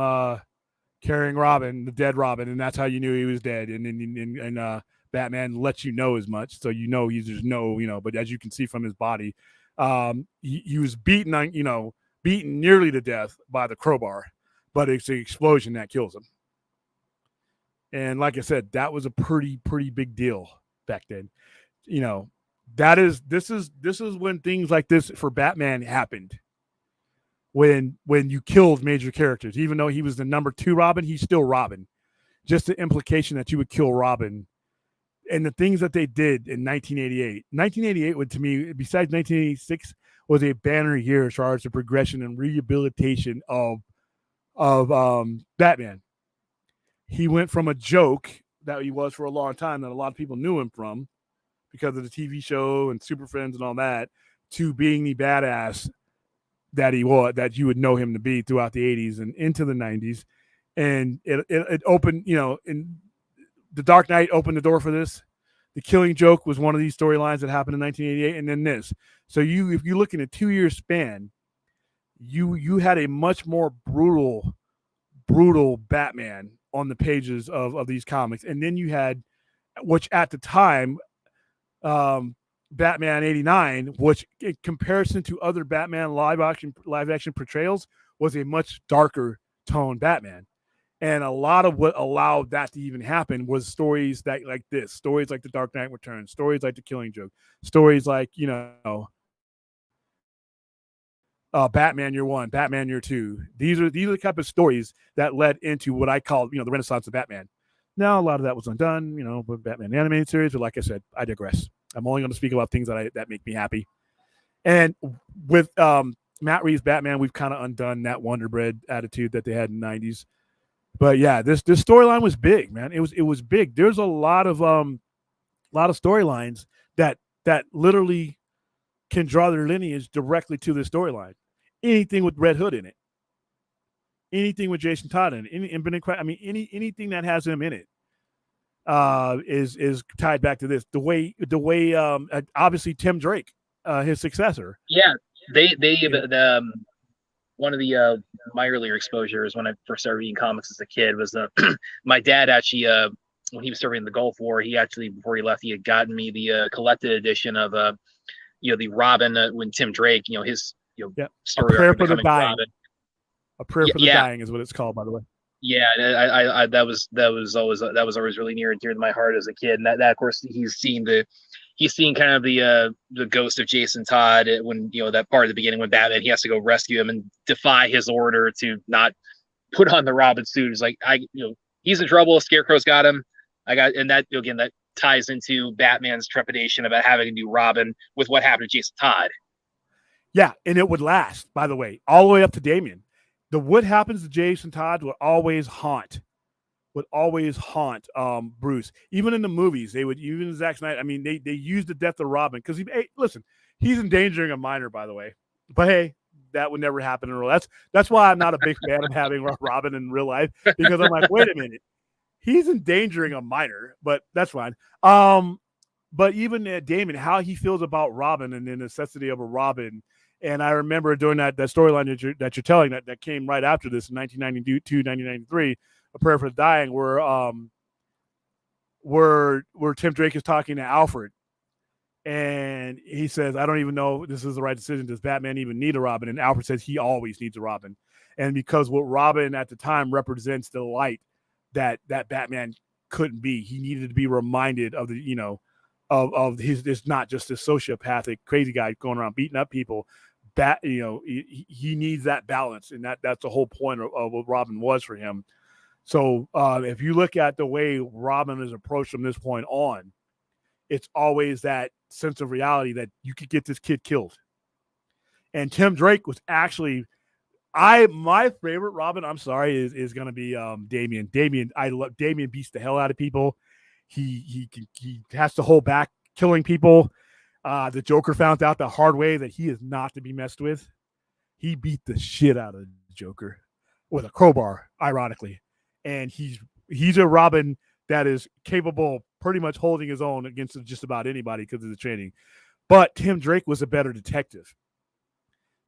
carrying Robin, the dead Robin, and that's how you knew he was dead. And Batman lets you know as much, so he's just but as you can see from his body, he was beaten nearly to death by the crowbar, but it's the explosion that kills him. And like I said, that was a pretty big deal back then. This is when things like this for Batman happened. When you killed major characters, even though he was the number 2 Robin, he's still Robin. Just the implication that you would kill Robin, and the things that they did in 1988. 1988 would, to me, besides 1986, was a banner year as far as the progression and rehabilitation of Batman. He went from a joke that he was for a long time that a lot of people knew him from because of the TV show and Super Friends and all that, to being the badass that he was, that you would know him to be throughout the 80s and into the 90s. And it opened, in The Dark Knight opened the door for this. The Killing Joke was one of these storylines that happened in 1988, and then this. So if you look in a 2-year span, you had a much more brutal Batman on the pages of these comics. And then you had, which at the time, Batman 89, which in comparison to other Batman live action portrayals, was a much darker tone Batman. And a lot of what allowed that to even happen was stories like this, stories like The Dark Knight Returns, stories like The Killing Joke, stories like, Batman Year 1, Batman Year 2. These are the type of stories that led into what I call, the Renaissance of Batman. Now, a lot of that was undone, with Batman the Animated Series, but like I said, I digress. I'm only going to speak about things that make me happy. And with Matt Reeves' Batman, we've kind of undone that Wonder Bread attitude that they had in the 90s. But yeah, this storyline was big, man. It was big. There's a lot of storylines that literally can draw their lineage directly to this storyline. Anything with Red Hood in it, anything with Jason Todd in it, anything that has him in it is tied back to this. The way obviously Tim Drake, his successor. Yeah, one of the my earlier exposures when I first started reading comics as a kid was my dad actually when he was serving in the Gulf War, he actually, before he left, he had gotten me the collected edition of the Robin when Tim Drake, his story. A Prayer for the Dying. Robin. A Prayer for the Dying is what it's called, by the way. Yeah, I that was always really near and dear to my heart as a kid. And that of course he's seen kind of the ghost of Jason Todd when that part at the beginning when Batman he has to go rescue him and defy his order to not put on the Robin suit. It's like he's in trouble. Scarecrow's got him. And that again that ties into Batman's trepidation about having a new Robin with what happened to Jason Todd. Yeah, and it would last, by the way, all the way up to Damian. The what happens to Jason Todd would always haunt Bruce. Even in the movies, they would, even Zack Snyder, I mean, they used the death of Robin because he's endangering a minor, by the way. But hey, that would never happen in real life. That's why I'm not a big fan of having Robin in real life, because I'm like, wait a minute. He's endangering a minor, but that's fine. But even Damon, how he feels about Robin and the necessity of a Robin. And I remember during that storyline that you're telling that came right after this in 1992, 1993, A Prayer for the Dying, where Tim Drake is talking to Alfred. And he says, I don't even know if this is the right decision. Does Batman even need a Robin? And Alfred says he always needs a Robin. And because what Robin at the time represents the light that Batman couldn't be, he needed to be reminded of the, of his, it's not just this sociopathic crazy guy going around beating up people. He needs that balance, and that's the whole point of what Robin was for him. So if you look at the way Robin is approached from this point on, it's always that sense of reality that you could get this kid killed. And Tim Drake was actually my favorite Robin, I'm sorry, is going to be Damian. I love Damian. Beats the hell out of people. He has to hold back killing people. The Joker found out the hard way that he is not to be messed with. He beat the shit out of the Joker with a crowbar, ironically. And he's a Robin that is capable of pretty much holding his own against just about anybody because of the training. But Tim Drake was a better detective.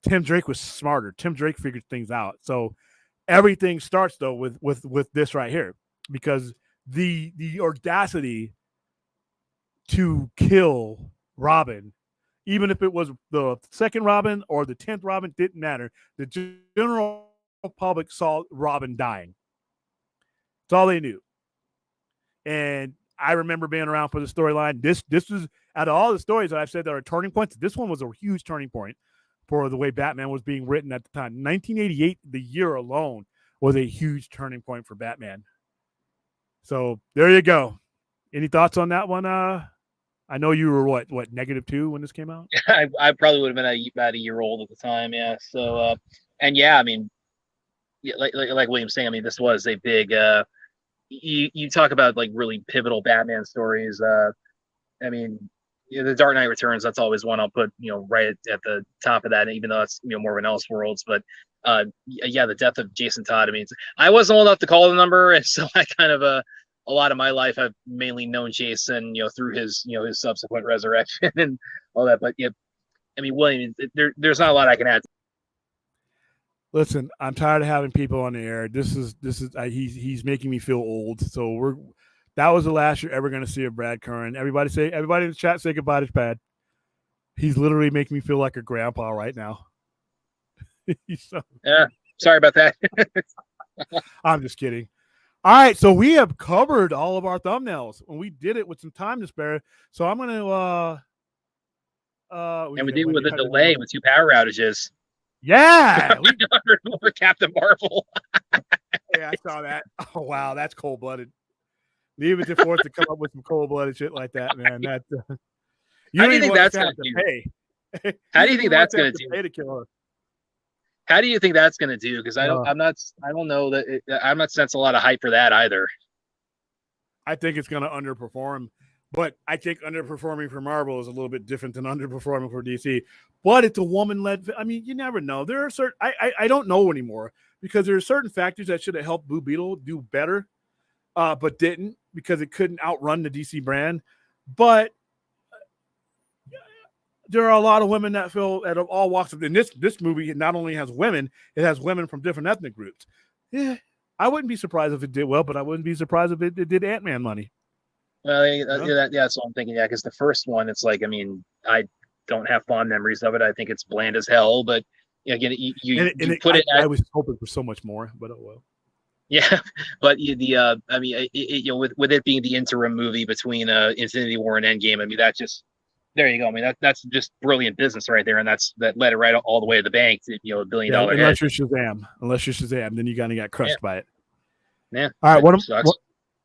Tim Drake was smarter. Tim Drake figured things out. So everything starts though with this right here, because the audacity to kill Robin, even if it was the second Robin or the 10th Robin, didn't matter. The general public saw Robin dying. That's all they knew. And I remember being around for the storyline. This was, out of all the stories that I've said that are turning points, this one was a huge turning point for the way Batman was being written at the time. 1988, the year alone, was a huge turning point for Batman. So there you go. Any thoughts on that one? I know you were what -2 when this came out. I probably would have been about a year old at the time. Yeah. So and yeah, I mean, like William's saying, I mean, this was a big. You talk about like really pivotal Batman stories. I mean, the Dark Knight Returns. That's always one I'll put right at the top of that, even though it's more of an Elseworlds. But yeah, the death of Jason Todd. I mean, I wasn't old enough to call the number, and so I kind of a lot of my life I've mainly known Jason, through his his subsequent resurrection and all that. But yeah, I mean, William, there's not a lot I can add. Listen, I'm tired of having people on the air. This is he's making me feel old. So that was the last you're ever going to see of Brad Curran. Everybody in the chat say goodbye to Brad. He's literally making me feel like a grandpa right now. Yeah, sorry about that. I'm just kidding. All right, so we have covered all of our thumbnails, and we did it with some time to spare. So I'm going to and we did it with a delay with 2 power outages. Yeah, for Captain Marvel. Yeah, I saw that. Oh wow, that's cold-blooded. Leave it to Force to come up with some cold-blooded shit like that, man. That how do you think that's going to pay? How do you think that's going to do? Pay to kill her. How do you think that's going to do? Because I don't know that I'm not sensing a lot of hype for that either. I think it's going to underperform, but I think underperforming for Marvel is a little bit different than underperforming for DC. But it's a woman-led. I mean, you never know. There are certain. I don't know anymore, because there are certain factors that should have helped Blue Beetle do better, but didn't, because it couldn't outrun the DC brand. But there are a lot of women that feel at all walks of. And this movie not only has women, it has women from different ethnic groups. Yeah, I wouldn't be surprised if it did well, but I wouldn't be surprised if it did Ant-Man money. Well, that's what I'm thinking. Yeah, because the first one, it's like, I mean, I don't have fond memories of it. I think it's bland as hell. But again, you put it. I was hoping for so much more, but oh well. Yeah, but I mean, with it being the interim movie between Infinity War and Endgame, I mean, that just there you go. I mean, that's just brilliant business right there, and that led it right all the way to the bank. To, $1 billion hit. Unless you're Shazam, then you kind of got crushed by it. Yeah. All right.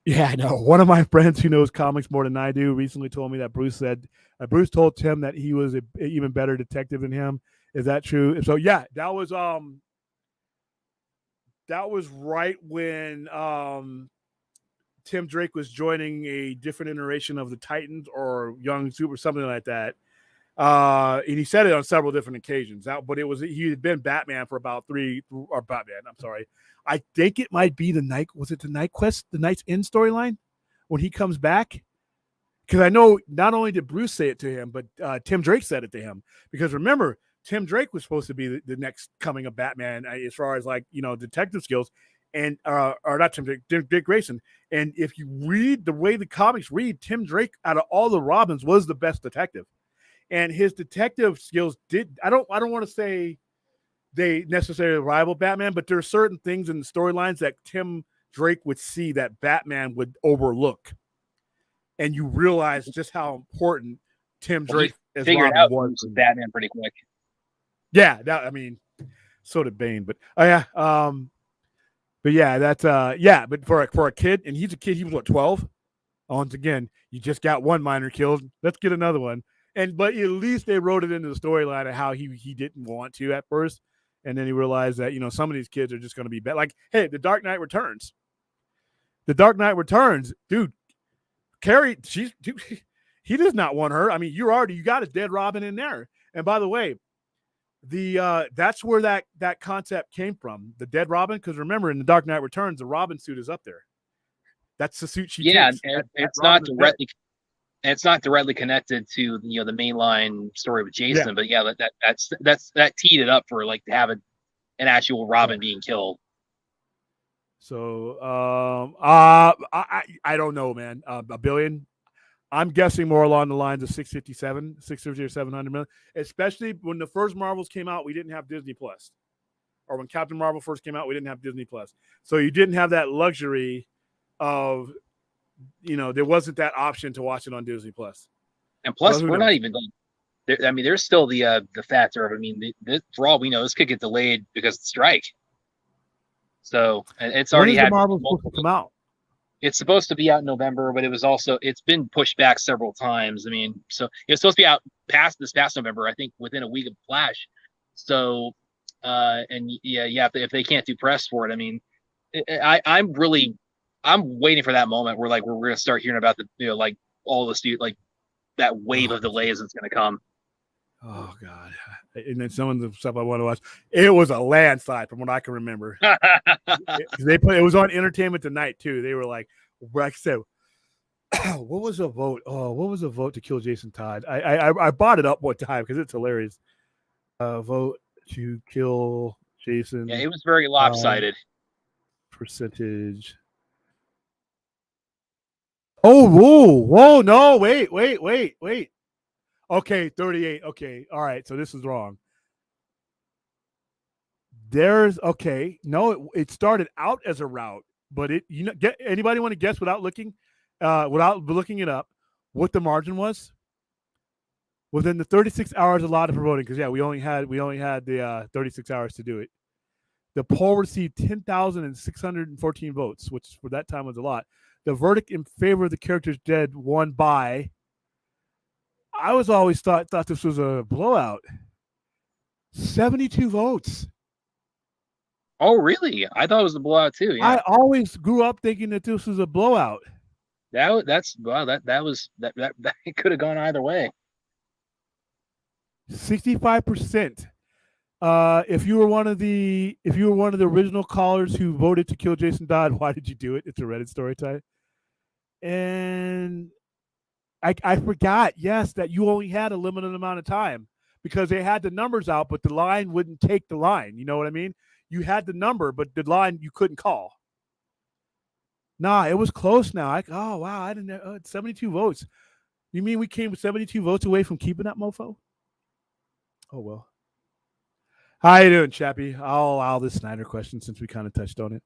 Yeah, I know. One of my friends who knows comics more than I do recently told me that Bruce told Tim that he was an even better detective than him. Is that true? So yeah, that was right when Tim Drake was joining a different iteration of the Titans or Young Super, something like that. And he said it on several different occasions. But he had been Batman for about I'm sorry. I think it might be the Night Quest, the Night's End storyline when he comes back. Because I know not only did Bruce say it to him, but Tim Drake said it to him. Because remember, Tim Drake was supposed to be the next coming of Batman as far as detective skills, and or not Tim Drake, Dick Grayson. And if you read the way the comics read, Tim Drake out of all the Robins was the best detective, and his detective skills I don't want to say they necessarily rival Batman, but there are certain things in the storylines that Tim Drake would see that Batman would overlook, and you realize just how important Tim Drake as figured Robin out was. Batman pretty quick. Yeah, so did Bane, but but yeah, that's but for a kid, and he's a kid, he was what, 12? Once again, you just got one minor killed. Let's get another one. But at least they wrote it into the storyline of how he didn't want to at first, and then he realized that some of these kids are just going to be bad. Like, hey, The Dark Knight Returns. Dude. Carrie, he does not want her. I mean, you got a dead Robin in there. And by the way, that's where that concept came from, the dead Robin. Because remember, in The Dark Knight Returns, the Robin suit is up there. That's the suit she takes. And it's not directly. And it's not directly connected to the mainline story with Jason, but yeah, that teed it up for to have an actual Robin being killed. So I don't know, man. $1 billion. I'm guessing more along the lines of 650 or 700 million. Especially when the first Marvels came out, we didn't have Disney Plus, or when Captain Marvel first came out, we didn't have Disney Plus. So you didn't have that luxury of. There wasn't that option to watch it on Disney Plus. And plus, we're not even there's still the factor of, for all we know, this could get delayed because of the strike. So, and it's already had Marvel supposed to come out. It's supposed to be out in November, but it's been pushed back several times. So it's supposed to be out past November, I think, within a week of Flash. So, if they can't do press for it, I'm waiting for that moment where we're going to start hearing about the all the that wave of delays that's going to come. Oh God! And then some of the stuff I want to watch, it was a landslide from what I can remember. It was on Entertainment Tonight too. They were like I said, what was a vote? Oh, what was a vote to kill Jason Todd? I bought it up one time because it's hilarious. Vote to kill Jason. Yeah, it was very lopsided. Percentage. Oh, whoa, no, wait. Okay, 38. Okay, all right. So this is wrong. No, it started out as a route, but anybody want to guess without looking it up, what the margin was? Within the 36 hours allotted for voting, because we only had the 36 hours to do it. The poll received 10,614 votes, which for that time was a lot. The verdict in favor of the characters dead won by. I was always thought this was a blowout. 72 votes. Oh, really? I thought it was a blowout too. Yeah. I always grew up thinking that this was a blowout. That it could have gone either way. 65%. If you were one of the original callers who voted to kill Jason Todd, why did you do it? It's a Reddit story type. And I forgot, that you only had a limited amount of time because they had the numbers out, but the line wouldn't take the line. You know what I mean? You had the number, but the line you couldn't call. Nah, it was close now. Oh, wow, I didn't know. 72 votes. You mean we came 72 votes away from keeping that mofo? Oh, well. How you doing, Chappie? I'll allow this Snyder question since we kind of touched on it.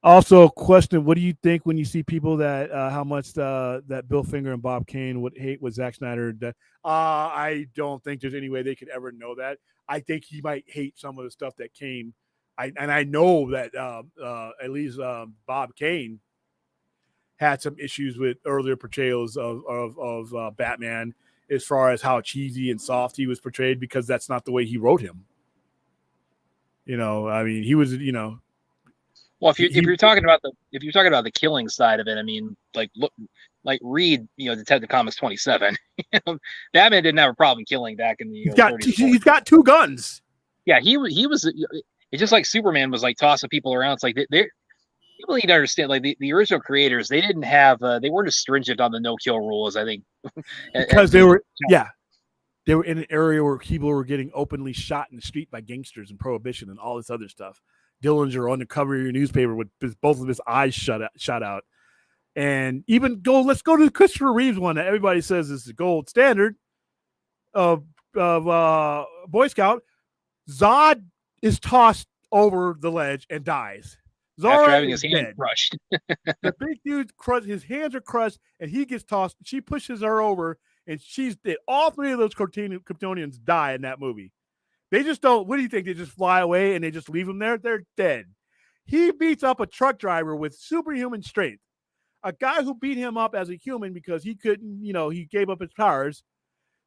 Also, question: what do you think when you see people that how much that Bill Finger and Bob Kane would hate with Zack Snyder? That I don't think there's any way they could ever know that. I think he might hate some of the stuff that came. I know that at least Bob Kane had some issues with earlier portrayals of Batman as far as how cheesy and soft he was portrayed, because that's not the way he wrote him. I mean, he was, Well, if you're talking about the killing side of it, I mean, like read Detective Comics 27. Batman didn't have a problem killing back in the 30s. He's got two guns. Yeah, he was. It's just like Superman was like tossing people around. It's like people need to understand. Like the original creators, they didn't have they weren't as stringent on the no kill rules. I think because they were in an area where people were getting openly shot in the street by gangsters and prohibition and all this other stuff. Dillinger on the cover of your newspaper with both of his eyes shot out. And even let's go to the Christopher Reeves one that everybody says is the gold standard of Boy Scout. Zod is tossed over the ledge and dies. After having his hand crushed. The big dude crushed, his hands are crushed, and he gets tossed. She pushes her over, and she's dead. All three of those Kryptonians die in that movie. They just don't. What do you think? They just fly away and they just leave them there? They're dead. He beats up a truck driver with superhuman strength. A guy who beat him up as a human because he couldn't, he gave up his powers.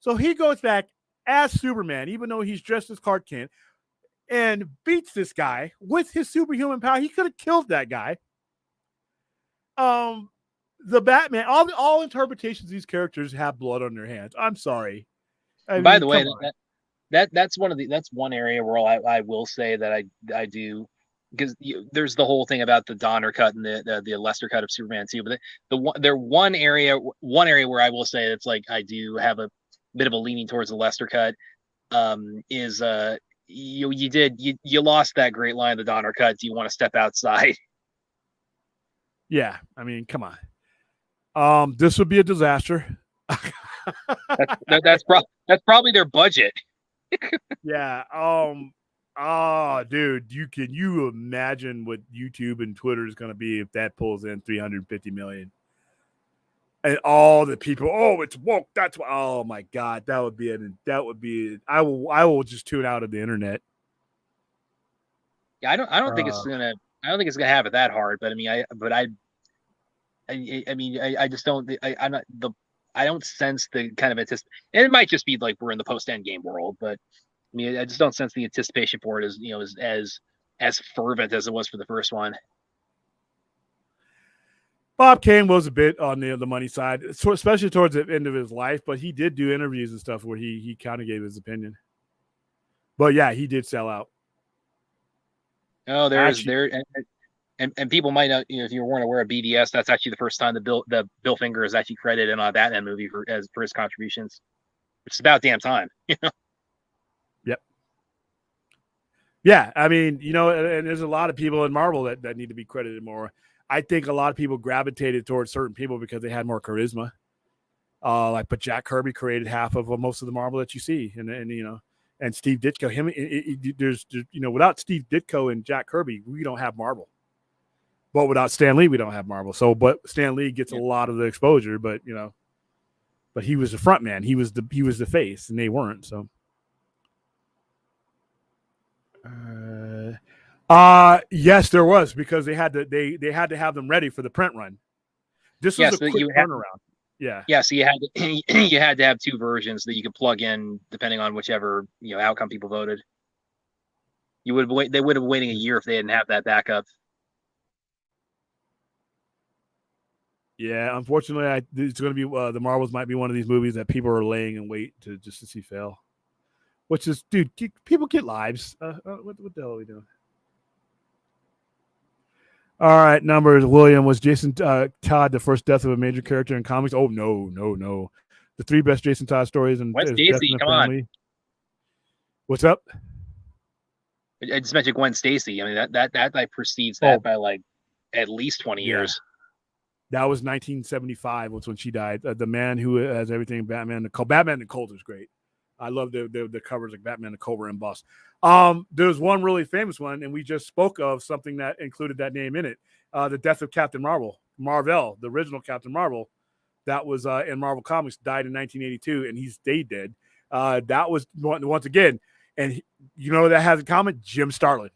So he goes back as Superman, even though he's dressed as Clark Kent, and beats this guy with his superhuman power. He could have killed that guy. The Batman, all interpretations of these characters have blood on their hands. I'm sorry. By the way, that's one area where I will say that I do, because there's the whole thing about the Donner cut and the Lester cut of Superman 2, but one area where I will say it's like I do have a bit of a leaning towards the Lester cut is you lost that great line of the Donner cut. Do you want to step outside? Yeah, I mean, come on. This would be a disaster. That's probably their budget. Yeah. Dude, can you imagine what YouTube and Twitter is going to be if that pulls in 350 million? And all the people, it's woke. That's why. Oh my God, that would be. I will just tune out of the internet. Yeah, I don't think it's gonna have it that hard. But I mean, I just don't. I don't sense the kind of anticipation. And it might just be like we're in the post Endgame world, but I mean, I just don't sense the anticipation for it as fervent as it was for the first one. Bob Kane was a bit on the money side, especially towards the end of his life, but he did do interviews and stuff where he kind of gave his opinion. But yeah, he did sell out. Oh, and people might know, if you weren't aware of BDS, that's actually the first time the Bill Finger is actually credited in a Batman movie for his contributions. It's about damn time. Yep. Yeah, I mean, and there's a lot of people in Marvel that need to be credited more. I think a lot of people gravitated towards certain people because they had more charisma. But Jack Kirby created half of most of the Marvel that you see, and Steve Ditko. Without Steve Ditko and Jack Kirby, we don't have Marvel. But without Stan Lee, we don't have Marvel. So, but Stan Lee gets a lot of the exposure. But but he was the front man. He was the face, and they weren't. So. Yes, there was, because they had to have them ready for the print run. This was a quick turnaround. Yeah. So you had to have two versions that you could plug in depending on whichever outcome people voted. They would have been waiting a year if they didn't have that backup. Yeah, unfortunately, it's going to be the Marvels might be one of these movies that people are laying in wait to see fail. Which is, dude, people get lives. What the hell are we doing? All right, numbers. William, was Jason Todd the first death of a major character in comics? Oh, no. The three best Jason Todd stories and Gwen Stacy, come on. What's up? I just mentioned Gwen Stacy. I mean, that like precedes that by like at least 20 years. That was 1975 was when she died. The man who has everything, Batman the Cold is great. I love the covers like Batman, the Cobra, and Boss. There's one really famous one, and we just spoke of something that included that name in it. the death of Captain Marvel, the original Captain Marvel, that was in Marvel Comics, died in 1982, and he stayed dead. That was once again, and that has in common Jim Starlin.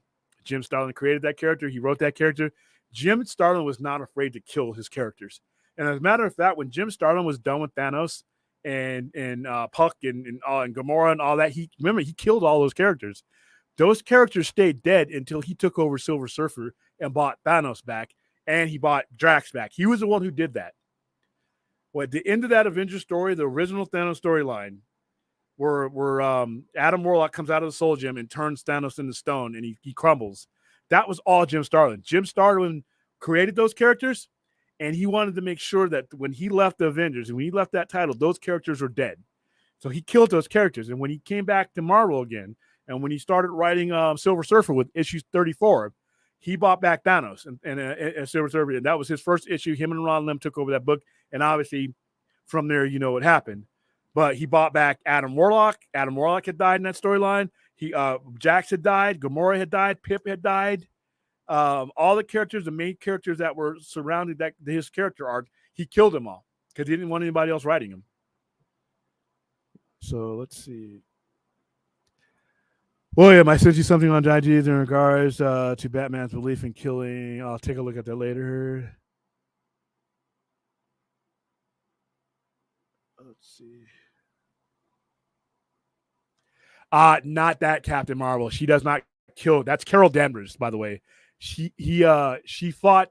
Jim Starlin created that character. He wrote that character. Jim Starlin was not afraid to kill his characters. And as a matter of fact, when Jim Starlin was done with Thanos and Puck and Gamora and all that, he killed all those characters. Those characters stayed dead until he took over Silver Surfer and bought Thanos back, and he bought Drax back. He was the one who did that. Well, at the end of that Avengers story, the original Thanos storyline, where Adam Warlock comes out of the Soul Gem and turns Thanos into stone, and he crumbles. That was all Jim Starlin. Jim Starlin created those characters, and he wanted to make sure that when he left the Avengers and when he left that title, those characters were dead. So he killed those characters. And when he came back to Marvel again, and when he started writing Silver Surfer with issue 34, he bought back Thanos and Silver Surfer. And that was his first issue. Him and Ron Lim took over that book. And obviously, from there, what happened. But he bought back Adam Warlock. Adam Warlock had died in that storyline. Jax had died. Gamora had died. Pip had died. All the characters, the main characters that were surrounding his character arc, he killed them all because he didn't want anybody else writing them. So let's see. William, I sent you something on IG in regards to Batman's belief in killing. I'll take a look at that later. Let's see. Not that Captain Marvel. She does not kill. That's Carol Danvers, by the way. She fought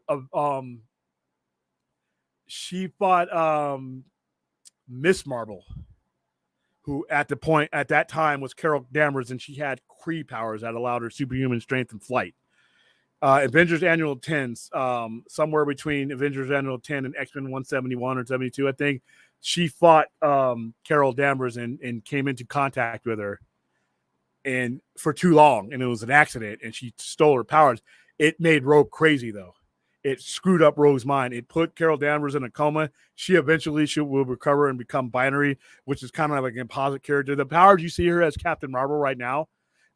Miss Marvel, who at that time was Carol Danvers, and she had Kree powers that allowed her superhuman strength and flight. Avengers Annual 10, somewhere between Avengers Annual 10 and X-Men 171 or 72, I think. She fought Carol Danvers and came into contact with her, and for too long, and it was an accident, and she stole her powers. It made Rogue crazy, though. It screwed up Rogue's mind. It put Carol Danvers in a coma. She eventually will recover and become binary, which is kind of like a composite character. The powers you see her as Captain Marvel right now,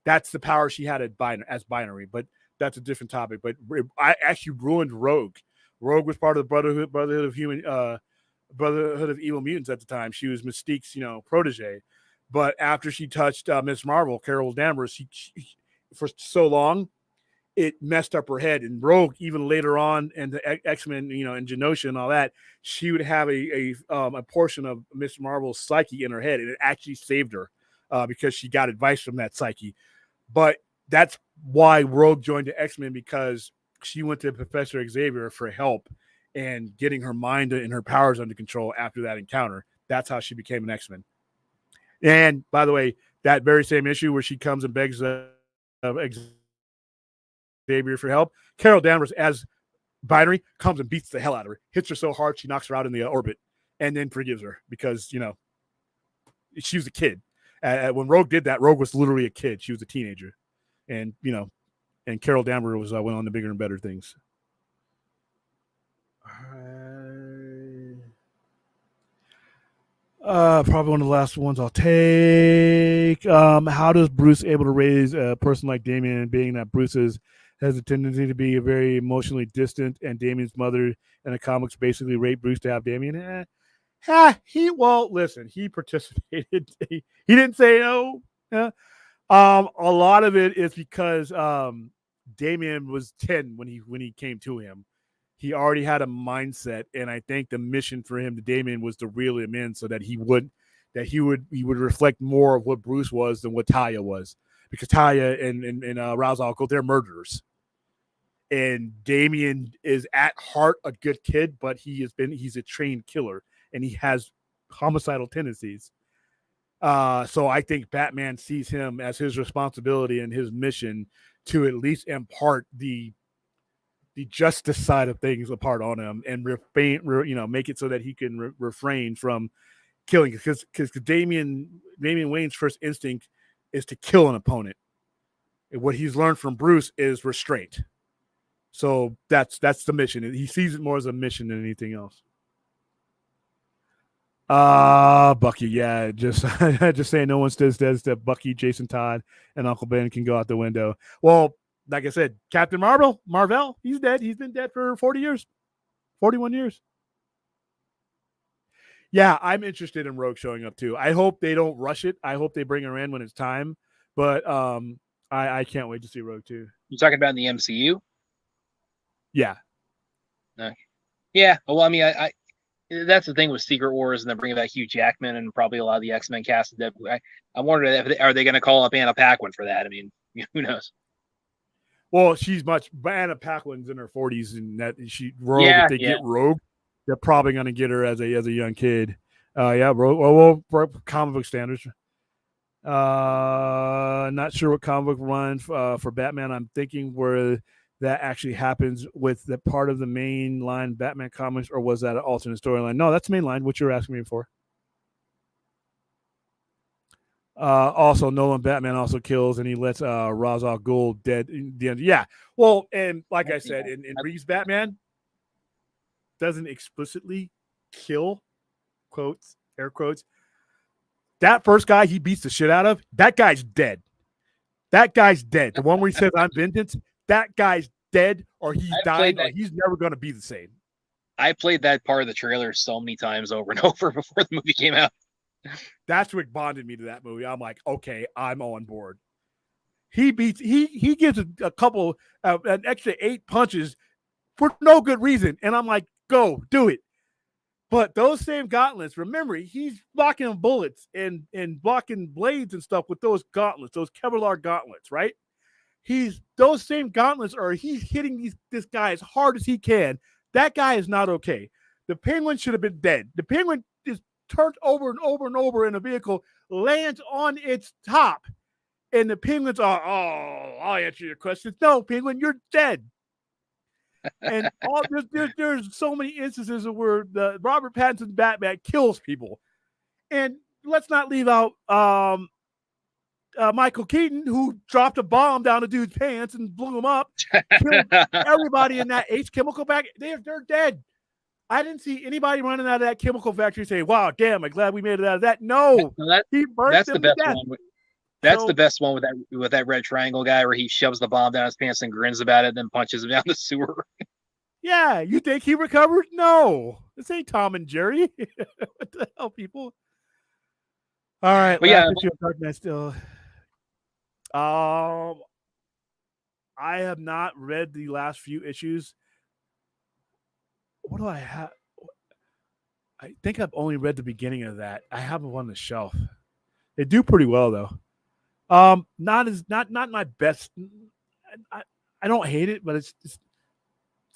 that's the power she had as binary, but that's a different topic. But I actually ruined Rogue. Rogue was part of the Brotherhood of Evil Mutants at the time. She was Mystique's, protege. But after she touched Miss Marvel, Carol Danvers, she for so long, it messed up her head. And Rogue, even later on, and the X-Men, and Genosha and all that, she would have a portion of Miss Marvel's psyche in her head, and it actually saved her because she got advice from that psyche. But that's why Rogue joined the X-Men, because she went to Professor Xavier for help and getting her mind and her powers under control after that encounter. That's how she became an X-Men. And by the way, that very same issue where she comes and begs Xavier for help, Carol Danvers as binary comes and beats the hell out of her, hits her so hard she knocks her out in the orbit, and then forgives her because she was a kid. When Rogue did that, Rogue was literally a kid. She was a teenager, and and Carol Danvers went on to bigger and better things. Probably one of the last ones I'll take. How does Bruce able to raise a person like Damian, being that Bruce has a tendency to be very emotionally distant, and Damian's mother in the comics basically raped Bruce to have Damian? He participated. He didn't say no. A lot of it is because Damian was 10 when he came to him. He already had a mindset, and I think the mission for him to Damian was to reel him in so that he would reflect more of what Bruce was than what Talia was, because Talia and Ra's al Ghul, they're murderers, and Damian is at heart a good kid, but he's a trained killer, and he has homicidal tendencies. So I think Batman sees him as his responsibility and his mission to at least impart the justice side of things apart on him, and make it so that he can refrain from killing, because Damian Wayne's first instinct is to kill an opponent. And what he's learned from Bruce is restraint. So that's the mission. He sees it more as a mission than anything else. Bucky, yeah, just saying no one says that Bucky, Jason Todd, and Uncle Ben can go out the window. Well, like I said, Captain Marvel, he's dead. He's been dead for 40 years, 41 years. Yeah, I'm interested in Rogue showing up too. I hope they don't rush it. I hope they bring her in when it's time. But I can't wait to see Rogue too. You talking about in the MCU? Yeah. Yeah. Well, I mean, I that's the thing with Secret Wars, and then bringing back Hugh Jackman and probably a lot of the X-Men cast. I wonder if are they going to call up Anna Paquin for that? I mean, who knows? Well, Anna Paquin's in her 40s, and that if they get Rogue, they're probably going to get her as a young kid. Rogue. Well, comic book standards. Not sure what comic book run for Batman. I'm thinking where that actually happens with the part of the main line Batman comics, or was that an alternate storyline? No, that's the main line, which you're asking me for. Also, Nolan Batman also kills, and he lets Ra's al Ghul dead in the end. Yeah, well, and like I said, in Reeves Batman doesn't explicitly kill, quotes, air quotes. That first guy he beats the shit out of, that guy's dead. That guy's dead. The one where he says, I'm vengeance, that guy's dead, or he's died, or he's never going to be the same. I played that part of the trailer so many times over and over before the movie came out. That's what bonded me to that movie. I'm like, okay, I'm on board. He gives a couple, an extra 8 punches for no good reason. And I'm like, go, do it. But those same gauntlets, remember, he's blocking bullets and blocking blades and stuff with those gauntlets, those Kevlar gauntlets, right? Those same gauntlets he's hitting this guy as hard as he can. That guy is not okay. The Penguin should have been dead. The Penguin is turned over and over and over in a vehicle, lands on its top, and the Penguins are, I'll answer your questions. No, Penguin, you're dead. And there's so many instances of where the Robert Pattinson Batman kills people. And let's not leave out Michael Keaton, who dropped a bomb down a dude's pants and blew him up, killed everybody in that H chemical factory. They're dead. I didn't see anybody running out of that chemical factory saying, wow, damn, I'm glad we made it out of that. No, he burnt them to death. That's the best one with that red triangle guy where he shoves the bomb down his pants and grins about it, then punches him down the sewer. Yeah, you think he recovered? No, this ain't Tom and Jerry. What the hell, people? All right, but yeah, Dark Knight still. I have not read the last few issues. What do I have? I think I've only read the beginning of that. I have them on the shelf. They do pretty well though. Not my best. I don't hate it, but it's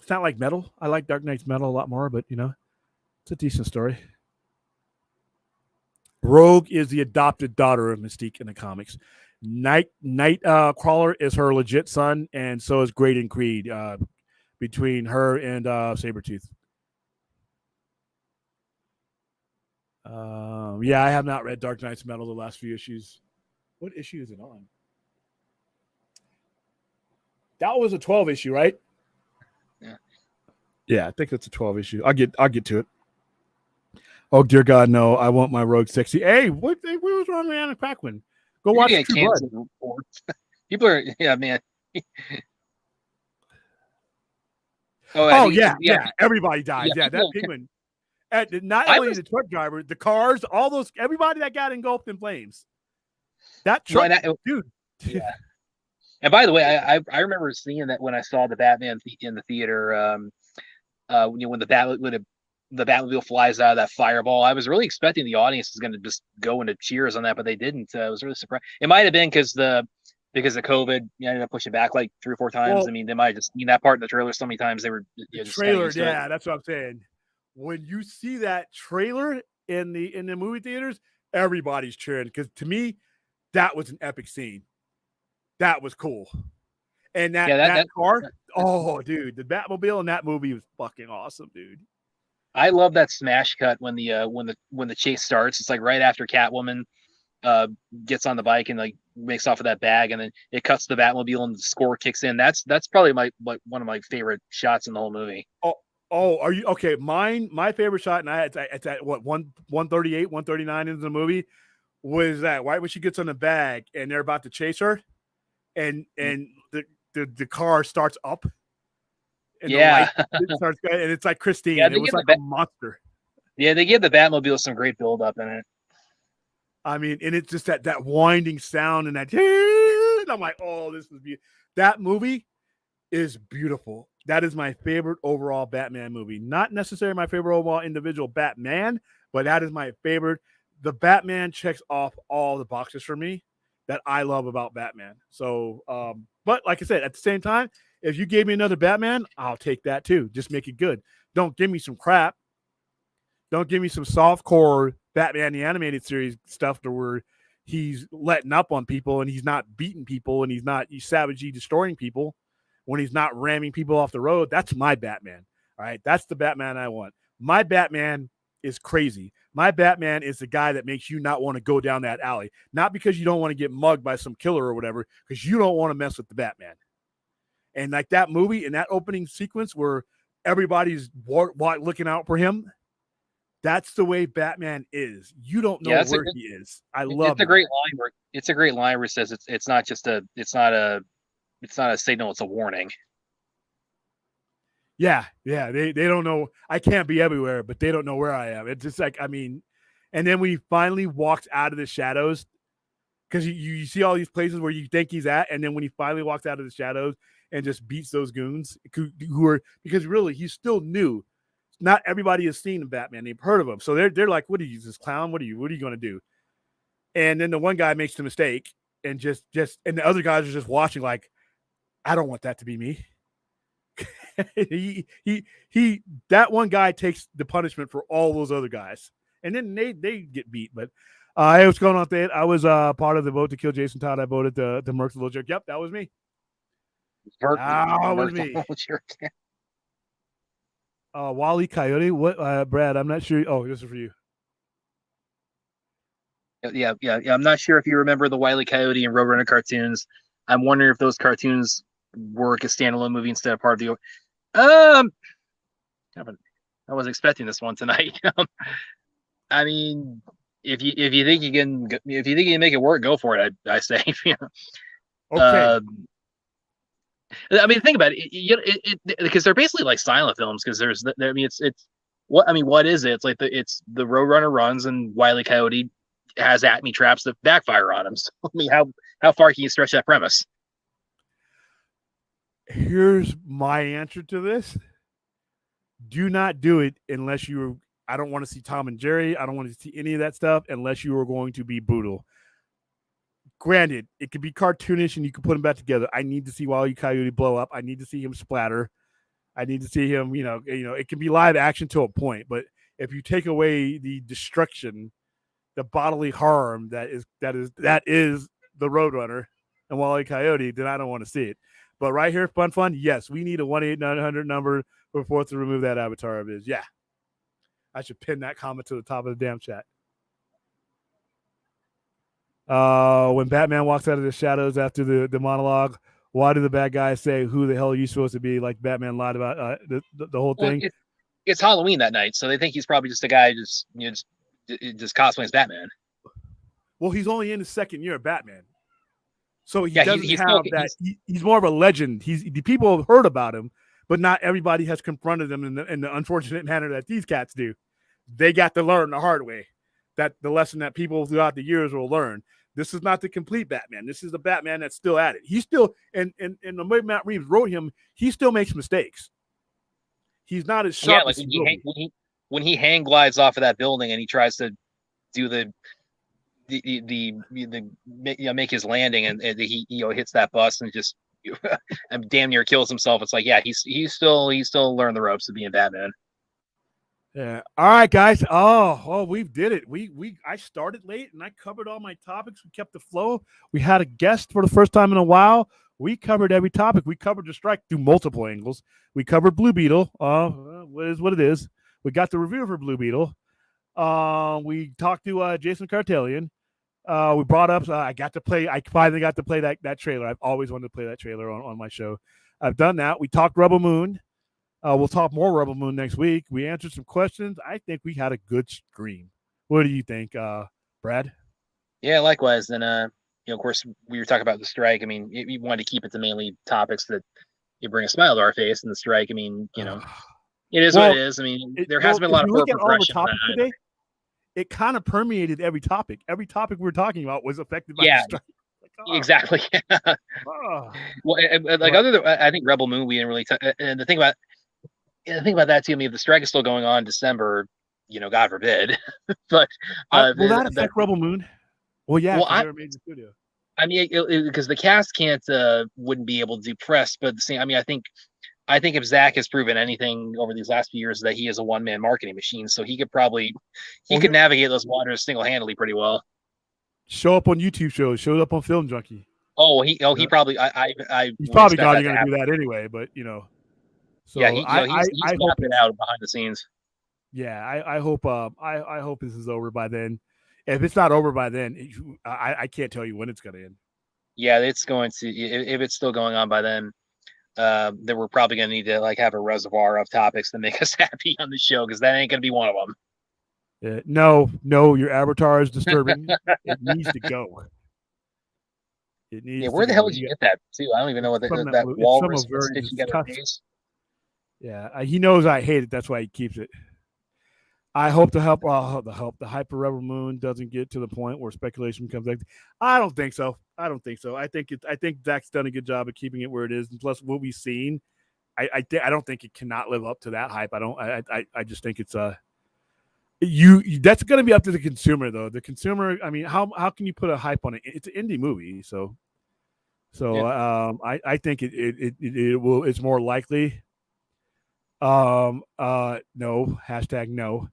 not like Metal. I like Dark Knight's Metal a lot more, but it's a decent story. Rogue is the adopted daughter of Mystique in the comics. Nightcrawler is her legit son, and so is Graydon Creed. Between her and Sabretooth. Yeah, I have not read Dark Knight's Metal the last few issues. What issue is it on? That was a 12 issue, right? Yeah, I think it's a 12 issue. I'll get to it. Oh dear God, no! I want my Rogue sexy. Hey, what was wrong with Anna Paquin? Go watch True Blood. People are, man. Yeah. Everybody dies. Yeah, that Penguin. Not only the truck driver, the cars, all those, everybody that got engulfed in flames. That truck, dude. Yeah. And by the way, I remember seeing that when I saw the Batman in the theater. When the Batmobile flies out of that fireball, I was really expecting the audience was going to just go into cheers on that, but they didn't. I was really surprised. It might have been because of COVID, ended up pushing back like 3 or 4 times. Well, I mean, they might have just seen that part in the trailer so many times they were just trailer. Yeah, that's what I'm saying. When you see that trailer in the movie theaters, everybody's cheering because to me, that was an epic scene. That was cool. And that car, dude, the Batmobile in that movie was fucking awesome, dude. I love that smash cut when the chase starts. It's like right after Catwoman gets on the bike and like makes off with that bag, and then it cuts the Batmobile and the score kicks in. That's probably one of my favorite shots in the whole movie. Oh, are you okay? My favorite shot, and it's at what 138, 139 into the movie, was that right when she gets on the bag and they're about to chase her, and the the car starts up. And Yeah. the light starts going, and it's like Christine. Yeah, It was like a monster. Yeah, they give the Batmobile some great build up in it. I mean, and it's just that winding sound and that. And I'm like, oh, this is beautiful. That movie is beautiful. That is my favorite overall Batman movie. Not necessarily my favorite overall individual Batman, but that is my favorite. The Batman checks off all the boxes for me that I love about Batman. So, but like I said, at the same time, if you gave me another Batman, I'll take that too. Just make it good. Don't give me some crap. Don't give me some softcore Batman the animated series stuff to where he's letting up on people and he's not beating people and he's savagely destroying people when he's not ramming people off the road. That's my Batman. All right. That's the Batman I want. My Batman is crazy. My Batman is the guy that makes you not want to go down that alley. Not because you don't want to get mugged by some killer or whatever, because you don't want to mess with the Batman. And like that movie in that opening sequence where everybody's looking out for him, that's the way Batman is. You don't know where he is. I love it's a great line where it says it's not a signal, it's a warning. Yeah. They don't know. I can't be everywhere, but they don't know where I am. It's just like, I mean, and then when he finally walks out of the shadows, because you see all these places where you think he's at, and then when he finally walks out of the shadows and just beats those goons who are, because really he's still new. Not everybody has seen Batman. They've heard of him. So they're like, what are you, this clown? What are you going to do? And then the one guy makes the mistake and just and the other guys are just watching like, I don't want that to be me. he that one guy takes the punishment for all those other guys. And then they get beat. But hey, what's going on there? I was part of the vote to kill Jason Todd. I voted the Merc's Little Jerk. Yep, that was me. That was me. Wally Coyote. What, Brad? I'm not sure. Oh, this is for you. Yeah. I'm not sure if you remember the Wile E. Coyote and Roadrunner cartoons. I'm wondering if those cartoons work as standalone movie instead of part of the. I was expecting this one tonight. I mean, if you think you can make it work, go for it. I say. Okay. I mean, think about it, because they're basically like silent films. Because what is it? It's like the Roadrunner runs and Wile E. Coyote has Acme traps that backfire on him. So, I mean, how far can you stretch that premise? Here's my answer to this. Do not do it unless I don't want to see Tom and Jerry. I don't want to see any of that stuff unless you are going to be brutal. Granted, it could be cartoonish and you can put them back together. I need to see Wile E. Coyote blow up. I need to see him splatter. I need to see him, it can be live action to a point, but if you take away the destruction, the bodily harm that is the Roadrunner and Wile E. Coyote, then I don't want to see it. But right here, fun, yes, we need a 1-800 number before to remove that avatar of his. Yeah. I should pin that comment to the top of the damn chat. When Batman walks out of the shadows after the monologue, why do the bad guys say, who the hell are you supposed to be? Like Batman lied about the whole thing. It's Halloween that night, so they think he's probably just a guy just cosplaying as Batman. Well, he's only in his second year of Batman. So he doesn't have that. He's more of a legend. The people have heard about him, but not everybody has confronted him in the unfortunate manner that these cats do. They got to learn the hard way. That the lesson that people throughout the years will learn. This is not the complete Batman. This is the Batman that's still at it. He's still, and the way Matt Reeves wrote him, he still makes mistakes. He's not as sharp. Yeah, like when he hang glides off of that building and he tries to do the make his landing and he hits that bus and just and damn near kills himself. It's like, yeah, he's still learning the ropes of being Batman. Yeah. All right, guys. Oh, we did it. I started late and I covered all my topics. We kept the flow. We had a guest for the first time in a while. We covered every topic. We covered the strike through multiple angles. We covered Blue Beetle. What is what it is. We got the review for Blue Beetle. We talked to Jason Kartalian. We brought up. I finally got to play that trailer. I've always wanted to play that trailer on my show. I've done that. We talked Rebel Moon. We'll talk more Rebel Moon next week. We answered some questions. I think we had a good stream. What do you think, Brad? Yeah, likewise. And of course, we were talking about the strike. I mean, you wanted to keep it to mainly topics that you bring a smile to our face, and the strike. I mean, it is what it is. I mean, there has been a lot of forward progression on that. Today, it kind of permeated every topic. Every topic we were talking about was affected by the strike. Exactly. Well, other than I think Rebel Moon, we didn't really. And the thing about that too, I mean, if the strike is still going on in December, God forbid. But will that affect Rebel Moon? Well, yeah, well, they're a major studio. I mean, because the cast wouldn't be able to do press, but the same. I mean, I think if Zach has proven anything over these last few years, that he is a one-man marketing machine, so he could navigate those waters single-handedly pretty well. Show up on YouTube shows, showed up on Film Junkie. He probably. He's probably not going to do that anyway, but So yeah, he's mapped it out behind the scenes. Yeah, I hope I hope this is over by then. If it's not over by then, I can't tell you when it's going to end. Yeah, it's going to. If it's still going on by then, then we're probably going to need to have a reservoir of topics to make us happy on the show, because that ain't going to be one of them. No, your avatar is disturbing. It needs to go. It needs. Yeah, where the hell did you get that too? I don't even know what that walrus was stitching together. Yeah, he knows I hate it. That's why he keeps it. I hope the the Hyper Rebel Moon doesn't get to the point where speculation becomes like. I don't think so. I think Zach's done a good job of keeping it where it is. And plus, what we've seen, I don't think it cannot live up to that hype. I just think it's that's going to be up to the consumer, though. The consumer, I mean, how can you put a hype on it? It's an indie movie, so yeah. I think it will. It's more likely. No, hashtag no.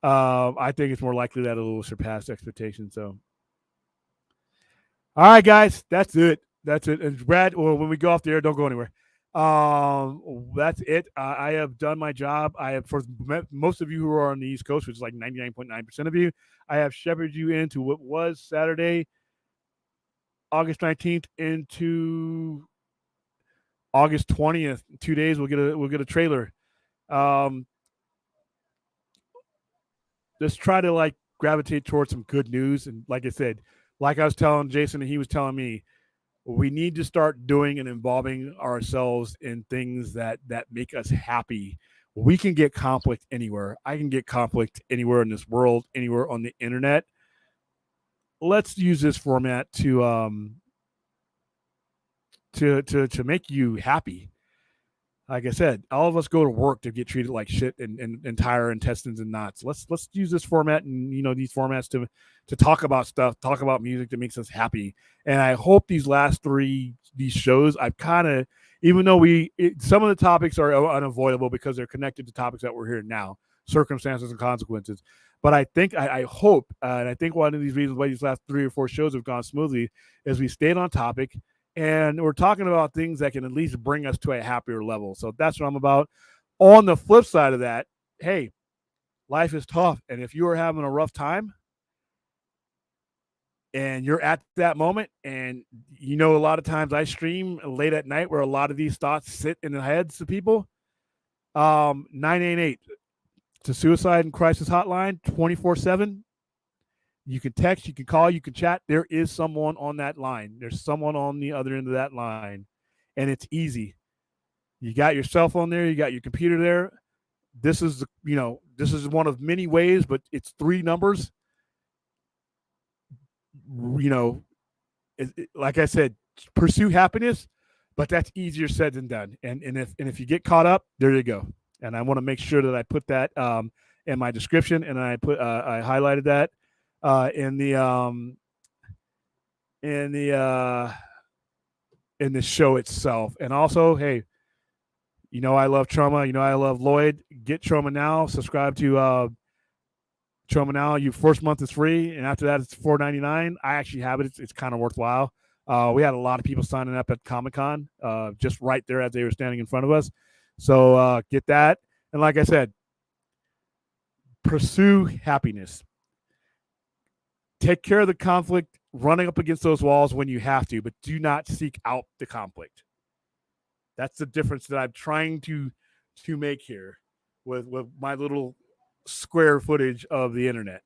I think it's more likely that it will surpass expectations. So, all right, guys, that's it. And Brad, when we go off the air, don't go anywhere. That's it. I have done my job. I have, for most of you who are on the East Coast, which is like 99.9% of you, I have shepherded you into what was Saturday, August 19th, into August 20th. 2 days, we'll get a trailer. Just try to gravitate towards some good news. And like I said, like I was telling Jason and he was telling me, we need to start doing and involving ourselves in things that make us happy. We can get conflict anywhere. I can get conflict anywhere in this world, anywhere on the internet. Let's use this format to make you happy. Like I said, all of us go to work to get treated like shit and tire intestines and knots. Let's use this format and these formats to talk about stuff, talk about music that makes us happy. And I hope these last these shows, I've kind of, even though some of the topics are unavoidable because they're connected to topics that we're hearing now, circumstances and consequences. But I think I hope, and I think one of these reasons why these last 3 or 4 shows have gone smoothly is we stayed on topic. And we're talking about things that can at least bring us to a happier level. So that's what I'm about. On the flip side of that, hey, life is tough. And if you are having a rough time and you're at that moment, and a lot of times I stream late at night where a lot of these thoughts sit in the heads of people, 988 to Suicide and Crisis Hotline, 24/7. You can text, you can call, you can chat. There is someone on that line. There's someone on the other end of that line, and it's easy. You got your cell phone there. You got your computer there. This is, this is one of many ways, but it's 3 numbers. Like I said, pursue happiness, but that's easier said than done. And if you get caught up, there you go. And I want to make sure that I put that in my description, and I highlighted that. In the show itself. And also, hey, I love Trauma, I love Lloyd. Get Trauma now. Subscribe to Trauma now. Your first month is free, and after that it's $4.99. I actually have it. It's kind of worthwhile. We had a lot of people signing up at Comic-Con, just right there as they were standing in front of us. So get that. And like I said, pursue happiness. Take care of the conflict, running up against those walls when you have to, but do not seek out the conflict. That's the difference that I'm trying to make here with my little square footage of the internet.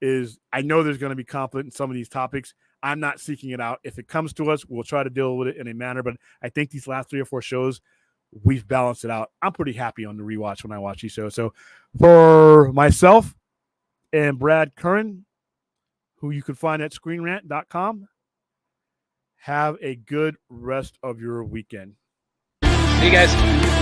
is I know there's going to be conflict in some of these topics. I'm not seeking it out. If it comes to us, we'll try to deal with it in a manner. But I think these last 3 or 4 shows, we've balanced it out. I'm pretty happy on the rewatch when I watch these shows. So for myself and Brad Curran, who you can find at screenrant.com, have a good rest of your weekend. See you guys.